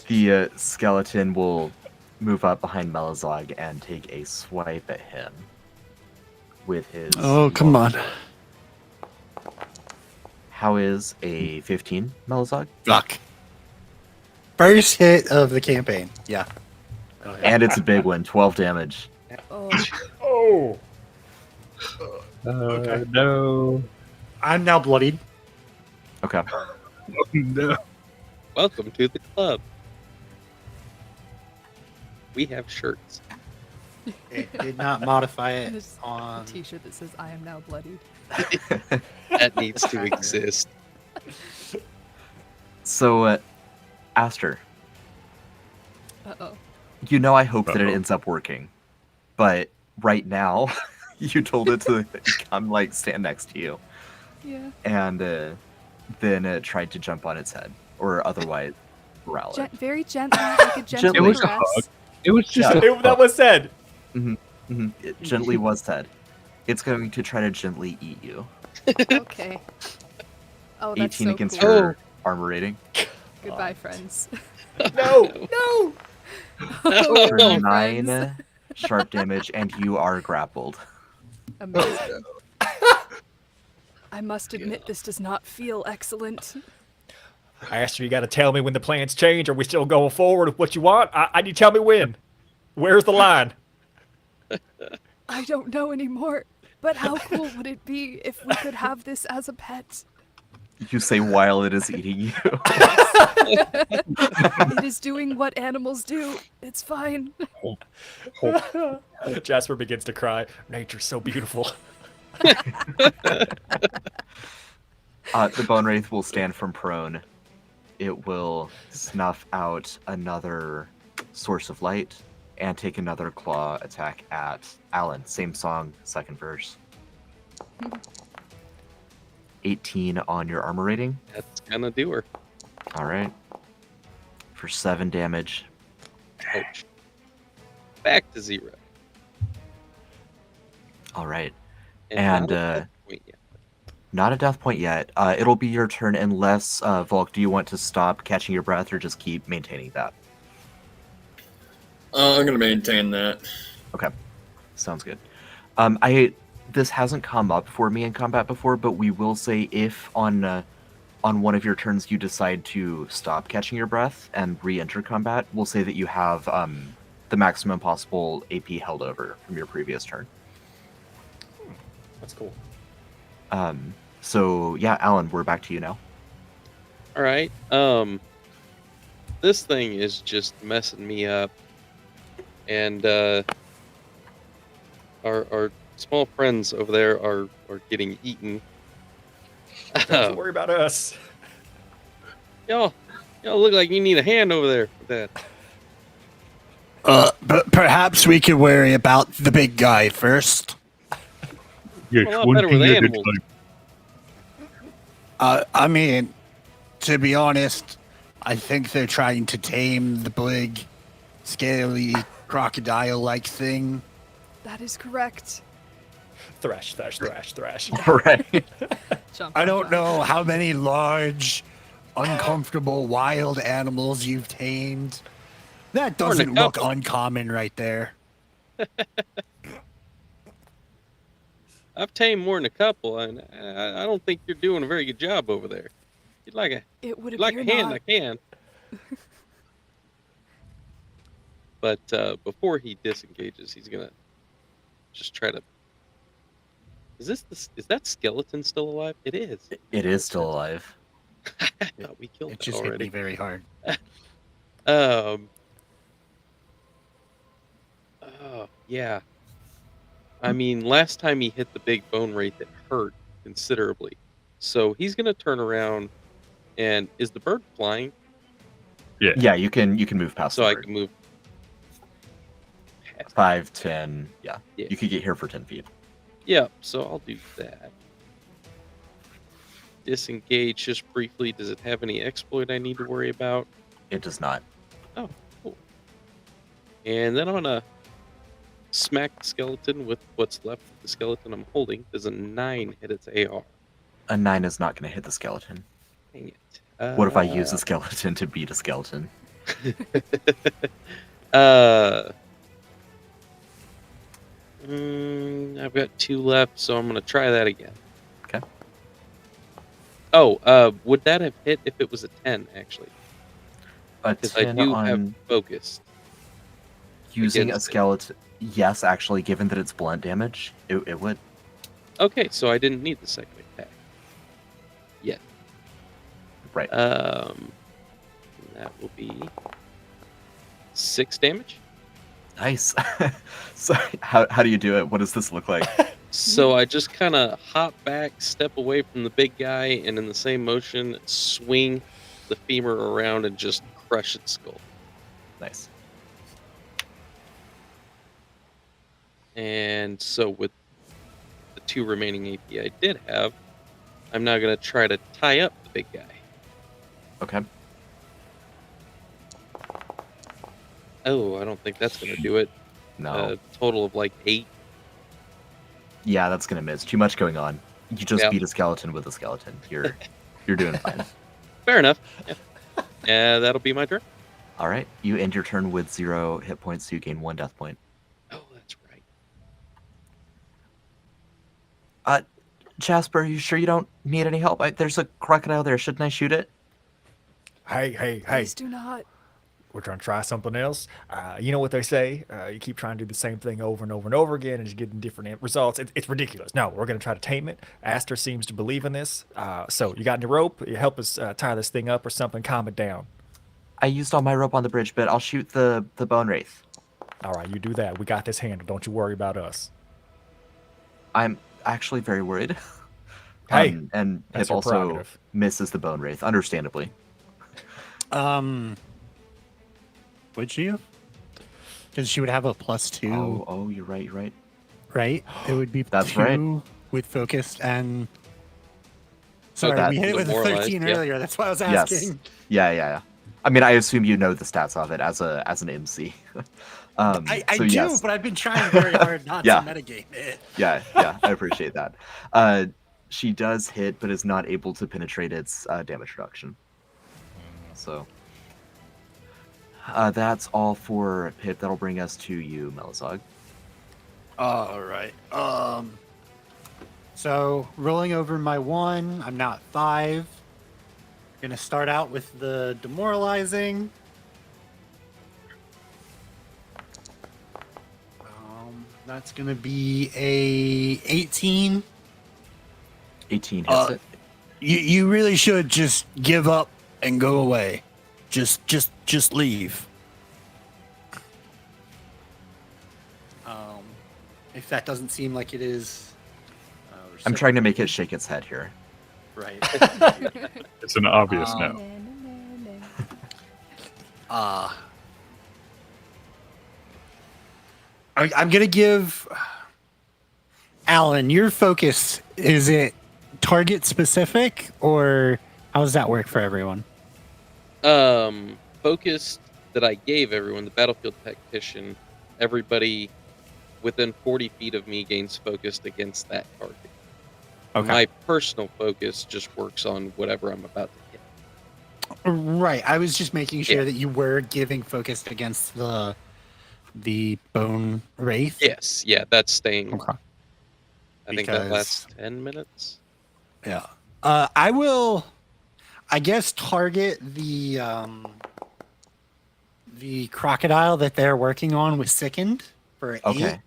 The skeleton will move up behind Melazog and take a swipe at him with his. Oh, come on. How is a 15, Melazog? Fuck. First hit of the campaign. Yeah. Oh, yeah. And it's a big one, 12 damage. Oh, Oh. Okay. No. I'm now bloodied. Okay. No. Welcome to the club. We have shirts. It did not modify it there's a on. t-shirt that says I am now bloodied. That needs to exist. So, Aster, Uh-oh. you know I hope that it Uh-oh. ends up working. But right now, you told it to come, like, stand next to you. Yeah. And then it tried to jump on its head. or otherwise growling. Very gently, like a gentle Gently. It was a caress. hug. It was just Yeah. a That was said. It gently was said. It's going to try to gently eat you. Okay. Oh, that's 18 so against cool. your armor rating. Goodbye, friends. No, no. Oh, For goodbye, 9 friends. sharp damage, and you are grappled. Amazing. I must admit, this does not feel excellent. Aster, you got to tell me when the plans change. Are we still going forward with what you want? I need you to tell me when. Where's the line? I don't know anymore. But how cool would it be if we could have this as a pet? You say while it is eating you. It is doing what animals do. It's fine. Jasper begins to cry. Nature's so beautiful. The Bone Wraith will stand from prone. It will snuff out another source of light and take another claw attack at Alan. Same song, second verse. 18 on your armor rating. That's gonna do her. All right. For 7 damage. Ouch. Back to 0. All right. And And, not at that point yet. Not a death point yet. It'll be your turn unless, Volk, do you want to stop catching your breath or just keep maintaining that? I'm going to maintain that. Okay. Sounds good. This hasn't come up for me in combat before, but we will say if on one of your turns you decide to stop catching your breath and re-enter combat, we'll say that you have the maximum possible AP held over from your previous turn. That's cool. So yeah, Alan, we're back to you now. All right. This thing is just messing me up, and our small friends over there are getting eaten. Don't worry about us. Y'all look like you need a hand over there with that. But perhaps we could worry about the big guy first. Yes, A lot one better thing with at a animals. time. I mean, to be honest, I think they're trying to tame the big, scaly, crocodile-like thing. That is correct. Thrash, thrash, thrash, thrash. Right. Jump I on don't that. know how many large, uncomfortable wild animals you've tamed. That More than a doesn't look couple. uncommon right there. I've tamed more than a couple, and I don't think you're doing a very good job over there. You'd like a It would you'd like appear a hand, not. I can. But before he disengages, he's gonna just try to. Is that skeleton still alive? It is. It is still alive. I thought we killed It it just hit me already. very hard. Oh yeah. I mean, last time he hit the big bone wraith, it hurt considerably. So he's gonna turn around, and is the bird flying? Yeah, you can move past So the I bird. can move. past 5, 10, yeah. Yeah. You could get here for 10 feet. Yeah, so I'll do that. Disengage just briefly. Does it have any exploit I need to worry about? It does not. Oh, cool. And then I'm gonna smack the skeleton with what's left of the skeleton I'm holding. Does a 9 hit its AR? A 9 is not going to hit the skeleton. Dang it. What if I use a skeleton to beat a skeleton? I've got 2 left, so I'm gonna try that again. Okay. Oh, would that have hit if it was a 10, actually? A Because I 10 do on have focus. using a against it. skeleton. Yes, actually, given that it's blunt damage, it would. Okay, so I didn't need the second attack. Yet. Right. That will be 6 damage. Nice. So how do you do it? What does this look like? So I just kind of hop back, step away from the big guy, and in the same motion, swing the femur around and just crush its skull. Nice. And so with the 2 remaining AP I did have, I'm now going to try to tie up the big guy. Okay. Oh, I don't think that's gonna do it. No. Total of like 8. Yeah, that's gonna miss. Too much going on. You just Yeah. beat a skeleton with a skeleton. You're doing fine. Fair enough. Yeah, that'll be my turn. All right. You end your turn with 0 hit points, so you gain 1 death point. Oh, that's right. Jasper, are you sure you don't need any help? There's a crocodile there. Shouldn't I shoot it? Hey. Please do not. We're trying to try something else. You know what they say? You keep trying to do the same thing over and over and over again, and you're getting different results. It's ridiculous. No, we're going to try to tame it. Aster seems to believe in this. So you got any rope? You help us tie this thing up or something. Calm it down. I used all my rope on the bridge, but I'll shoot the bone wraith. All right, you do that. We got this handled. Don't you worry about us. I'm actually very worried. Hey, and that's Hip your also prerogative. misses the bone wraith, understandably. Would you? Because she would have a +2, Oh, you're right. You're right. right? It would be That's 2 right. with focused and. Sorry, that- we hit it with a Demoralized, 13 yeah. earlier. That's why I was Yes. asking. Yeah. I mean, I assume you know the stats of it as an MC. I so do, yes. but I've been trying very hard not Yeah. to metagame it. Yeah, I appreciate that. She does hit, but is not able to penetrate its damage reduction. So that's all for Pip. That'll bring us to you, Melisog. All right. So rolling over my 1, I'm now at 5. Gonna start out with the demoralizing. That's gonna be a 18. 18 hits it. You really should just give up and go away. Just leave. If that doesn't seem like it is. I'm trying to make it shake its head here. Right. It's an obvious no. I'm gonna give Alan your focus. Is it target specific, or how does that work for everyone? Focus that I gave everyone, the battlefield tactician, everybody within 40 feet of me gains focused against that target. My personal focus just works on whatever I'm about to hit. Right. I was just making sure Yeah. that you were giving focus against the bone wraith. Yes, yeah, that's staying. Okay. I think that Because- lasts 10 minutes. Yeah. I will, I guess, target the crocodile that they're working on with sickened for 8. Okay.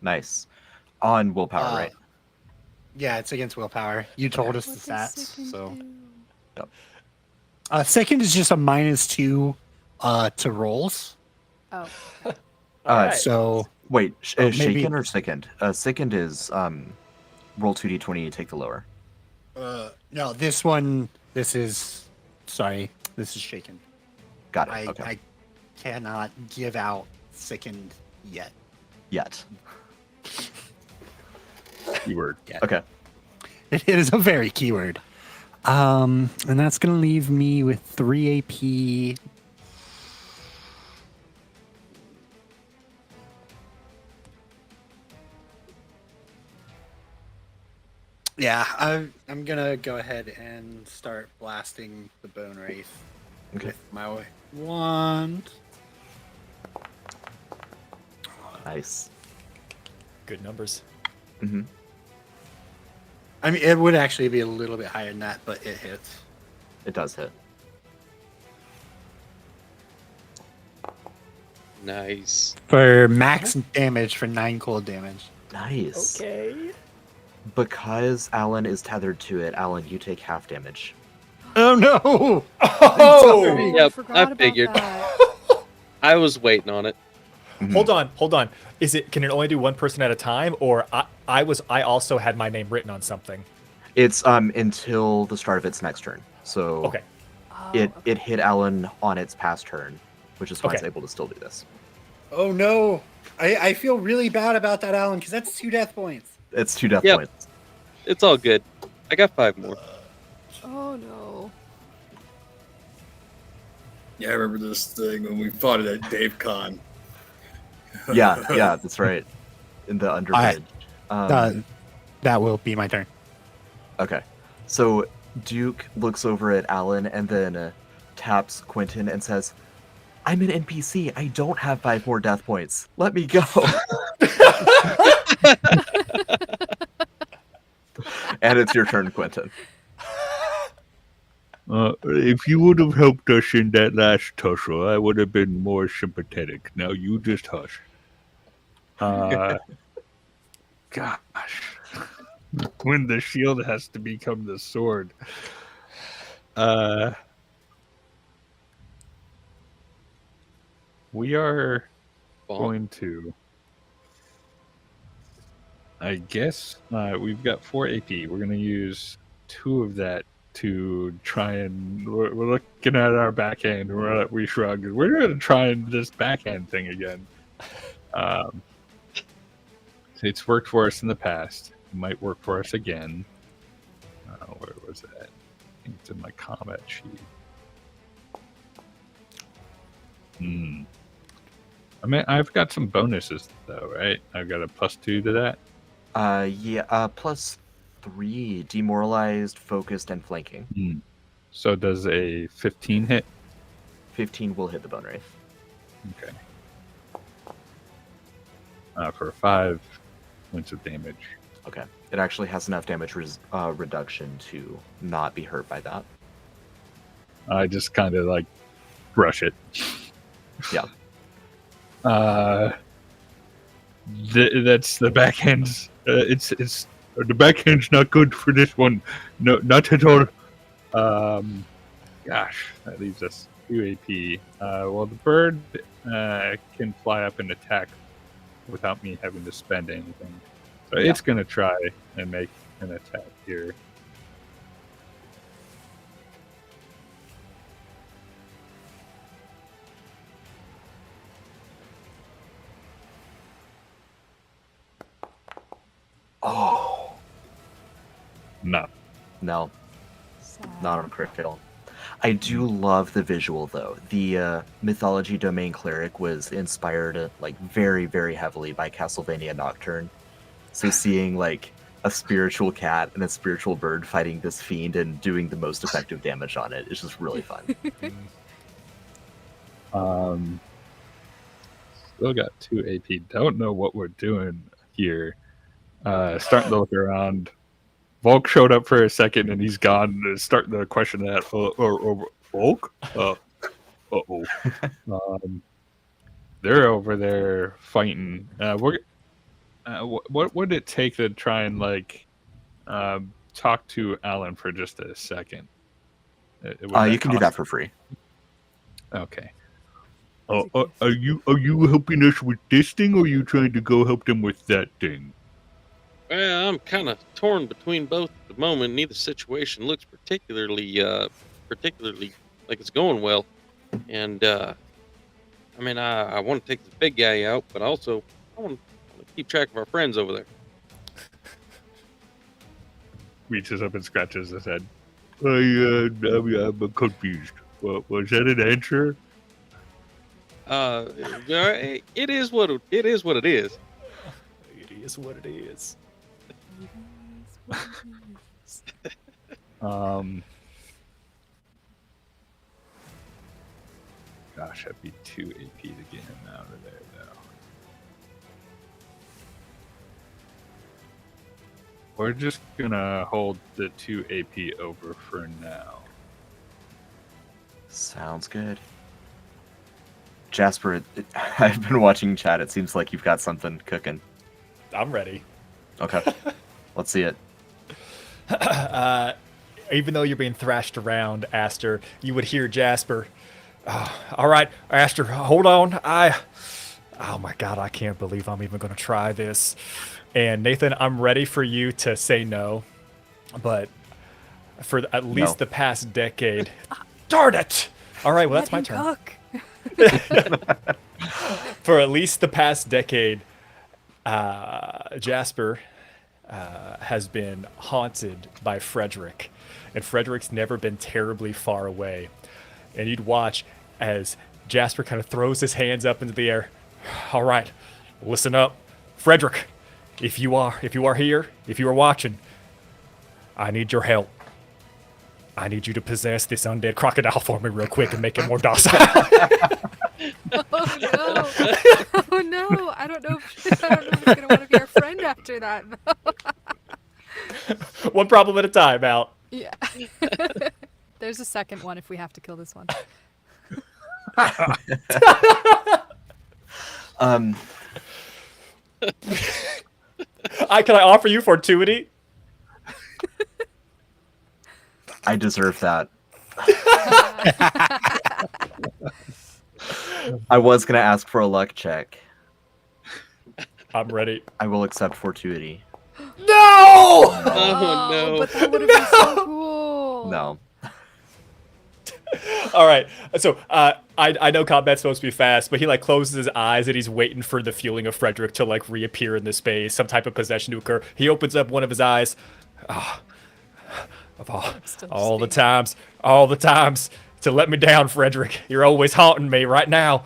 Nice. On willpower, right? Yeah, it's against willpower. You told us What the does stats, Sickened so. do? Sickened is just a -2 to rolls. Oh, Alright. So Wait, maybe- shaken or sickened? Sickened is roll 2d20, take the lower. no, this is shaken. Got it. I Okay. cannot give out sickened yet. Yet. Keyword. Okay. It is a very keyword. And that's gonna leave me with 3 AP. Yeah, I'm gonna go ahead and start blasting the bone wraith Okay. with my wand. Nice. Good numbers. Mm-hmm. I mean, it would actually be a little bit higher than that, but it hits. It does hit. Nice. For max damage for 9 cold damage. Nice. Okay. Because Alan is tethered to it, Alan, you take half damage. Oh no! Oh! Yep, forgot I about figured. that. I was waiting on it. Mhm. Hold on. Can it only do one person at a time, or I also had my name written on something? It's until the start of its next turn. So Okay. Oh, it okay. it hit Alan on its past turn, which is why it's Okay. able to still do this. Oh no! I feel really bad about that, Alan, because that's 2 death points. It's 2 death Yep. points. It's all good. I got 5 more. Oh no. Yeah, I remember this thing when we fought it at Dave Con. Yeah, that's right. In the underbridge. That will be my turn. Okay. So Duke looks over at Alan and then taps Quentin and says, I'm an NPC. I don't have 5 more death points. Let me go. And it's your turn, Quentin. If you would have helped us in that last tussle, I would have been more sympathetic. Now you just hush. Gosh. When the shield has to become the sword. We are going to... I guess we've got 4 AP. We're going to use 2 of that to try and... We're looking at our backhand. We shrug. We're going to try and this backhand thing again. It's worked for us in the past. It might work for us again. Where was that? I think it's in my combat sheet. I mean, I've got some bonuses, though, right? I've got a +2 to that. +3, demoralized, focused, and flanking. So does a 15 hit? 15 will hit the bone wraith. Okay. For 5 points of damage. Okay. It actually has enough damage reduction to not be hurt by that. I just kind of like brush it. Yeah. That's the backhand's. It's the backhand's not good for this one. No, not at all. Gosh, that leaves us 2 AP. Well, the bird can fly up and attack without me having to spend anything. So it's going to try and make an attack here. Oh. No. Sad. Not on crit fail. I do love the visual, though. The mythology domain cleric was inspired like very, very heavily by Castlevania Nocturne. So seeing like a spiritual cat and a spiritual bird fighting this fiend and doing the most effective damage on it is just really fun. Still got 2 AP. Don't know what we're doing here. Starting to look around. Volk showed up for a second and he's gone. Starting to question that. Volk? Uh-oh. They're over there fighting. What would it take to try and like talk to Alan for just a second? You can do that for free. Okay. Are you helping us with this thing, or are you trying to go help them with that thing? Well, I'm kind of torn between both at the moment. Neither situation looks particularly like it's going well. And I mean, I want to take this big guy out, but also I want to keep track of our friends over there. Reaches up and scratches his head. I'm confused. Was that an answer? It is what it is. It is what it is. Gosh, that'd be 2 AP to get him out of there, though. We're just gonna hold the 2 AP over for now. Sounds good. Jasper, I've been watching chat. It seems like you've got something cooking. I'm ready. Okay. Let's see it. Even though you're being thrashed around, Aster, you would hear Jasper. All right, Aster, hold on. Oh my God, I can't believe I'm even going to try this. And Nathan, I'm ready for you to say no, but for at least the past decade. Darn it! All right, well, that's my turn. Cook. For at least the past decade, Jasper has been haunted by Frederick, and Frederick's never been terribly far away. And you'd watch as Jasper kind of throws his hands up into the air. All right, listen up, Frederick. If you are here, if you are watching, I need your help. I need you to possess this undead crocodile for me real quick and make it more docile. Oh no! Oh no! I don't know if he's gonna want to be our friend after that. One problem at a time, Al. Yeah. There's a second one if we have to kill this one. Can I offer you fortuity? I deserve that. I was gonna ask for a luck check. I'm ready. I will accept fortuity. No! Oh, no. But that would have been so cool. No. All right. So I know combat's supposed to be fast, but he like closes his eyes and he's waiting for the fueling of Frederick to like reappear in the space, some type of possession to occur. He opens up one of his eyes. Of all the times to let me down, Frederick. You're always haunting me right now.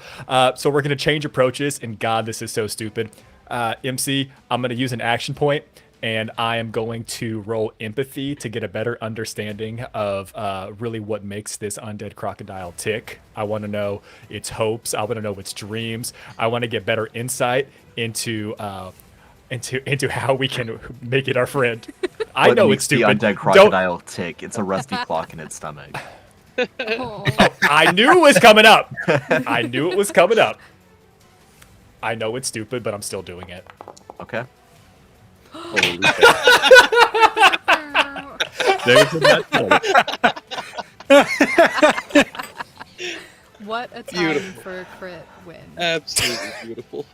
So we're gonna change approaches, and God, this is so stupid. MC, I'm gonna use an action point, and I am going to roll empathy to get a better understanding of really what makes this undead crocodile tick. I want to know its hopes. I want to know its dreams. I want to get better insight into how we can make it our friend. I What know makes it's stupid. The undead crocodile tick. It's a rusty clock in its stomach. Oh. I knew it was coming up. I knew it was coming up. I know it's stupid, but I'm still doing it. Okay. Holy shit. There's a nut. What a time Beautiful. for a crit win. Absolutely beautiful.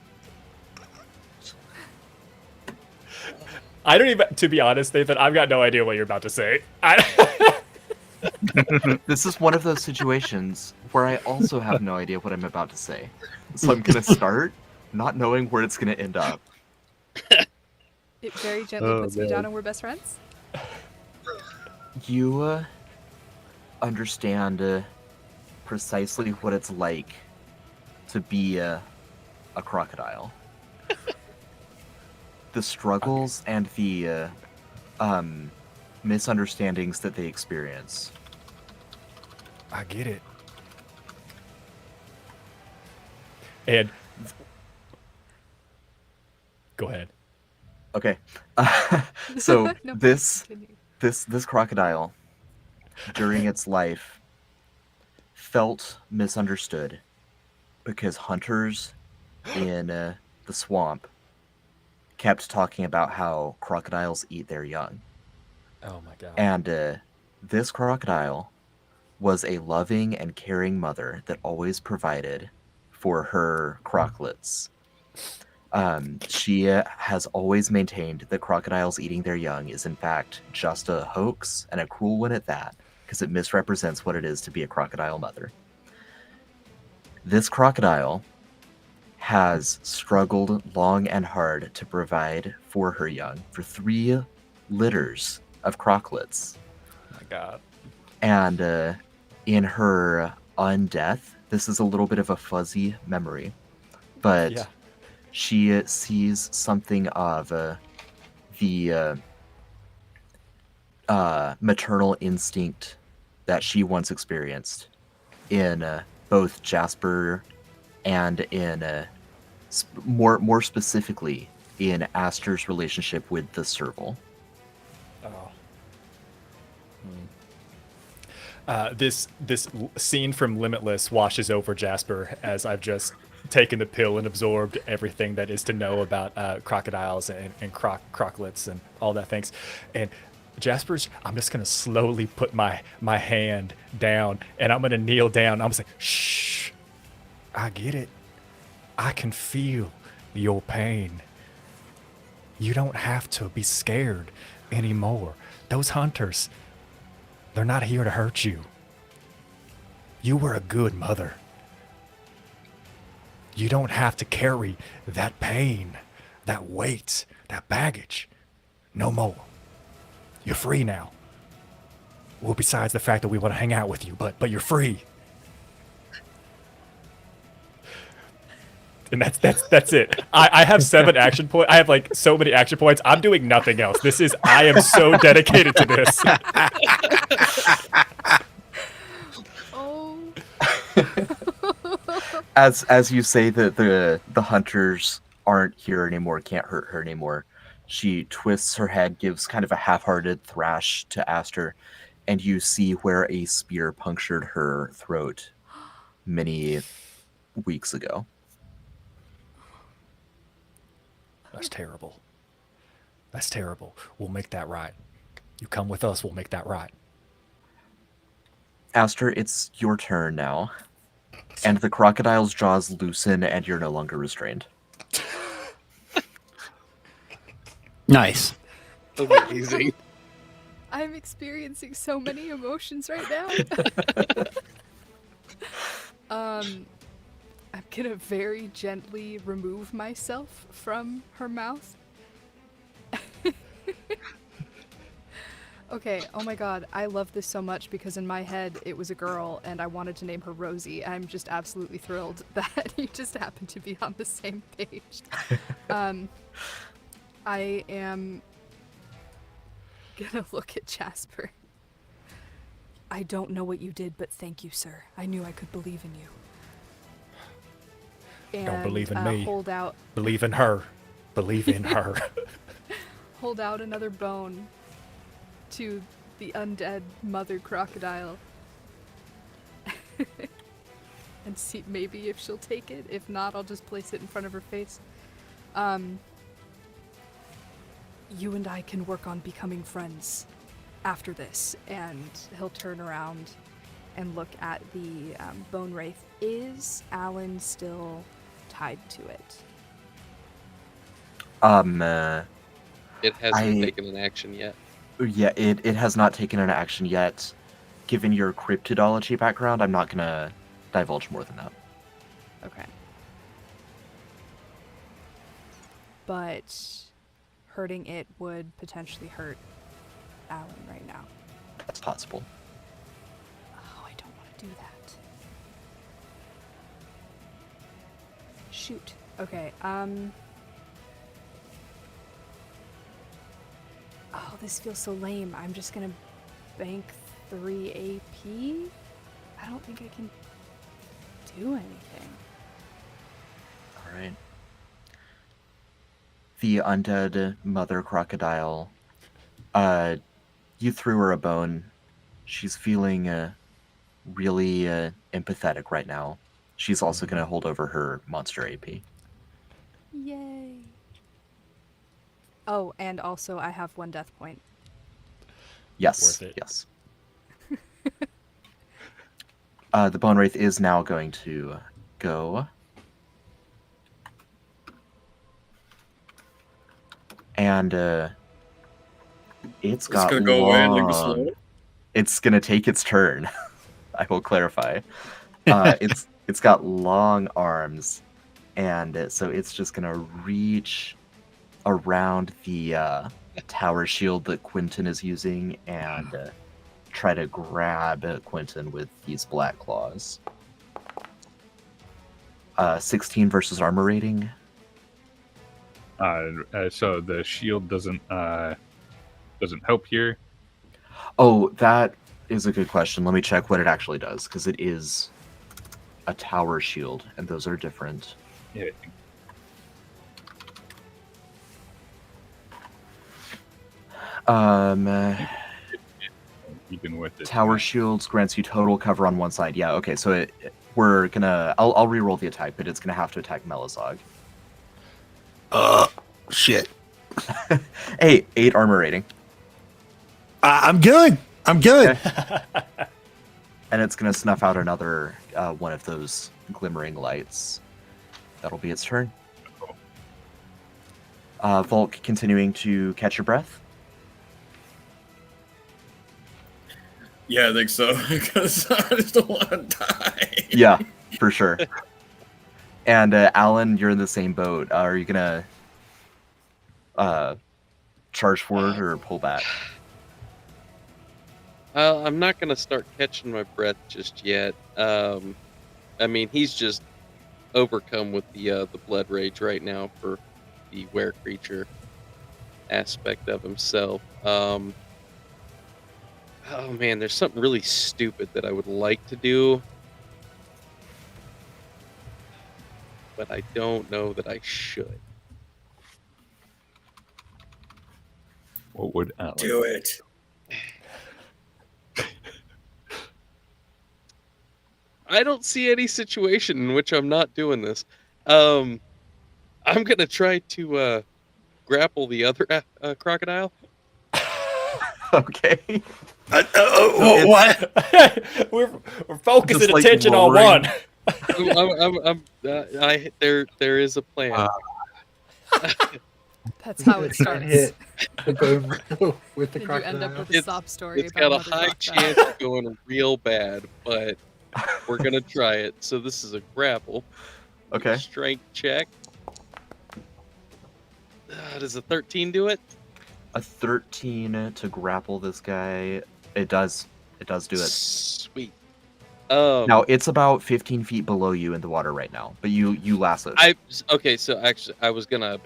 I don't even, to be honest, Nathan, I've got no idea what you're about to say. This is one of those situations where I also have no idea what I'm about to say. So I'm going to start not knowing where it's going to end up. It very gently puts me down and we're best friends. You understand precisely what it's like to be a crocodile. The struggles and the misunderstandings that they experience. I get it. And go ahead. Okay. So No, this continue. crocodile during its life felt misunderstood because hunters in the swamp kept talking about how crocodiles eat their young. Oh my god. And this crocodile was a loving and caring mother that always provided for her croclets. She has always maintained that crocodiles eating their young is in fact just a hoax, and a cruel one at that, because it misrepresents what it is to be a crocodile mother. This crocodile has struggled long and hard to provide for her young for 3 litters of croclets. Oh my god. And in her undeath, this is a little bit of a fuzzy memory, but Yeah. she sees something of the maternal instinct that she once experienced in both Jasper and in more specifically in Aster's relationship with the serval. Oh. This scene from Limitless washes over Jasper as I've just taken the pill and absorbed everything that is to know about crocodiles and croclets and all that things. And Jasper's, I'm just gonna slowly put my hand down and I'm gonna kneel down. I'm gonna say, shh, I get it. I can feel your pain. You don't have to be scared anymore. Those hunters, they're not here to hurt you. You were a good mother. You don't have to carry that pain, that weight, that baggage. No more. You're free now. Well, besides the fact that we want to hang out with you, but you're free. And that's it. I have 7 action points. I have like so many action points. I'm doing nothing else. I am so dedicated to this. Oh. As you say that the hunters aren't here anymore, can't hurt her anymore, she twists her head, gives kind of a half-hearted thrash to Aster, and you see where a spear punctured her throat many weeks ago. That's terrible. That's terrible. We'll make that right. You come with us, we'll make that right. Aster, it's your turn now. And the crocodile's jaws loosen and you're no longer restrained. Nice. Amazing. I'm experiencing so many emotions right now. I'm gonna very gently remove myself from her mouth. Okay, oh my god, I love this so much because in my head it was a girl and I wanted to name her Rosie. I'm just absolutely thrilled that you just happen to be on the same page. I am gonna look at Jasper. I don't know what you did, but thank you, sir. I knew I could believe in you. And, Don't believe in me. Hold out. Believe in her. Believe in her. Hold out another bone to the undead mother crocodile. And see maybe if she'll take it. If not, I'll just place it in front of her face. You and I can work on becoming friends after this. And he'll turn around and look at the bone wraith. Is Alan still tied to it? It hasn't taken an action yet. Yeah, it has not taken an action yet. Given your cryptidology background, I'm not gonna divulge more than that. Okay. But hurting it would potentially hurt Alan right now. That's possible. Oh, I don't want to do that. Shoot. Okay, Oh, this feels so lame. I'm just gonna bank 3 AP? I don't think I can do anything. Alright. The undead mother crocodile. You threw her a bone. She's feeling really empathetic right now. She's also going to hold over her monster AP. Yay. Oh, and also I have 1 death point. Yes, Worth it. yes. The Bone Wraith is now going to go. And it's got gonna go away and leave us long... alone? It's going to take its turn. I will clarify. It's got long arms, and so it's just going to reach around the tower shield that Quentin is using and try to grab Quentin with these black claws. 16 versus armor rating. So the shield doesn't help here. Oh, that is a good question. Let me check what it actually does, because it is a tower shield, and those are different. Yeah. Even with it, Tower shields grants you total cover on one side. Yeah, okay, so I'll re-roll the attack, but it's gonna have to attack Melizog. Shit. Hey, 8 armor rating. I'm good. I'm good. And it's gonna snuff out another one of those glimmering lights. That'll be its turn. Volk continuing to catch your breath. Yeah, I think so. Because I just don't want to die. Yeah, for sure. And Alan, you're in the same boat. Are you gonna charge forward or pull back? I'm not gonna start catching my breath just yet. I mean, he's just overcome with the blood rage right now for the were creature aspect of himself. Oh man, there's something really stupid that I would like to do, but I don't know that I should. What would Alan Do it. I don't see any situation in which I'm not doing this. I'm gonna try to grapple the other crocodile. Okay. What? we're focusing Just, like, attention on lowering- one. There is a plan. That's how it starts. Hit the bone with the And you end up crocodile. with a sob story It's about got a another high crocodile. chance of going real bad, but we're gonna try it. So this is a grapple. Okay. Strength check. Does a 13 do it? A 13 to grapple this guy. It does. It does do it. Sweet. Now it's about 15 feet below you in the water right now, but you lasso. Okay, so actually, I was gonna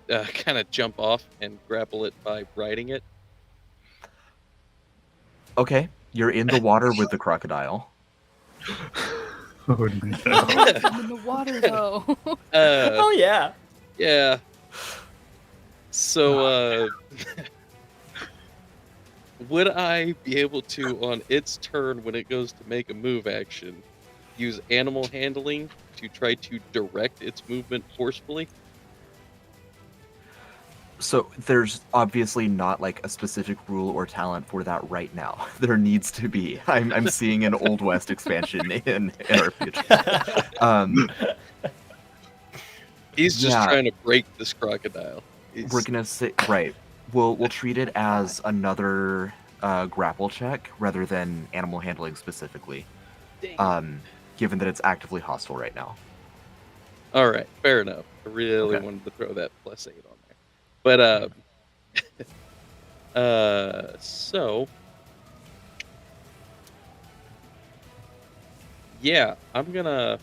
kind of jump off and grapple it by riding it. Okay, you're in the water with the crocodile. Oh, no. I'm in the water though. Oh yeah. Yeah. So, would I be able to, on its turn when it goes to make a move action, use animal handling to try to direct its movement forcefully? So there's obviously not like a specific rule or talent for that right now. There needs to be. I'm seeing an Old West expansion in our future. He's just Yeah. trying to break this crocodile. He's- We're gonna say right. We'll treat it as another grapple check rather than animal handling specifically. Given that it's actively hostile right now. All right, fair enough. I really Okay. wanted to throw that +8 on there, but so yeah, I'm gonna.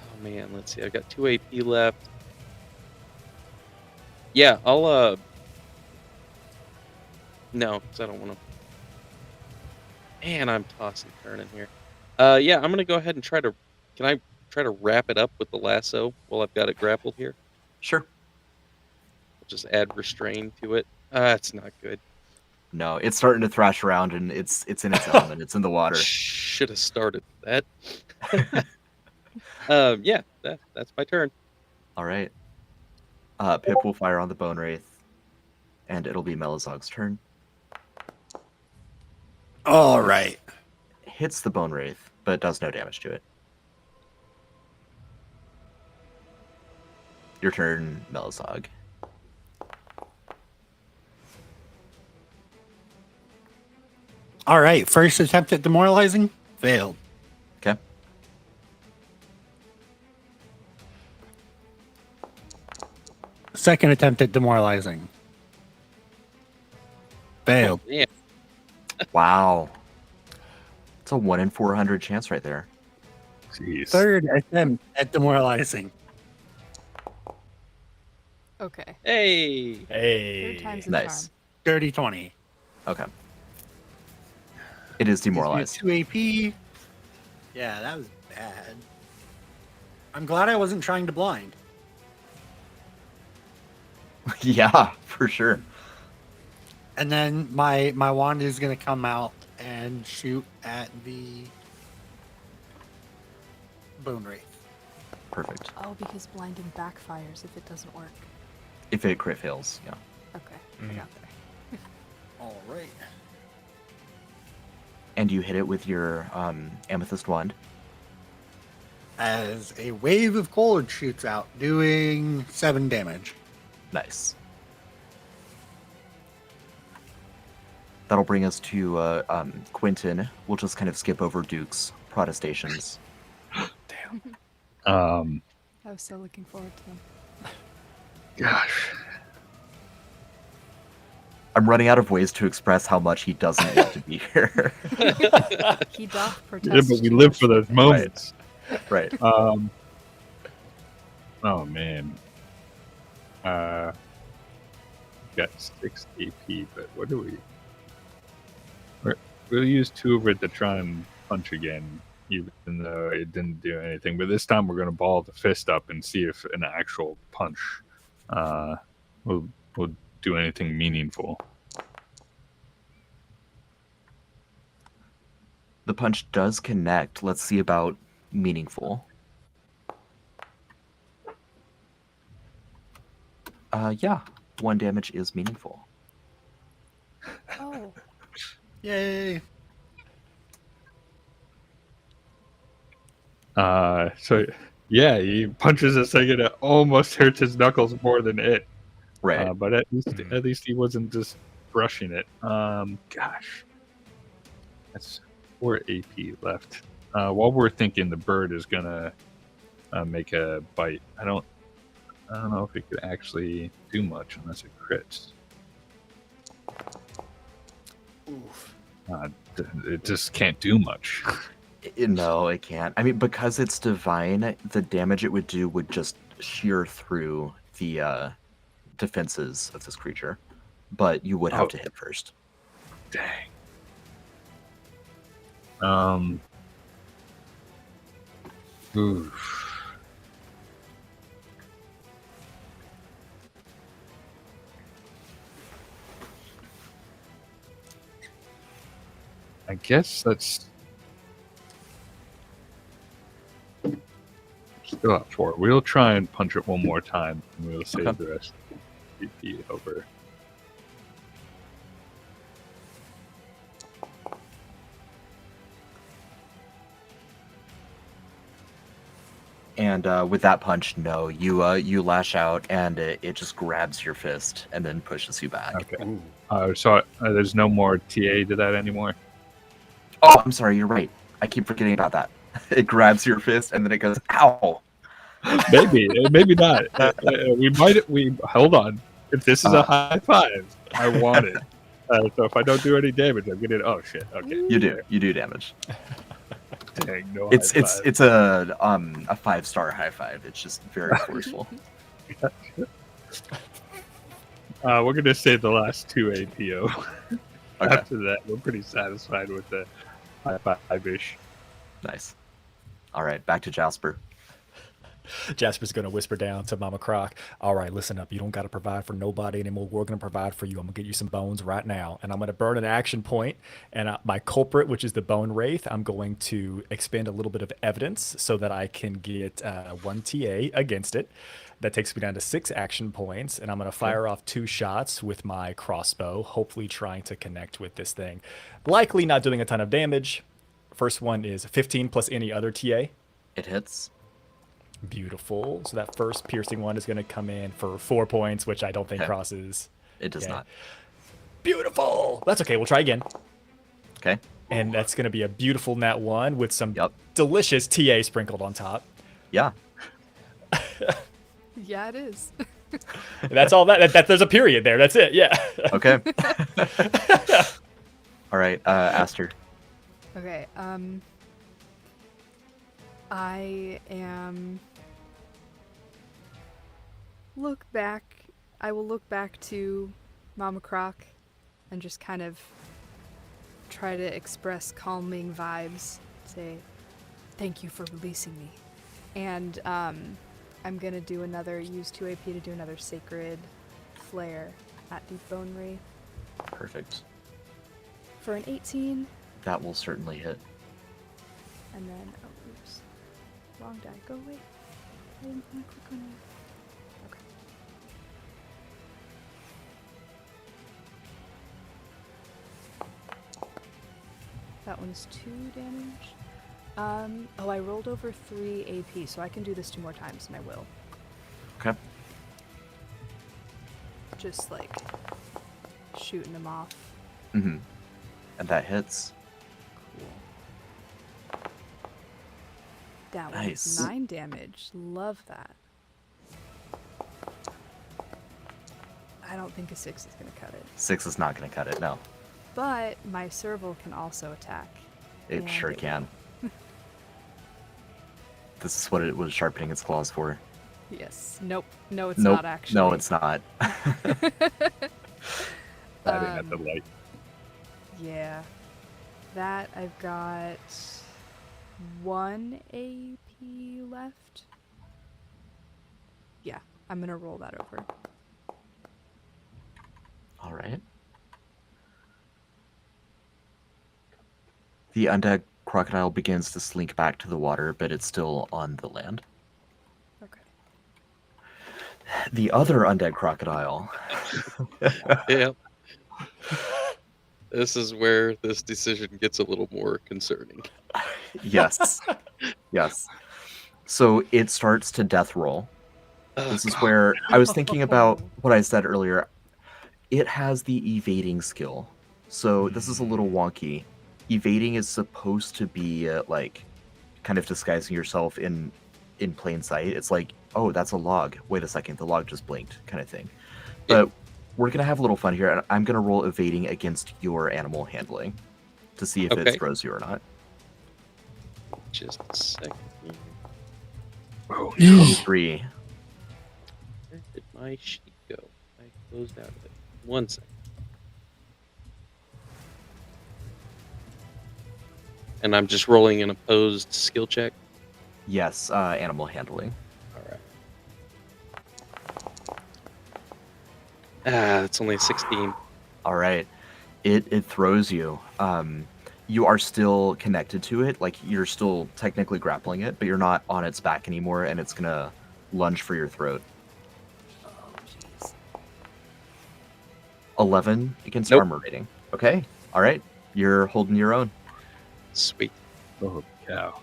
Oh man, let's see. I got 2 AP left. Yeah, I'll no, because I don't want to. Man, I'm tossing turning here. Yeah, I'm gonna go ahead and try to. Can I try to wrap it up with the lasso while I've got it grappled here? Sure. Just add restrain to it. It's not good. No, it's starting to thrash around and it's in its element. It's in the water. Should have started that. Yeah, that's my turn. All right. Pip will fire on the Bone Wraith, and it'll be Melizog's turn. All right. Hits the Bone Wraith, but does no damage to it. Your turn, Melizog. All right. First attempt at demoralizing failed. Okay. Second attempt at demoralizing failed. Yeah. Wow. It's a 1 in 400 chance right there. Jeez. Third attempt at demoralizing. Okay. Hey. Hey. Third time's the Nice. charm. Dirty 20. Okay. It is Gives me a demoralized. 2 AP. Yeah, that was bad. I'm glad I wasn't trying to blind. Yeah, for sure. And then my wand is going to come out and shoot at the Bone Wraith. Perfect. Oh, because blinding backfires if it doesn't work. If it crit fails, yeah. Okay. I got there. All right. And you hit it with your amethyst wand. As a wave of cold shoots out, doing 7 damage. Nice. That'll bring us to Quentin. We'll just kind of skip over Duke's protestations. I was so looking forward to them. Gosh. I'm running out of ways to express how much he doesn't want to be here. He doth protest. Yeah, but we too live much for with those it. moments. Right. Oh man. Got 6 AP, but what do we? We'll use 2 of it to try and punch again, even though it didn't do anything. But this time we're going to ball the fist up and see if an actual punch will do anything meaningful. The punch does connect. Let's see about meaningful. Yeah, 1 damage is meaningful. Oh, Yay! So yeah, he punches a second. It almost hurts his knuckles more than it. Right. But at least he wasn't just brushing it. Gosh, that's 4 AP left. While we're thinking, the bird is gonna make a bite. I don't know if it could actually do much unless it crits. Oof. It just can't do much. No, it can't. I mean, because it's divine, the damage it would do would just shear through the defenses of this creature. But you would have to hit first. Dang. Oof. I guess that's still up for it. We'll try and punch it one more time, and we'll save Okay. the rest of the PP over. And with that punch, no, you lash out, and it just grabs your fist and then pushes you back. Okay. So there's no more TA to that anymore. Oh, I'm sorry, you're right. I keep forgetting about that. It grabs your fist, and then it goes, ow! Maybe not. We hold on. If this is a high 5, I want it. So if I don't do any damage, I'm getting. Oh shit! Okay. You do damage. Dang, no It's high 5. it's a 5-star high 5. It's just very forceful. We're gonna save the last 2 APO. Okay. After that, we're pretty satisfied with the high 5-ish. Nice. All right, back to Jasper. Jasper's going to whisper down to Mama Croc, all right, listen up. You don't got to provide for nobody anymore. We're going to provide for you. I'm going to get you some bones right now. And I'm going to burn an action point. And my culprit, which is the Bone Wraith, I'm going to expend a little bit of evidence so that I can get 1 TA against it. That takes me down to 6 action points. And I'm going to fire off 2 shots with my crossbow, hopefully trying to connect with this thing. Likely not doing a ton of damage. First one is 15 plus any other TA. It hits. Beautiful. So that first piercing one is going to come in for 4 points, which I don't think crosses. It does not. Beautiful. That's okay. We'll try again. Okay. And that's going to be a beautiful nat 1 with some delicious TA sprinkled on top. Yeah. yeah, it is. That's all that there's a period there. That's it. Yeah. Okay. All right, Aster. Okay, I am I will look back to Mama Croc and just kind of try to express calming vibes. Say, thank you for releasing me. And I'm gonna do use 2 AP to do another Sacred Flare at the Bone Wraith. Perfect. For an 18. That will certainly hit. And then, oh, oops. Wrong die. Go away. I didn't want to click on you. Okay. That one's 2 damage. Oh, I rolled over 3 AP, so I can do this 2 more times, and I will. Okay. Just, like, shooting them off. Mm-hmm. And that hits. Cool. That Nice. was 9 damage. Love that. I don't think a 6 is going to cut it. 6 is not going to cut it, no. But my serval can also attack. It and sure can. This is what it was sharpening its claws for. Yes. Nope. No, it's Nope. not actually. No, it's not. Batting at the light. Yeah. That I've got 1 AP left. Yeah, I'm gonna roll that over. All right. The undead crocodile begins to slink back to the water, but it's still on the land. Okay. The other undead crocodile. Yep. This is where this decision gets a little more concerning. Yes. Yes. So it starts to death roll. This is where I was thinking about what I said earlier. It has the evading skill. So this is a little wonky. Evading is supposed to be like kind of disguising yourself in plain sight. It's like, oh, that's a log. Wait a second, the log just blinked, kind of thing. But we're gonna have a little fun here, and I'm gonna roll evading against your animal handling to see if Okay. it throws you or not. Just a second. Oh, 23. Where did my sheet go? I closed out of it. 1 second. And I'm just rolling an opposed skill check. Yes, animal handling. All right. It's only a 16. All right. It throws you. You are still connected to it. Like, you're still technically grappling it, but you're not on its back anymore, and it's gonna lunge for your throat. Oh, jeez. 11 against Nope. armor rating. Okay. All right. You're holding your own. Sweet. oh cow.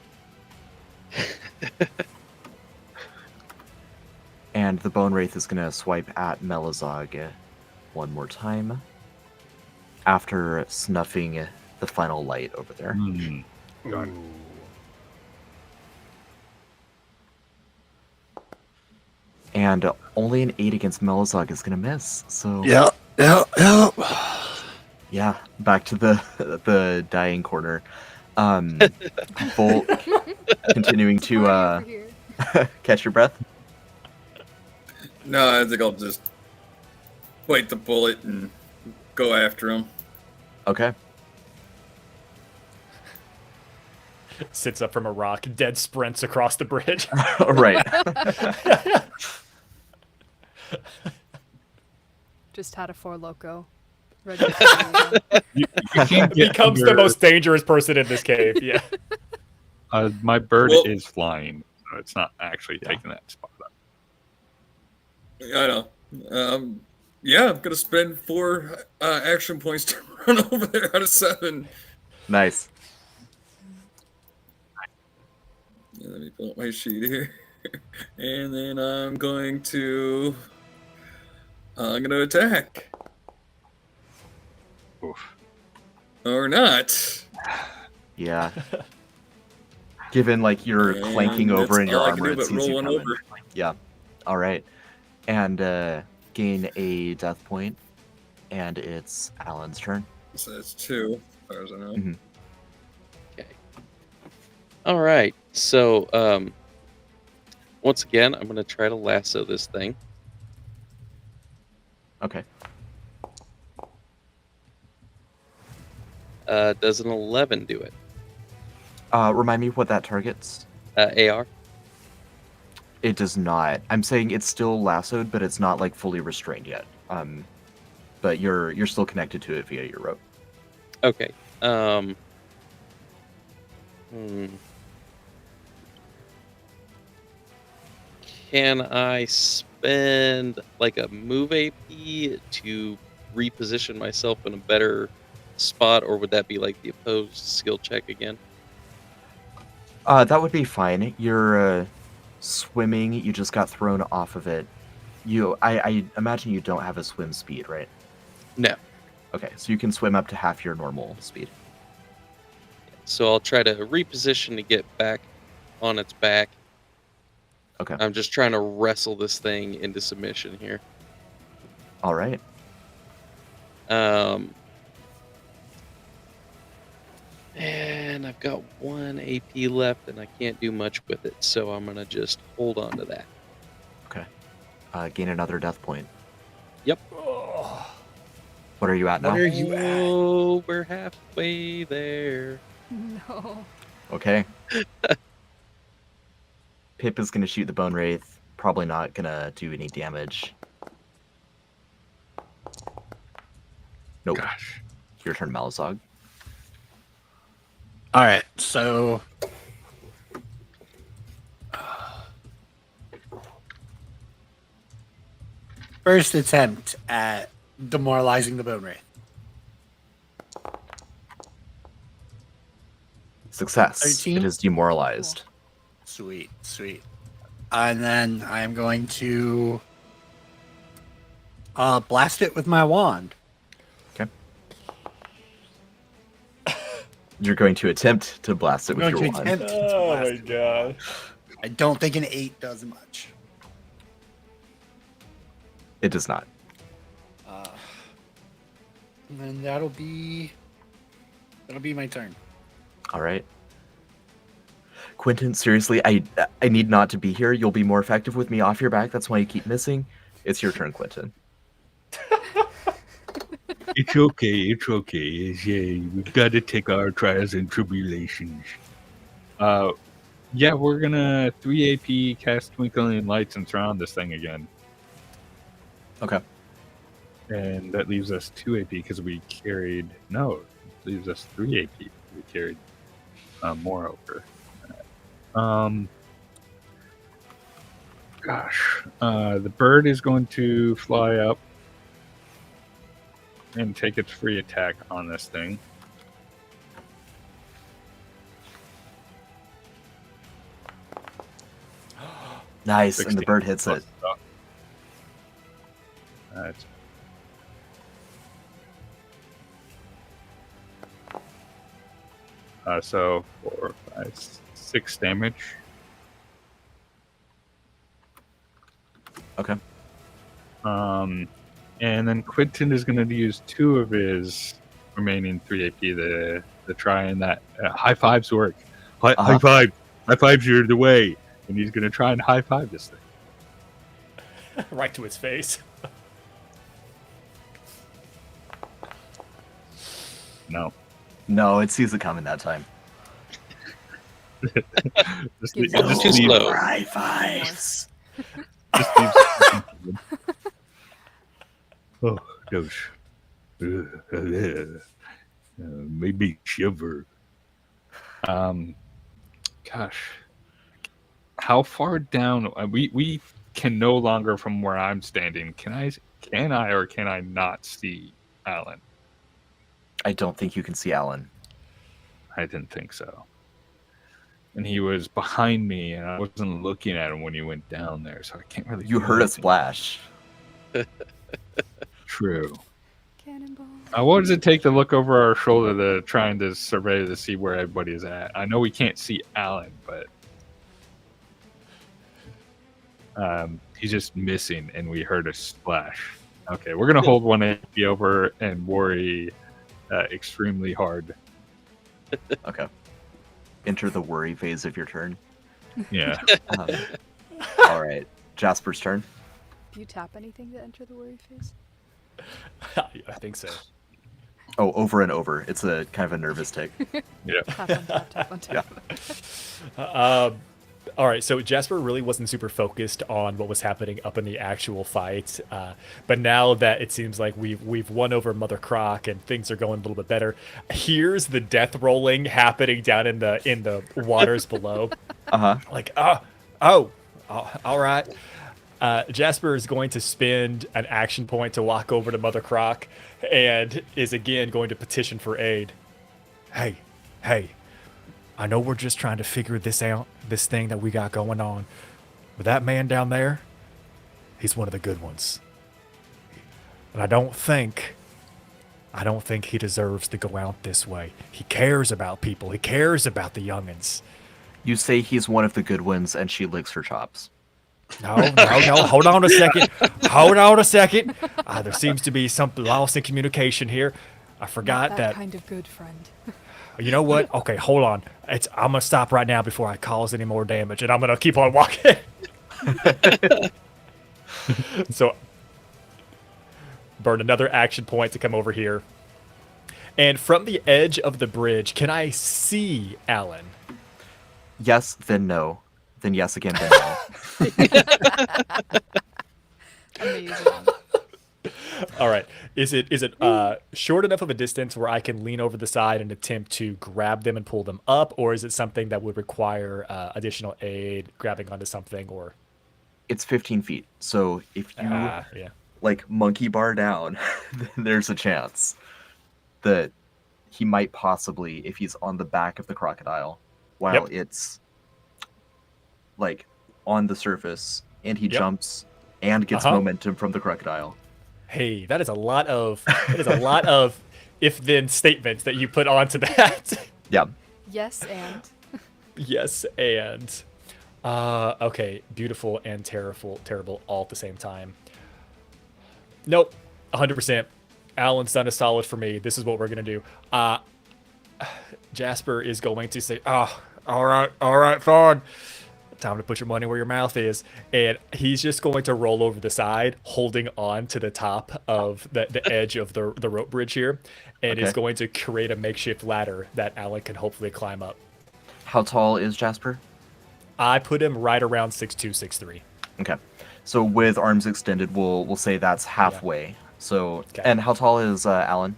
And the Bone Wraith is gonna swipe at Melazog one more time after snuffing the final light over there. Hmm. God. And only an 8 against Melazog is gonna miss. So Yeah. yeah, back to the dying corner. Bolt continuing to Why over here? catch your breath. No, I think I'll just bite the bullet and go after him. Okay. Sits up from a rock, dead sprints across the bridge. Right. Just had a 4 loco. Ready to go. You can't get Becomes the under- most dangerous person in this cave. Yeah. my bird Well- is flying, so it's not actually taking that spot up. I know. Yeah, I'm gonna spend 4 action points to run over there out of 7. Nice. Yeah, let me pull up my sheet here, and then I'm going to attack Oof. or not. Yeah. Given like you're And clanking over in that's your all I can armor, do it but sees roll you one coming. over. Yeah. All right. And gain a death point, and it's Alan's turn. So that's 2, as far as I know. Mhm. Okay. All right. So, once again, I'm going to try to lasso this thing. Okay. Does an 11 do it? Remind me what that targets. AR? It does not. I'm saying it's still lassoed, but it's not like fully restrained yet. But you're still connected to it via your rope. Okay. Can I spend like a move AP to reposition myself in a better spot, or would that be like the opposed skill check again? That would be fine. You're swimming. You just got thrown off of it. I imagine you don't have a swim speed, right? No. Okay, so you can swim up to half your normal speed. So I'll try to reposition to get back on its back. Okay. I'm just trying to wrestle this thing into submission here. All right. And I've got 1 AP left, and I can't do much with it, so I'm gonna just hold on to that. Okay. Gain another death point. Yep. What are you at now? What are you at? Oh, we're halfway there. No. Okay. Pip is going to shoot the Bone Wraith. Probably not going to do any damage. Nope. Gosh. Your turn, Malazog. All right, so first attempt at demoralizing the Bone Wraith. Success. 13? It is demoralized. Sweet, sweet. And then I'm going to blast it with my wand. Okay. You're going to attempt to blast it with your wand. Oh my god. I don't think an 8 does much. It does not. And then that'll be my turn. All right. Quentin, seriously, I need not to be here. You'll be more effective with me off your back. That's why you keep missing. It's your turn, Quentin. It's okay. It's okay. Yeah, we've got to take our trials and tribulations. Yeah, we're gonna 3 AP cast Twinkling Lights and surround this thing again, Okay. and that leaves us 2 AP because we carried. No, it leaves us 3 AP. We carried more over. Gosh, the bird is going to fly up and take its free attack on this thing. Nice, and the 16 bird hits it. That's so 4, 5, 6 damage. Okay. And then Quentin is going to use 2 of his remaining 3 AP to try and that high fives work. High five, high fives are the way, and he's going to try and high five this thing. Right to its face. No, No, it sees it coming that time. Too slow. High fives. Oh gosh, maybe shiver. Gosh, how far down? We can no longer from where I'm standing. Can I or can I not see Alan? I don't think you can see Alan. I didn't think so. And he was behind me, and I wasn't looking at him when he went down there, so I can't really. You do heard a anything. splash. True. Cannonball. What does it take to look over our shoulder to trying to survey to see where everybody's at? I know we can't see Alan, but he's just missing, and we heard a splash. Okay, we're gonna hold 1 AP over and worry extremely hard. Okay. Enter the worry phase of your turn. Yeah. All right. Jasper's turn. Do you tap anything to enter the worry phase? I think so. Oh, over and over. It's a kind of a nervous tick. Yeah. Tap on tap, tap on tap. All right, so Jasper really wasn't super focused on what was happening up in the actual fight, but now that it seems like we've won over Mother Croc and things are going a little bit better, here's the death rolling happening down in the waters below. Like, all right. Jasper is going to spend an action point to walk over to Mother Croc and is again going to petition for aid. Hey, I know we're just trying to figure this out, this thing that we got going on, but that man down there, he's one of the good ones. And I don't think he deserves to go out this way. He cares about people. He cares about the youngins. You say he's one of the good ones, and she licks her chops. No. Hold on a second. Hold on a second. There seems to be some loss in communication here. I forgot Not that kind of good friend. You know what? Okay, hold on. I'm gonna stop right now before I cause any more damage, and I'm gonna keep on walking. So, burn another action point to come over here. And from the edge of the bridge, can I see Alan? Yes, then no. Then yes again, then no. Amazing. All right. Is it short enough of a distance where I can lean over the side and attempt to grab them and pull them up, or is it something that would require additional aid, grabbing onto something, or? It's 15 feet. So if you Yeah. like monkey bar down, then there's a chance that he might possibly, if he's on the back of the crocodile, while it's like on the surface, and he jumps and gets momentum from the crocodile. Hey, that is a lot of if-then statements that you put onto that. Yeah. Yes, and. Yes, and. Okay, beautiful and terrible all at the same time. Nope, 100%. Alan's done a solid for me. This is what we're gonna do. Jasper is going to say, "Oh, all right, fine. Time to put your money where your mouth is," and he's just going to roll over the side, holding on to the top of the edge of the rope bridge here, and is going to create a makeshift ladder that Alan can hopefully climb up. How tall is Jasper? I put him right around 6'2", 6'3". Okay, so with arms extended, we'll say that's halfway. Yeah. So, and how tall is Alan?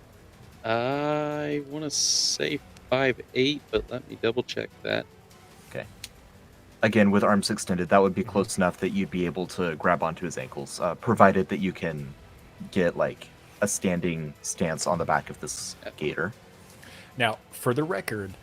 I want to say 5'8", but let me double check that. Okay. Again, with arms extended, that would be close enough that you'd be able to grab onto his ankles, provided that you can get like a standing stance on the back of this gator. Now, for the record,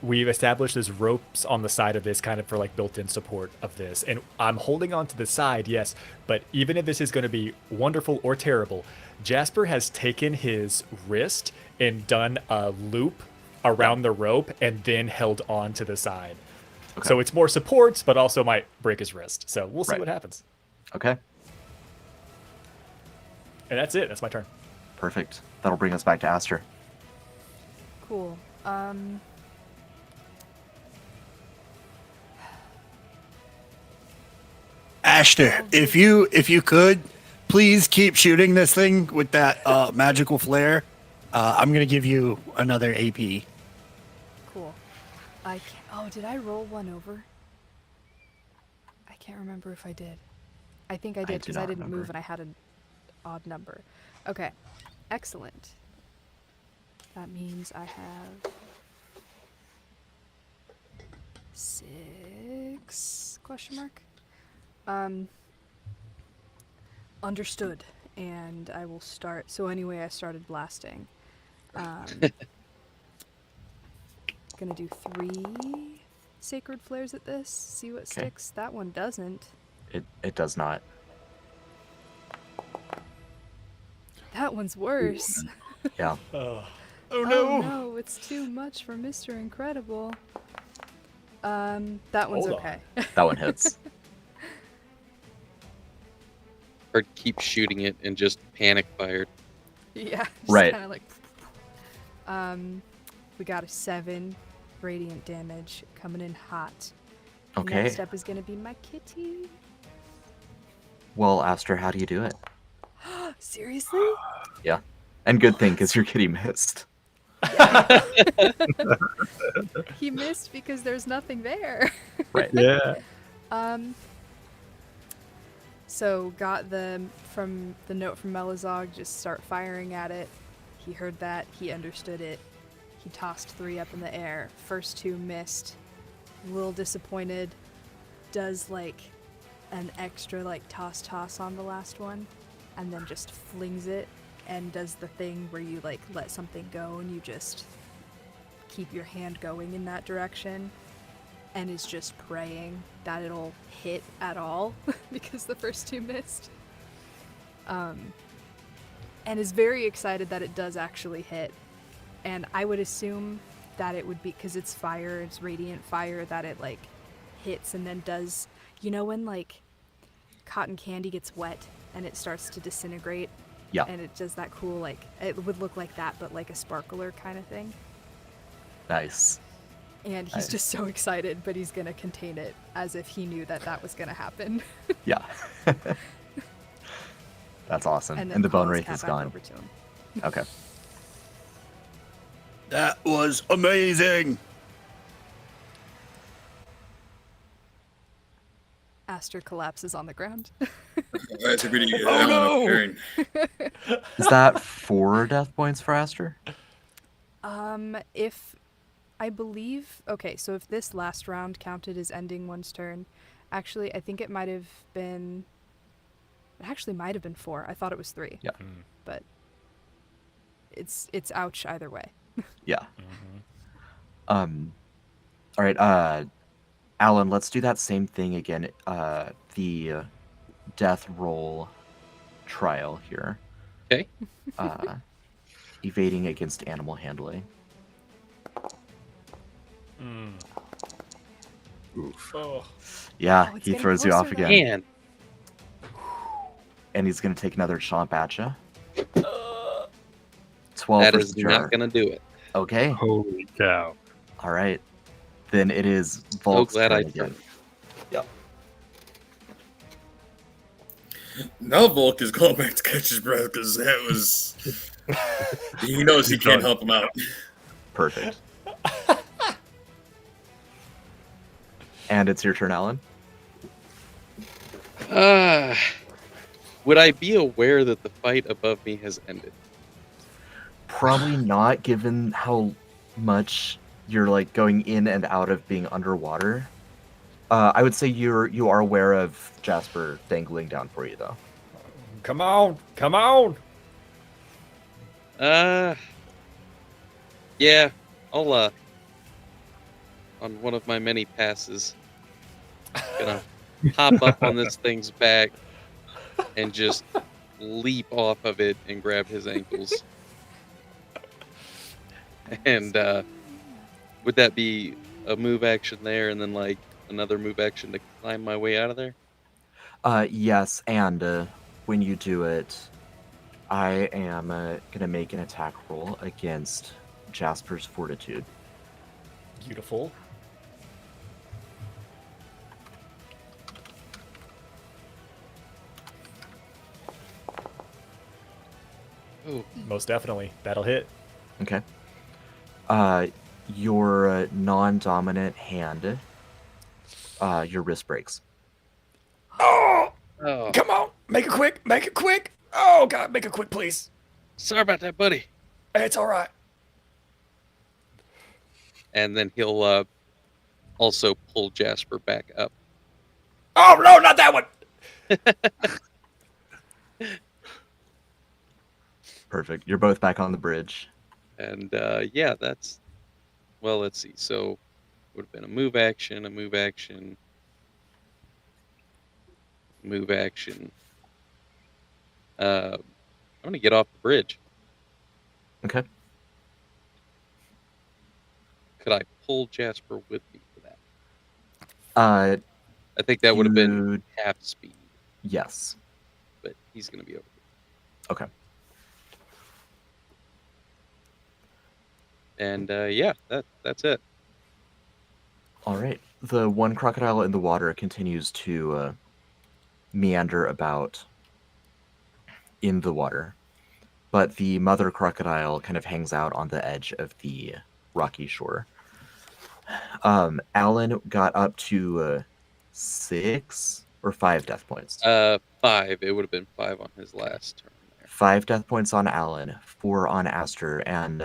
we've established there's ropes on the side of this kind of for like built-in support of this. And I'm holding on to the side, yes, but even if this is going to be wonderful or terrible, Jasper has taken his wrist and done a loop around the rope and then held on to the side. Okay. So it's more supports, but also might break his wrist. So we'll see what happens. Okay. And that's it. That's my turn. Perfect. That'll bring us back to Aster. Cool. Ashter, if you could, please keep shooting this thing with that magical flare. I'm gonna give you another AP. Cool. I can't. Oh, did I roll one over? I can't remember if I did. I think I did because I didn't move and I had an odd number. Okay. Excellent. That means I have 6 question mark. Understood. And I will start. So anyway, I started blasting. Gonna do 3 sacred flares at this. See what sticks. That one doesn't. It does not. That one's worse. Yeah. Oh Oh no! no, it's too much for Mr. Incredible. That one's okay. That one hits. Or keep shooting it and just panic fired. Yeah. Just right. Kind of like. We got a 7 radiant damage coming in hot. Okay. Next up is gonna be my kitty. Well, Aster, how do you do it? Seriously? Yeah. And good thing, because your kitty missed. He missed because there's nothing there. Right. Yeah. So got from the note from Melazog, just start firing at it. He heard that, he understood it. He tossed 3 up in the air. First 2 missed. A little disappointed. Does like an extra like toss on the last one, and then just flings it and does the thing where you like let something go and you just keep your hand going in that direction, and is just praying that it'll hit at all because the first 2 missed. And is very excited that it does actually hit. And I would assume that it would be, because it's fire, it's radiant fire, that it like hits and then does, you know, when like cotton candy gets wet and it starts to disintegrate. Yeah. And it does that cool, like, it would look like that, but like a sparkler kind of thing. Nice. And he's Nice. just so excited, but he's going to contain it as if he knew that that was going to happen. Yeah. That's awesome. And then And the bone pull his wraith cat is back gone. over to him. Okay. That was amazing. Aster collapses on the ground. I think we need to get Oh, Alan no! up here. Is that 4 death points for Aster? If I believe, okay, so if this last round counted as ending one's turn, actually, I think it might have been. It actually might have been 4. I thought it was 3. Yeah. But it's ouch either way. Yeah. All right. Alan, let's do that same thing again. The death roll trial here. Okay. Evading against animal handling. Oh. Yeah, Oh, it's he getting throws you off closer, though. again. Man, And he's going to take another chomp at you. 12 that versus is Jar. not going to do it. Okay. Holy cow! All right. Then it is So Volk's glad turn I again. Yep. Now Volk is going back to catch his breath because that was. He knows he can't help him out. Perfect. And it's your turn, Alan. Would I be aware that the fight above me has ended? Probably not, given how much you're like going in and out of being underwater. I would say you are aware of Jasper dangling down for you, though. Come on, come on. Yeah, I'll on one of my many passes, gonna hop up on this thing's back and just leap off of it and grab his ankles. And would that be a move action there, and then like another move action to climb my way out of there? Yes, and when you do it, I am gonna make an attack roll against Jasper's Fortitude. Beautiful. Oh, Most definitely. That'll hit. Okay. Your non-dominant hand, your wrist breaks. Oh, oh, come on. Make it quick. Make it quick. Oh, God. Make it quick, please. sorry about that, buddy. It's all right. And then he'll also pull Jasper back up. Oh, no, not that one. Perfect. You're both back on the bridge. And yeah, that's, well, let's see. So would have been a move action, move action. I'm gonna get off the bridge. Okay. Could I pull Jasper with me for that? Uh, I think that would have been you- half speed, yes. but he's gonna be over here. Okay. And yeah, that's it. All right. The one crocodile in the water continues to meander about in the water, but the mother crocodile kind of hangs out on the edge of the rocky shore. Alan got up to 6 or 5 death points. 5. It would have been 5 on his last turn there. 5 death points on Alan, 4 on Aster, and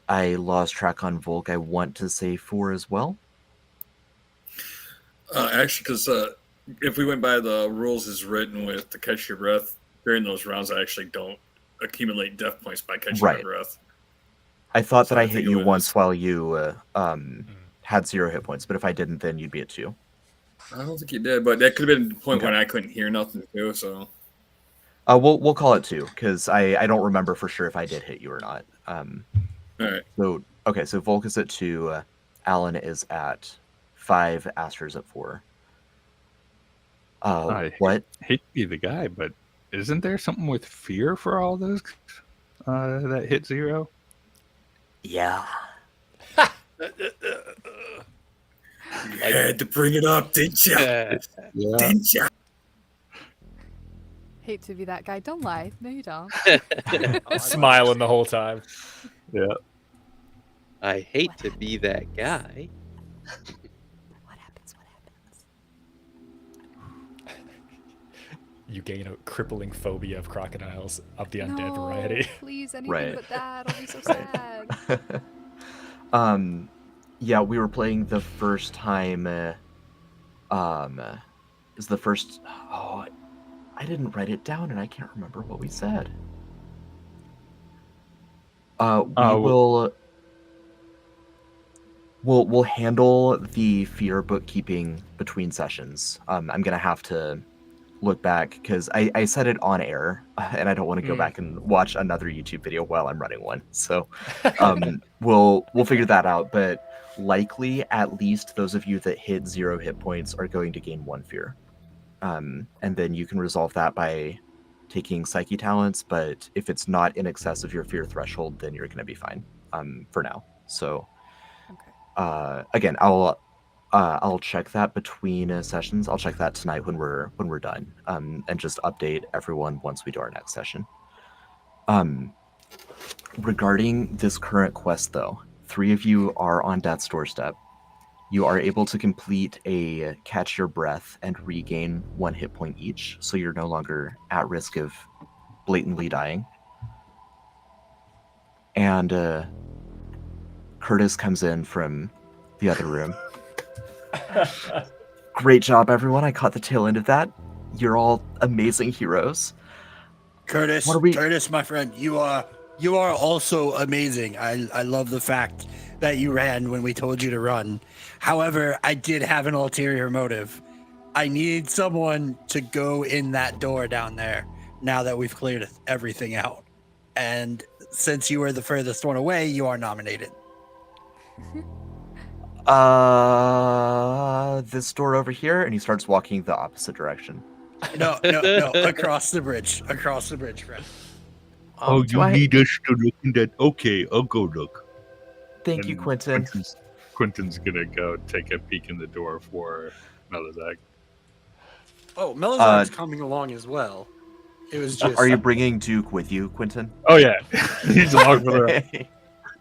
I lost track on Volk. I want to say 4 as well. Actually, because if we went by the rules as written with to catch your breath, during those rounds, I actually don't accumulate death points by catching Right. my breath. I thought So that I I think hit it you was- once while you had 0 hit points, but if I didn't, then you'd be at 2. I don't think you did, but that could have been the point when I couldn't hear nothing too. So We'll call it 2 because I don't remember for sure if I did hit you or not. all right, So okay, so Volk is at 2, Alan is at 5, Aster's at 4. I What? hate to be the guy, but isn't there something with fear for all those that hit 0? Yeah. You had to bring it up, didn't you? Yeah. Didn't you? Hate to be that guy. Don't lie. No, you don't. Smiling the whole time. Yeah. I hate to be that guy. What happens? What happens? You gain a crippling phobia of crocodiles of the undead No, variety. please, anything Right. but that. I'll be so sad. Yeah, we were playing the first time. Is the first. Oh, I didn't write it down, and I can't remember what we said. We'll handle the fear bookkeeping between sessions. I'm gonna have to look back because I said it on air, and I don't want to go back and watch another YouTube video while I'm running one. So we'll figure that out. But likely, at least those of you that hit 0 hit points are going to gain 1 fear, and then you can resolve that by taking psyche talents. But if it's not in excess of your fear threshold, then you're going to be fine for now. So again, I'll check that between sessions. I'll check that tonight when we're done, and just update everyone once we do our next session. Regarding this current quest, though, 3 of you are on death's doorstep. You are able to complete a catch your breath and regain 1 hit point each, so you're no longer at risk of blatantly dying. And Curtis comes in from the other room. Great job, everyone. I caught the tail end of that. You're all amazing heroes. Curtis, What are we- Curtis, my friend, you are also amazing. I love the fact that you ran when we told you to run. However, I did have an ulterior motive. I need someone to go in that door down there now that we've cleared everything out. And since you were the furthest one away, you are nominated. This door over here, and he starts walking the opposite direction. No, across the bridge, friend. Oh, do you I- need us to look in that? Okay, I'll go look. Thank you, And Quentin. Quentin's gonna go take a peek in the door for Melizak. Oh, Melizar's coming along as well. It was just. Are you bringing Duke with you, Quentin? Oh yeah, he's along for the ride. Okay.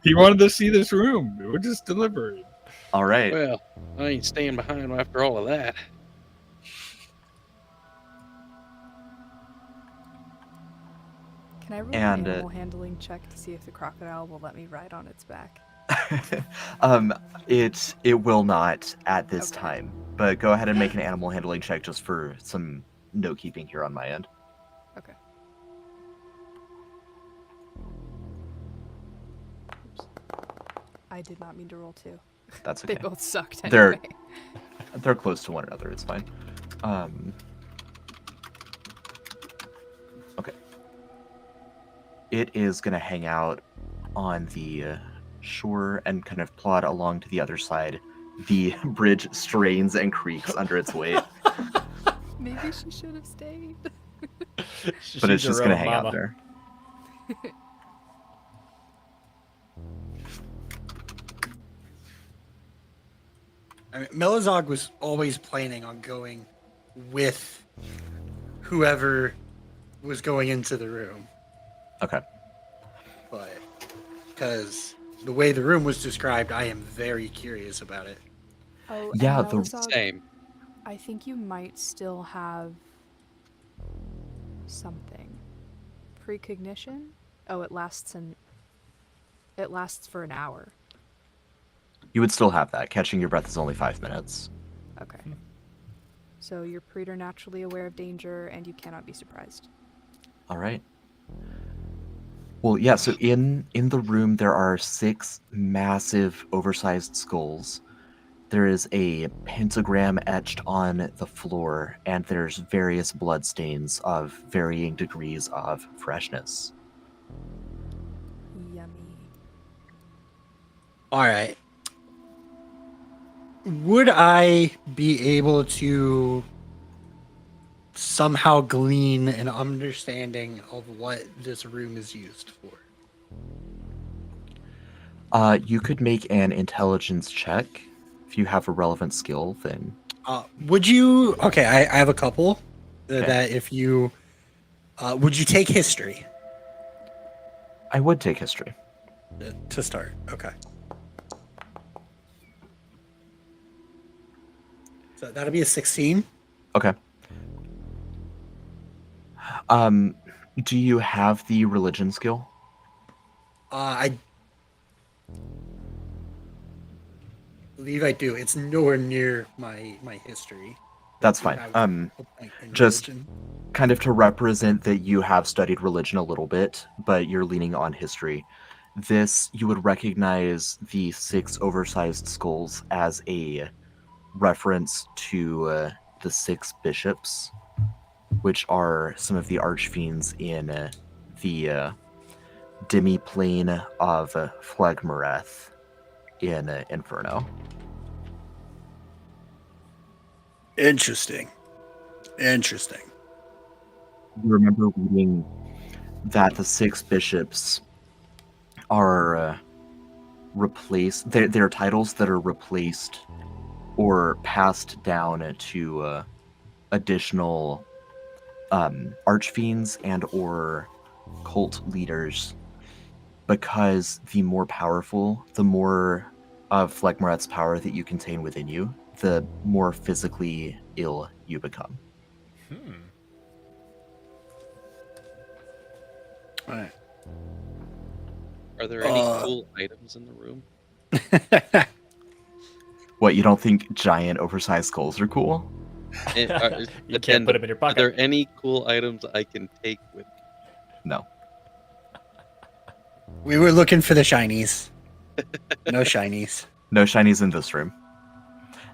He wanted to see this room. We're just delivering. All right. Well, I ain't staying behind after all of that. Can I roll And, an animal handling check to see if the crocodile will let me ride on its back? It will not at this Okay. time. But go ahead and make an animal handling check just for some note keeping here on my end. Okay. Oops. I did not mean to roll 2. That's They okay. both sucked They're- anyway. They're close to one another. It's fine. Okay. It is gonna hang out on the shore and kind of plod along to the other side. The bridge strains and creaks under its weight, Maybe she should have stayed. but it's just gonna hang out there. I mean, Melizog was always planning on going with whoever was going into the room, Okay. but because the way the room was described, I am very curious about it. Oh, Yeah, and the- Melizog, Same. I think you might still have something. Precognition? Oh, it lasts for an hour. You would still have that. Catching your breath is only 5 minutes. Okay. So you're preternaturally aware of danger and you cannot be surprised. All right. Well, yeah, so in the room there are 6 massive oversized skulls. There is a pentagram etched on the floor, and there's various bloodstains of varying degrees of freshness. Yummy. All right. Would I be able to somehow glean an understanding of what this room is used for. You could make an intelligence check. If you have a relevant skill, then Would you? Okay, I have a couple Okay. that if you would you take history I would take history. to start? Okay. So that'll be a 16. Okay. Do you have the religion skill? I believe I do. It's nowhere near my history. That's Do you fine. have a point in Just religion? kind of to represent that you have studied religion a little bit, but you're leaning on history. This, you would recognize the 6 oversized skulls as a reference to the 6 bishops, which are some of the archfiends in the demi-plane of Phlegmareth in Inferno. Interesting. You remember reading that the 6 bishops are replaced, they're titles that are replaced or passed down to additional archfiends and or cult leaders, because the more powerful, the more of Phlegmareth's power that you contain within you, the more physically ill you become. All right. Are there any cool items in the room? What, you don't think giant oversized skulls are cool? And, You can't put them in your Are pocket. there any cool items I can take with? No. We were looking for the shinies. No shinies. No shinies in this room.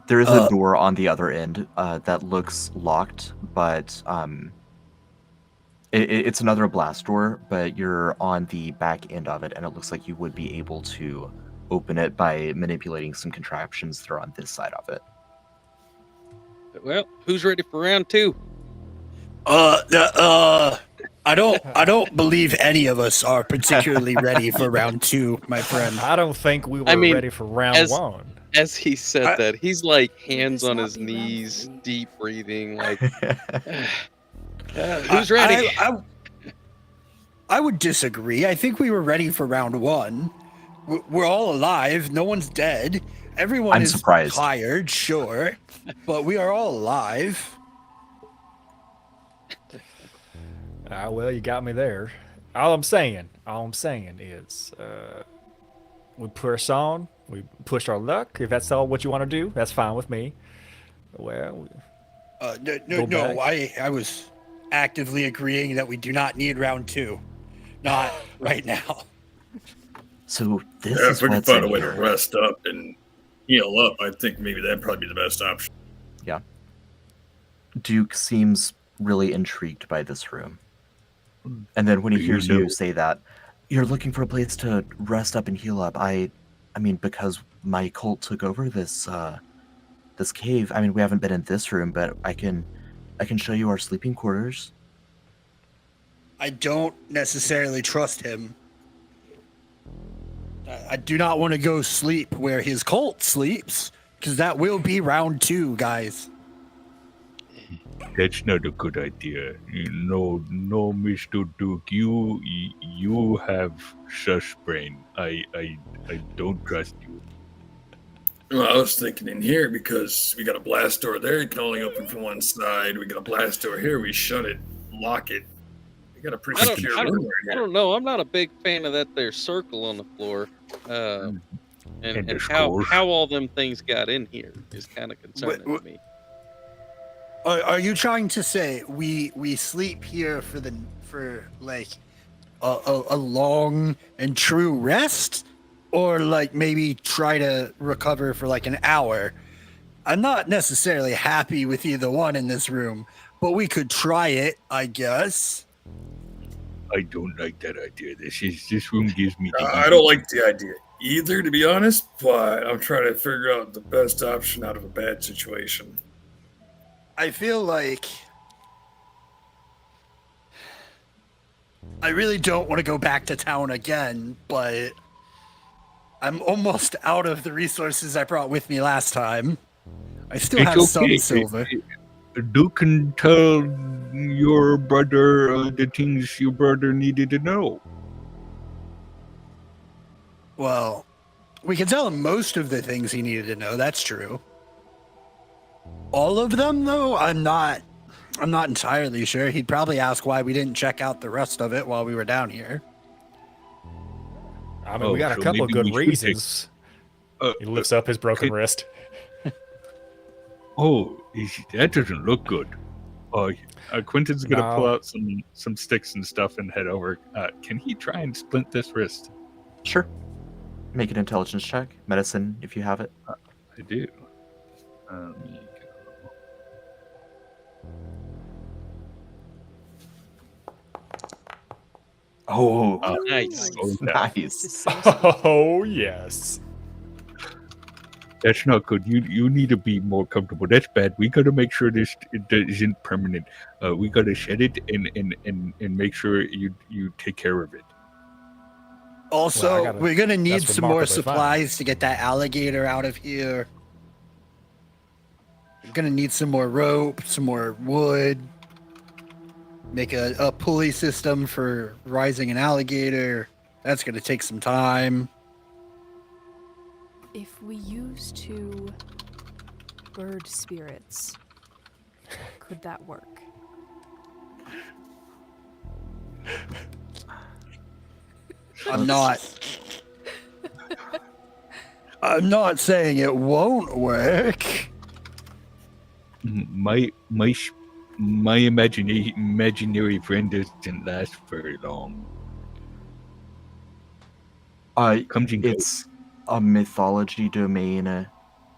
There is a door on the other end that looks locked, but it's another blast door, but you're on the back end of it, and it looks like you would be able to open it by manipulating some contraptions that are on this side of it. Well, who's ready for round 2? I don't believe any of us are particularly ready for round 2, my friend. I don't think we were I mean, ready for round as- 1. As he said that, he's like hands this on not his be round knees, 3? deep breathing, like, who's ready? I would disagree. I think we were ready for round 1. We're all alive. No one's dead. Everyone I'm is surprised. tired, sure, but we are all alive. Well, you got me there. All I'm saying is we push on, we push our luck. If that's all what you want to do, that's fine with me. Well, Go No, back. I was actively agreeing that we do not need round 2. Not right now. So this Yeah, is if we can what's find a in way to here. rest up and heal up, I think maybe that'd probably be the best option. Duke seems really intrigued by this room. And then when he Do hears you you know- say that, you're looking for a place to rest up and heal up. I mean, because my cult took over this this cave. I mean, we haven't been in this room, but I can show you our sleeping quarters. I don't necessarily trust him. I do not want to go sleep where his cult sleeps, because that will be round 2, guys. That's not a good idea. No, Mr. Duke. You have sus brain. I don't trust you. Well, I was thinking in here because we got a blast door there. It can only open from one side. We got a blast door here. We shut it, lock it. We got a pretty secure room right I here. don't know. I'm not a big fan of that there circle on the floor. And And the how scores. all them things got in here is kind of concerning to me. Are you trying to say we sleep here for like a long and true rest, or like maybe try to recover for like an hour? I'm not necessarily happy with either one in this room, but we could try it, I guess. I don't like that idea. This room gives me the I don't like the idea either, to be honest, but I'm trying to figure out the best option out of a bad situation. I feel like I really don't want to go back to town again, but I'm almost out of the resources I brought with me last time. I still have some silver. Duke can tell your brother the things your brother needed to know. Well, we can tell him most of the things he needed to know. That's true. All of them, though, I'm not entirely sure. He'd probably ask why we didn't check out the rest of it while we were down here. I mean, we got a couple of good reasons. He lifts up his broken wrist. That doesn't look good. Quentin's gonna pull out some sticks and stuff and head over. Can he try and splint this wrist? Sure. Make an intelligence check. Medicine, if you have it. I do. Let me go. Oh, Nice. nice. Oh, yes. That's not good. You need to be more comfortable. That's bad. We gotta make sure this isn't permanent. We gotta shed it and make sure you take care of it. Also, we're gonna need some more remarkably supplies to get that alligator out of here. We're gonna need some more rope, some more wood. Make a pulley system for rising an alligator. That's gonna take some time. If we use 2 bird spirits, could that work? I'm not saying it won't work. My imaginary friend doesn't last very long. It's a mythology domain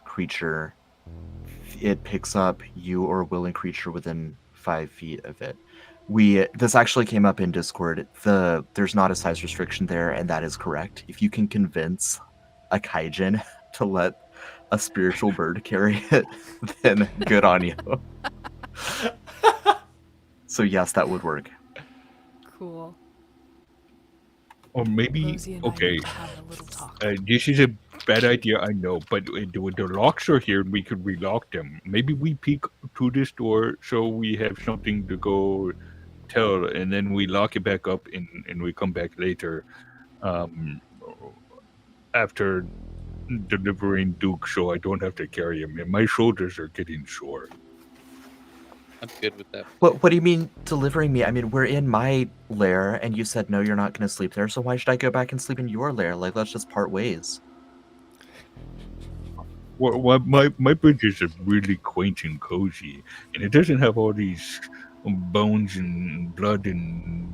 creature. It picks up you or a willing creature within 5 feet of it. This actually came up in Discord. There's not a size restriction there, and that is correct. If you can convince a kaijin to let a spiritual bird carry it, then good on you. So yes, that would work. Cool. Or maybe, Rosie and I okay, need to have a little talk. this is a bad idea, I know, but the locks are here and we could relock them. Maybe we peek through this door so we have something to go tell, and then we lock it back up and we come back later after delivering Duke so I don't have to carry him. And my shoulders are getting sore. I'm good with that. What do you mean delivering me? I mean, we're in my lair, and you said no, you're not going to sleep there. So why should I go back and sleep in your lair? Like, let's just part ways. Well, my bridge is really quaint and cozy, and it doesn't have all these bones and blood and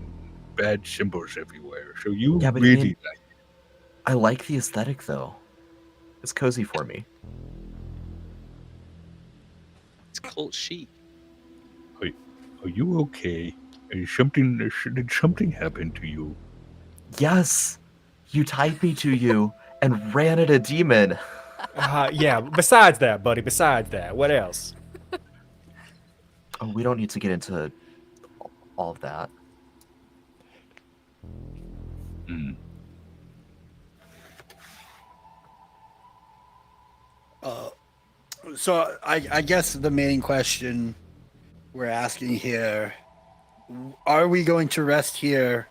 bad symbols everywhere. So you Yeah, but really I mean, like it. I like the aesthetic, though. It's cozy for me. It's cult chic. Are you okay? Did something happen to you? Yes, you tied me to you and ran at a demon. Yeah, besides that, buddy, besides that, what else? Oh, we don't need to get into all of that. Mm. So I guess the main question we're asking here, are we going to rest here?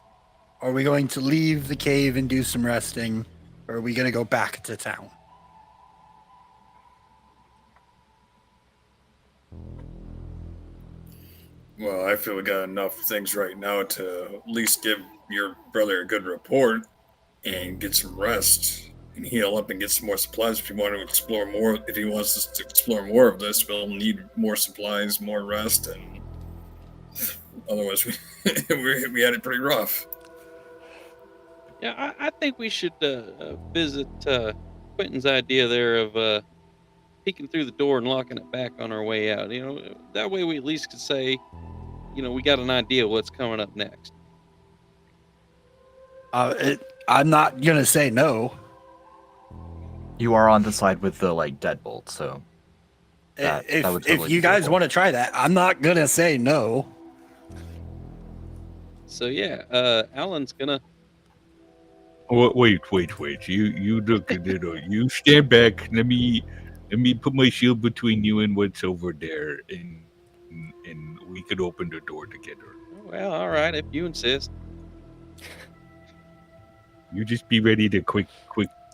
Are we going to leave the cave and do some resting? Or are we going to go back to town? Well, I feel we got enough things right now to at least give your brother a good report and get some rest and heal up and get some more supplies. If you want to explore more, if he wants us to explore more of this, we'll need more supplies, more rest, and otherwise we had it pretty rough. Yeah, I think we should visit Quentin's idea there of peeking through the door and locking it back on our way out. You know, that way we at least could say, you know, we got an idea of what's coming up next. I'm not going to say no. You are on the side with the deadbolt, so that would totally if you be guys doable. want to try that, I'm not going to say no. So yeah, Alan's gonna. Wait. You look a little. You stand back. Let me put my shield between you and what's over there, and we could open the door together. Oh, well, all right, if you insist. You just be ready to quick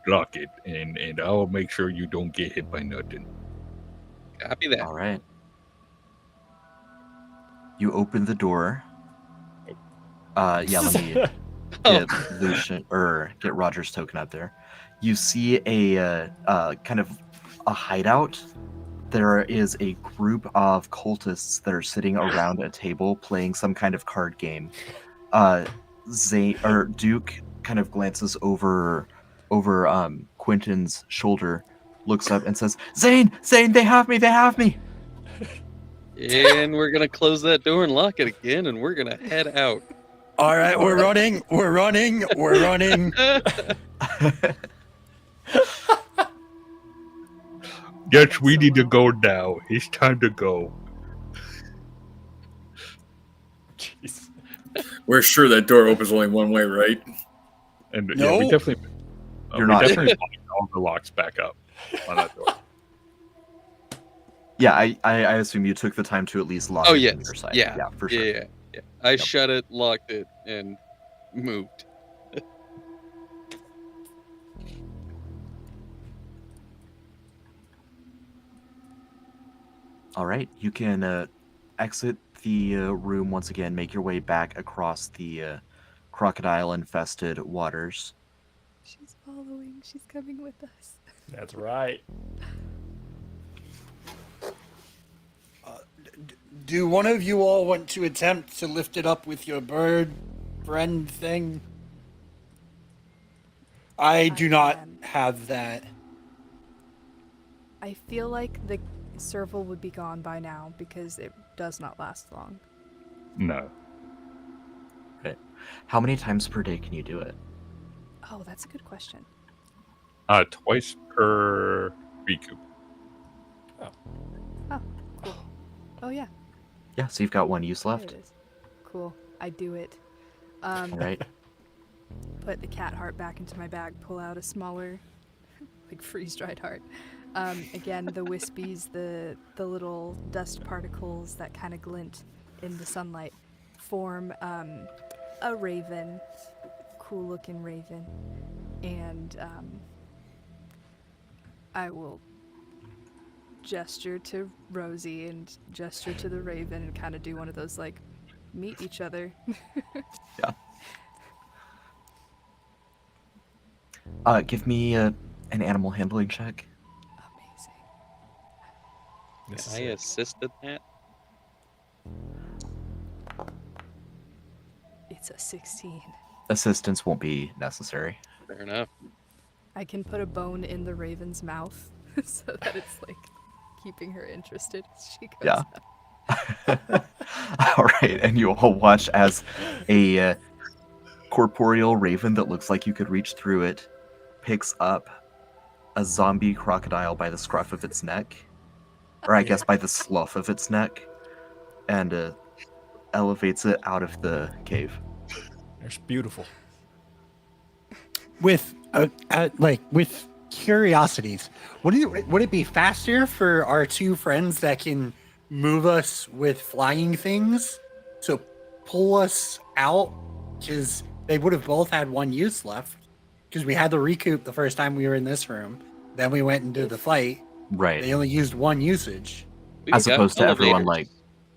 lock it, and I'll make sure you don't get hit by nothing. Copy that. All right. You open the door. Yeah, let me get Lucian or get Roger's token up there. You see a kind of a hideout. There is a group of cultists that are sitting around a table playing some kind of card game. Duke kind of glances over Quentin's shoulder, looks up and says, Zane, they have me. And we're gonna close that door and lock it again, and we're gonna head out. All right, we're running. Yes, we need to go now. It's time to go. Jeez. We're sure that door opens only one way, right? And yeah, No. we definitely. You're we not- definitely locked all the locks back up on that door. Yeah, I assume you took the time to at least lock Oh it yes, from your side. yeah, Yeah, for sure. yeah. I shut it, locked it, and moved. All right, you can exit the room once again, make your way back across the crocodile-infested waters. She's following. She's coming with us. That's right. Do one of you all want to attempt to lift it up with your bird friend thing? I do not can. have that. I feel like the serval would be gone by now because it does not last long. No. How many times per day can you do it? Oh, that's a good question. Twice per recoup. Cool. Oh yeah, Yeah, so you've got one use there left. it is. Cool. I do it. All right. Put the cat heart back into my bag. Pull out a smaller, like freeze-dried heart. Again, the wispies, the little dust particles that kind of glint in the sunlight, form a raven, cool-looking raven, and I will gesture to Rosie and gesture to the raven and kind of do one of those like meet each other. Give me an animal handling check. Amazing. This I is it. assisted that. It's a 16. Assistance won't be necessary. Fair enough. I can put a bone in the raven's mouth so that it's like keeping her interested as she goes. Yeah. up. All right, and you all watch as a corporeal raven that looks like you could reach through it picks up a zombie crocodile by the scruff of its neck, or I guess by the slough of its neck, and elevates it out of the cave. It's beautiful. With with curiosities, would it be faster for our two friends that can move us with flying things to pull us out? Because they would have both had one use left. Because we had the recoup the first time we were in this room. Then we went and did the fight. Right. They only used one usage. We've As got opposed to everyone elevators. like,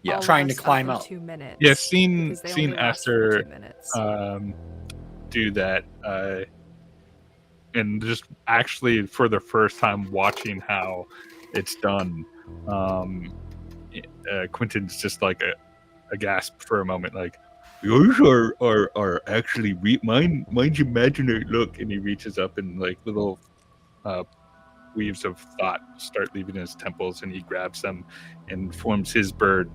yeah. All Trying of to us climb in up. 2 minutes. Yeah, seen because they only last for after 2 minutes. do that, and just actually for the first time watching how it's done. Quentin's just like a gasp for a moment, like, yours are actually mine's imaginary. Look, and he reaches up and like little weaves of thought start leaving his temples, and he grabs them and forms his bird.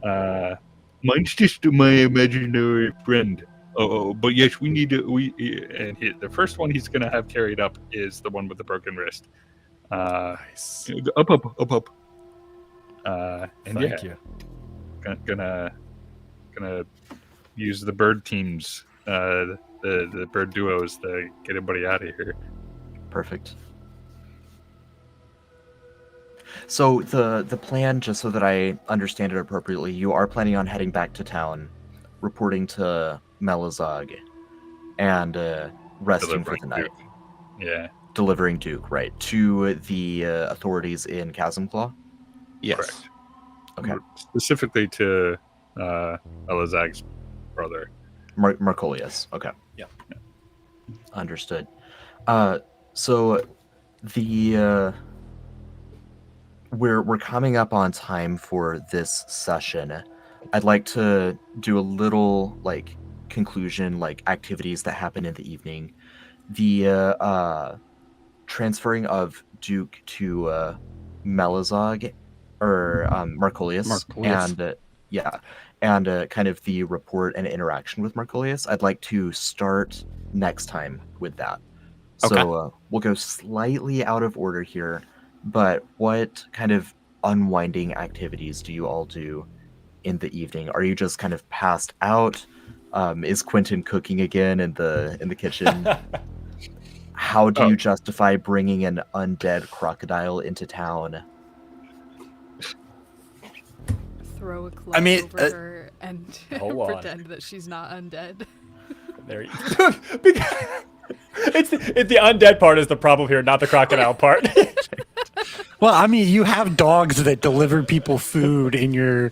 Mine's just my imaginary friend. Oh, but yes, we need to. The first one he's gonna have carried up is the one with the broken wrist. Nice. Up. And Thank yeah, you. gonna use the bird teams, the bird duos to get everybody out of here. Perfect. So the plan, just so that I understand it appropriately, you are planning on heading back to town, reporting to Melazog, and resting for the night. Duke. Yeah. Delivering Duke, right, to the authorities in Chasm Claw? Yes. Correct. Okay. Specifically to Elazag's brother. Marcolius. Okay. Yeah. Understood. So the we're coming up on time for this session. I'd like to do a little like conclusion, like activities that happen in the evening. The transferring of Duke to Melazog or Marcolius, Marcolius. and kind of the report and interaction with Marcolius. I'd like to start next time with that. Okay. So we'll go slightly out of order here, but what kind of unwinding activities do you all do in the evening? Are you just kind of passed out? Is Quentin cooking again in the kitchen? How do you justify bringing an undead crocodile into town? Throw a cloak over her and hold on. pretend that she's not undead. There you it's the undead part is the problem here, not the crocodile part. Well, I mean, you have dogs that deliver people food in your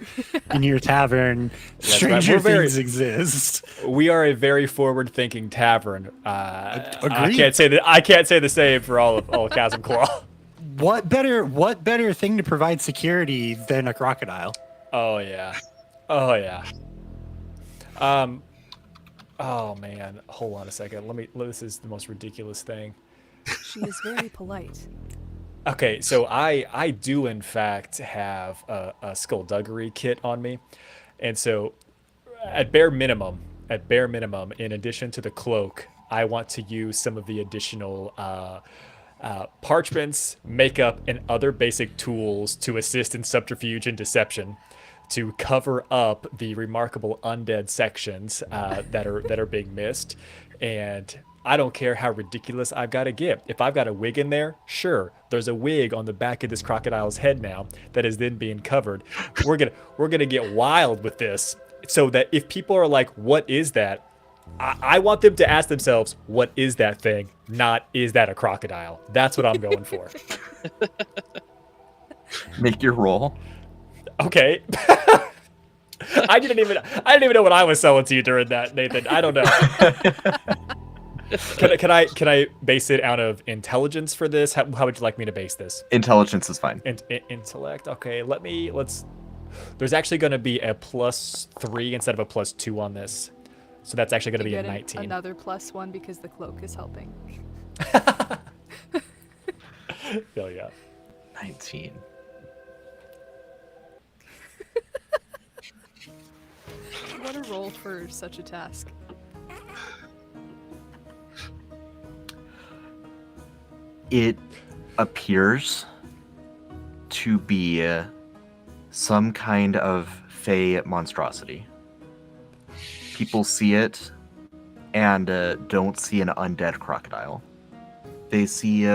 tavern. That's Stranger right. We're things exist. We are a very forward-thinking tavern. I Agreed. can't say that. I can't say the same for all of Chasm Claw. What better thing to provide security than a crocodile? Oh yeah. Oh man. Hold on a second. This is the most ridiculous thing. She is very polite. Okay, so I do in fact have a skullduggery kit on me, and so at bare minimum, in addition to the cloak, I want to use some of the additional parchments, makeup, and other basic tools to assist in subterfuge and deception, to cover up the remarkable undead sections that are being missed. And I don't care how ridiculous I've got to get. If I've got a wig in there, sure. There's a wig on the back of this crocodile's head now that is then being covered. We're gonna get wild with this, so that if people are like, "What is that?" I want them to ask themselves, "What is that thing?" Not, "Is that a crocodile?" That's what I'm going for. Make your roll. Okay. I didn't even know what I was selling to you during that, Nathan. I don't know. Can I base it out of intelligence for this? How would you like me to base this? Intelligence is fine. Intellect. Okay, let's. There's actually going to be a +3 instead of a +2 on this, so that's actually going to be a 19. Another +1 because the cloak is helping. Hell yeah. 19. What a roll for such a task. It appears to be some kind of fey monstrosity. People see it and don't see an undead crocodile. They see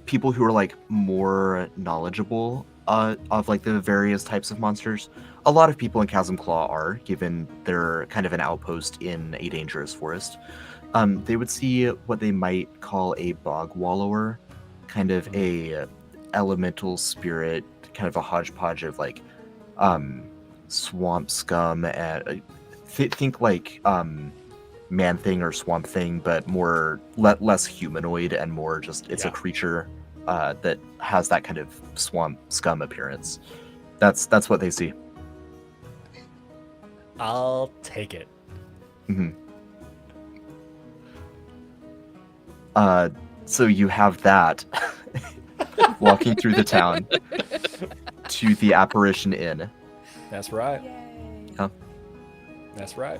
people who are like more knowledgeable of like the various types of monsters. A lot of people in Chasm Claw are, given they're kind of an outpost in a dangerous forest. They would see what they might call a bog wallower, kind of a elemental spirit, kind of a hodgepodge of like swamp scum, and think like man thing or swamp thing, but more less humanoid and more just it's a creature that has that kind of swamp scum appearance. That's what they see. I'll take it. Mm-hmm. So you have that walking through the town to the Apparition Inn. That's right. Yay. Huh? That's right.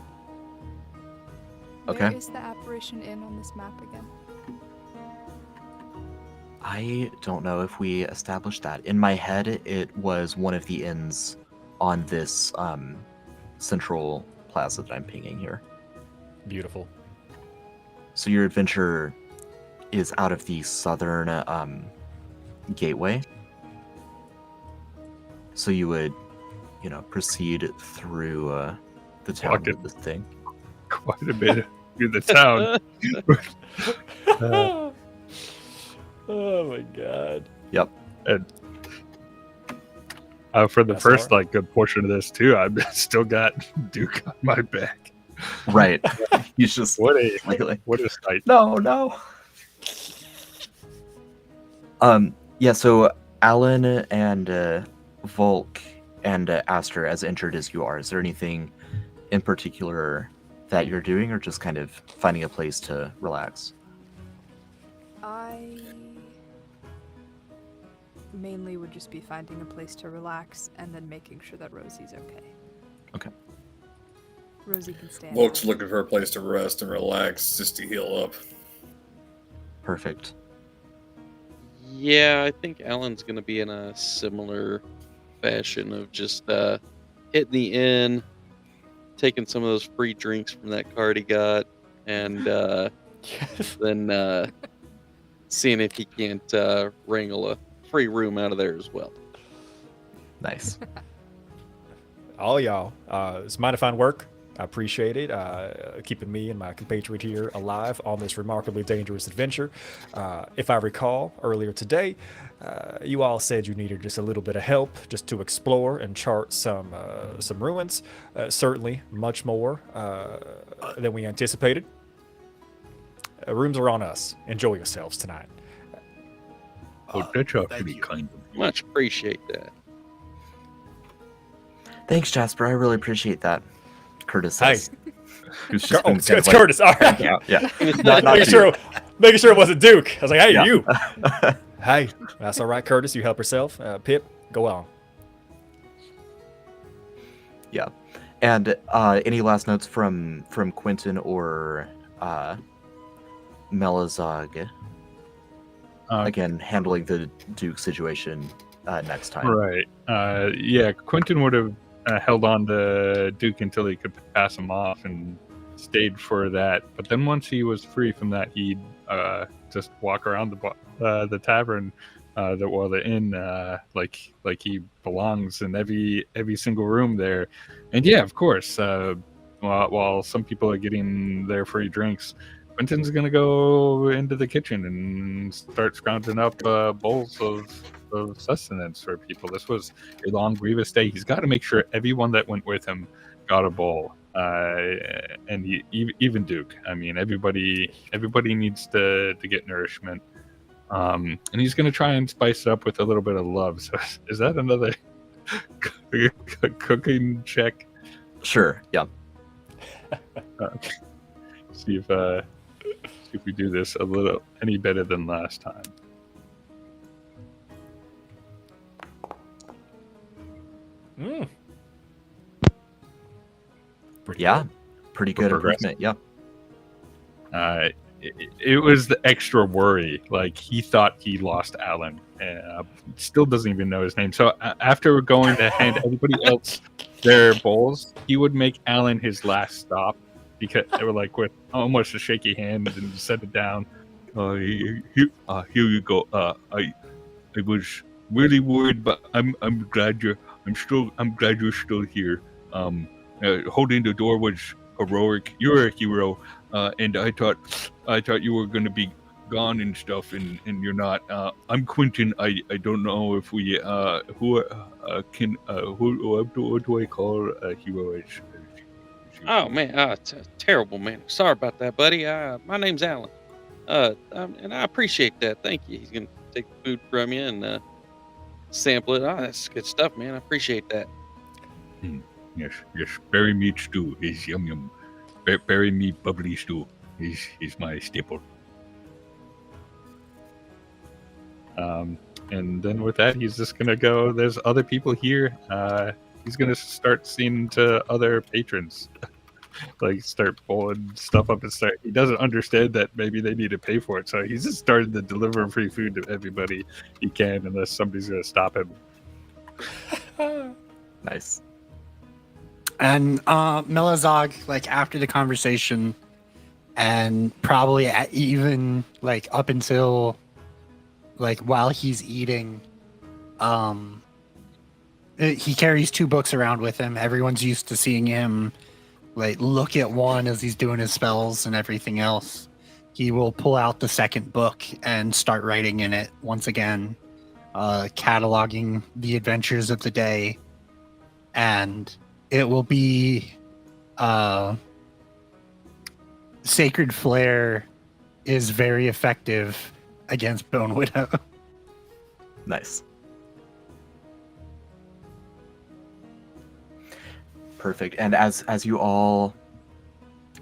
Okay. Where is the Apparition Inn on this map again? I don't know if we established that. In my head, it was one of the inns on this central plaza that I'm pinging here. Beautiful. So your adventure is out of the southern gateway. So you would, proceed through the town Walking. with this thing. Quite a bit through the town. Oh my god. Yep. And for the That's first hard. good portion of this too, I've still got Duke on my back. Right. He's just What a like, sight! no. Yeah, so Alan and Volk and Aster, as injured as you are, is there anything in particular that you're doing, or just kind of finding a place to relax? I mainly would just be finding a place to relax and then making sure that Rosie's okay. Okay. Rosie can stand. Volk's looking for a place to rest and relax, just to heal up. Perfect. Yeah, I think Alan's gonna be in a similar fashion of just hitting the inn, taking some of those free drinks from that card he got, and then seeing if he can't wrangle a free room out of there as well. Nice. All y'all, it's mighty fine work. I appreciate it, keeping me and my compatriot here alive on this remarkably dangerous adventure. If I recall, earlier today, you all said you needed just a little bit of help just to explore and chart some ruins. Certainly, much more than we anticipated. Rooms are on us. Enjoy yourselves tonight. Oh, that's thank awfully you. kind of you. Much appreciate that. Thanks, Jasper. I really appreciate that. Curtis Hey. says. Who's just been It's kind of Curtis. All right. Yeah. making you. sure it wasn't Duke. I was like, hey, Yeah. you. Hey, that's all right, Curtis. You help yourself. Pip, go on. Yeah. And any last notes from Quentin or Melazog? Again, handling the Duke situation next time. Right. Yeah, Quentin would have held on to Duke until he could pass him off and stayed for that. But then once he was free from that, he'd just walk around the tavern, the inn, like he belongs in every single room there. And yeah, of course, while some people are getting their free drinks, Quentin's gonna go into the kitchen and start scrounging up bowls of sustenance for people. This was a long, grievous day. He's got to make sure everyone that went with him got a bowl, and even Duke. I mean, everybody needs to get nourishment, and he's gonna try and spice it up with a little bit of love. So, is that another cooking check? Sure. Yeah. See if we do this any better than last time. Pretty Yeah. good. Pretty good progressive. improvement. Yeah. It was the extra worry. Like, he thought he lost Alan, and still doesn't even know his name. So after going to hand everybody else their bowls, he would make Alan his last stop, because they were like with almost a shaky hand and set it down. Here you go. I was really worried, but I'm glad you're still here. Holding the door was heroic. You're a hero, and I thought you were going to be gone and stuff, and you're not. I'm Quentin. I don't know if we who do I call a hero? Oh man, it's terrible, man. Sorry about that, buddy. My name's Alan, and I appreciate that. Thank you. He's gonna take the food from you and sample it. Oh, that's good stuff, man. I appreciate that. Yes. Berry meat stew is yum yum. Berry meat bubbly stew is my staple. And then with that, he's just gonna go. There's other people here. He's gonna start seeing to other patrons, like start pulling stuff up and start. He doesn't understand that maybe they need to pay for it, so he's just started to deliver free food to everybody he can, unless somebody's gonna stop him. Nice. And Melazog, like after the conversation, and probably even like up until like while he's eating, he carries 2 books around with him. Everyone's used to seeing him like look at one as he's doing his spells and everything else. He will pull out the second book and start writing in it once again, cataloging the adventures of the day, and it will be Sacred Flare is very effective against Bone Widow. Nice. Perfect. And as you all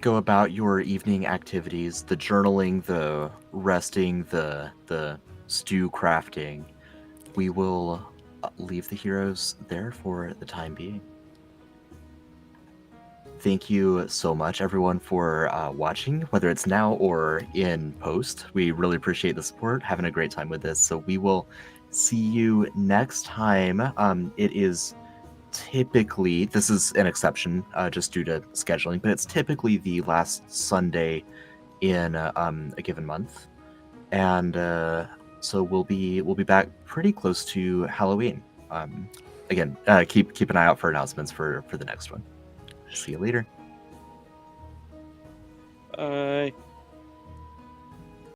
go about your evening activities, the journaling, the resting, the stew crafting, we will leave the heroes there for the time being. Thank you so much, everyone, for watching, whether it's now or in post. We really appreciate the support, having a great time with this. So we will see you next time. It is typically, this is an exception just due to scheduling, but it's typically the last Sunday in a given month. And so we'll be back pretty close to Halloween. Again, keep an eye out for announcements for the next one. See you later. Bye.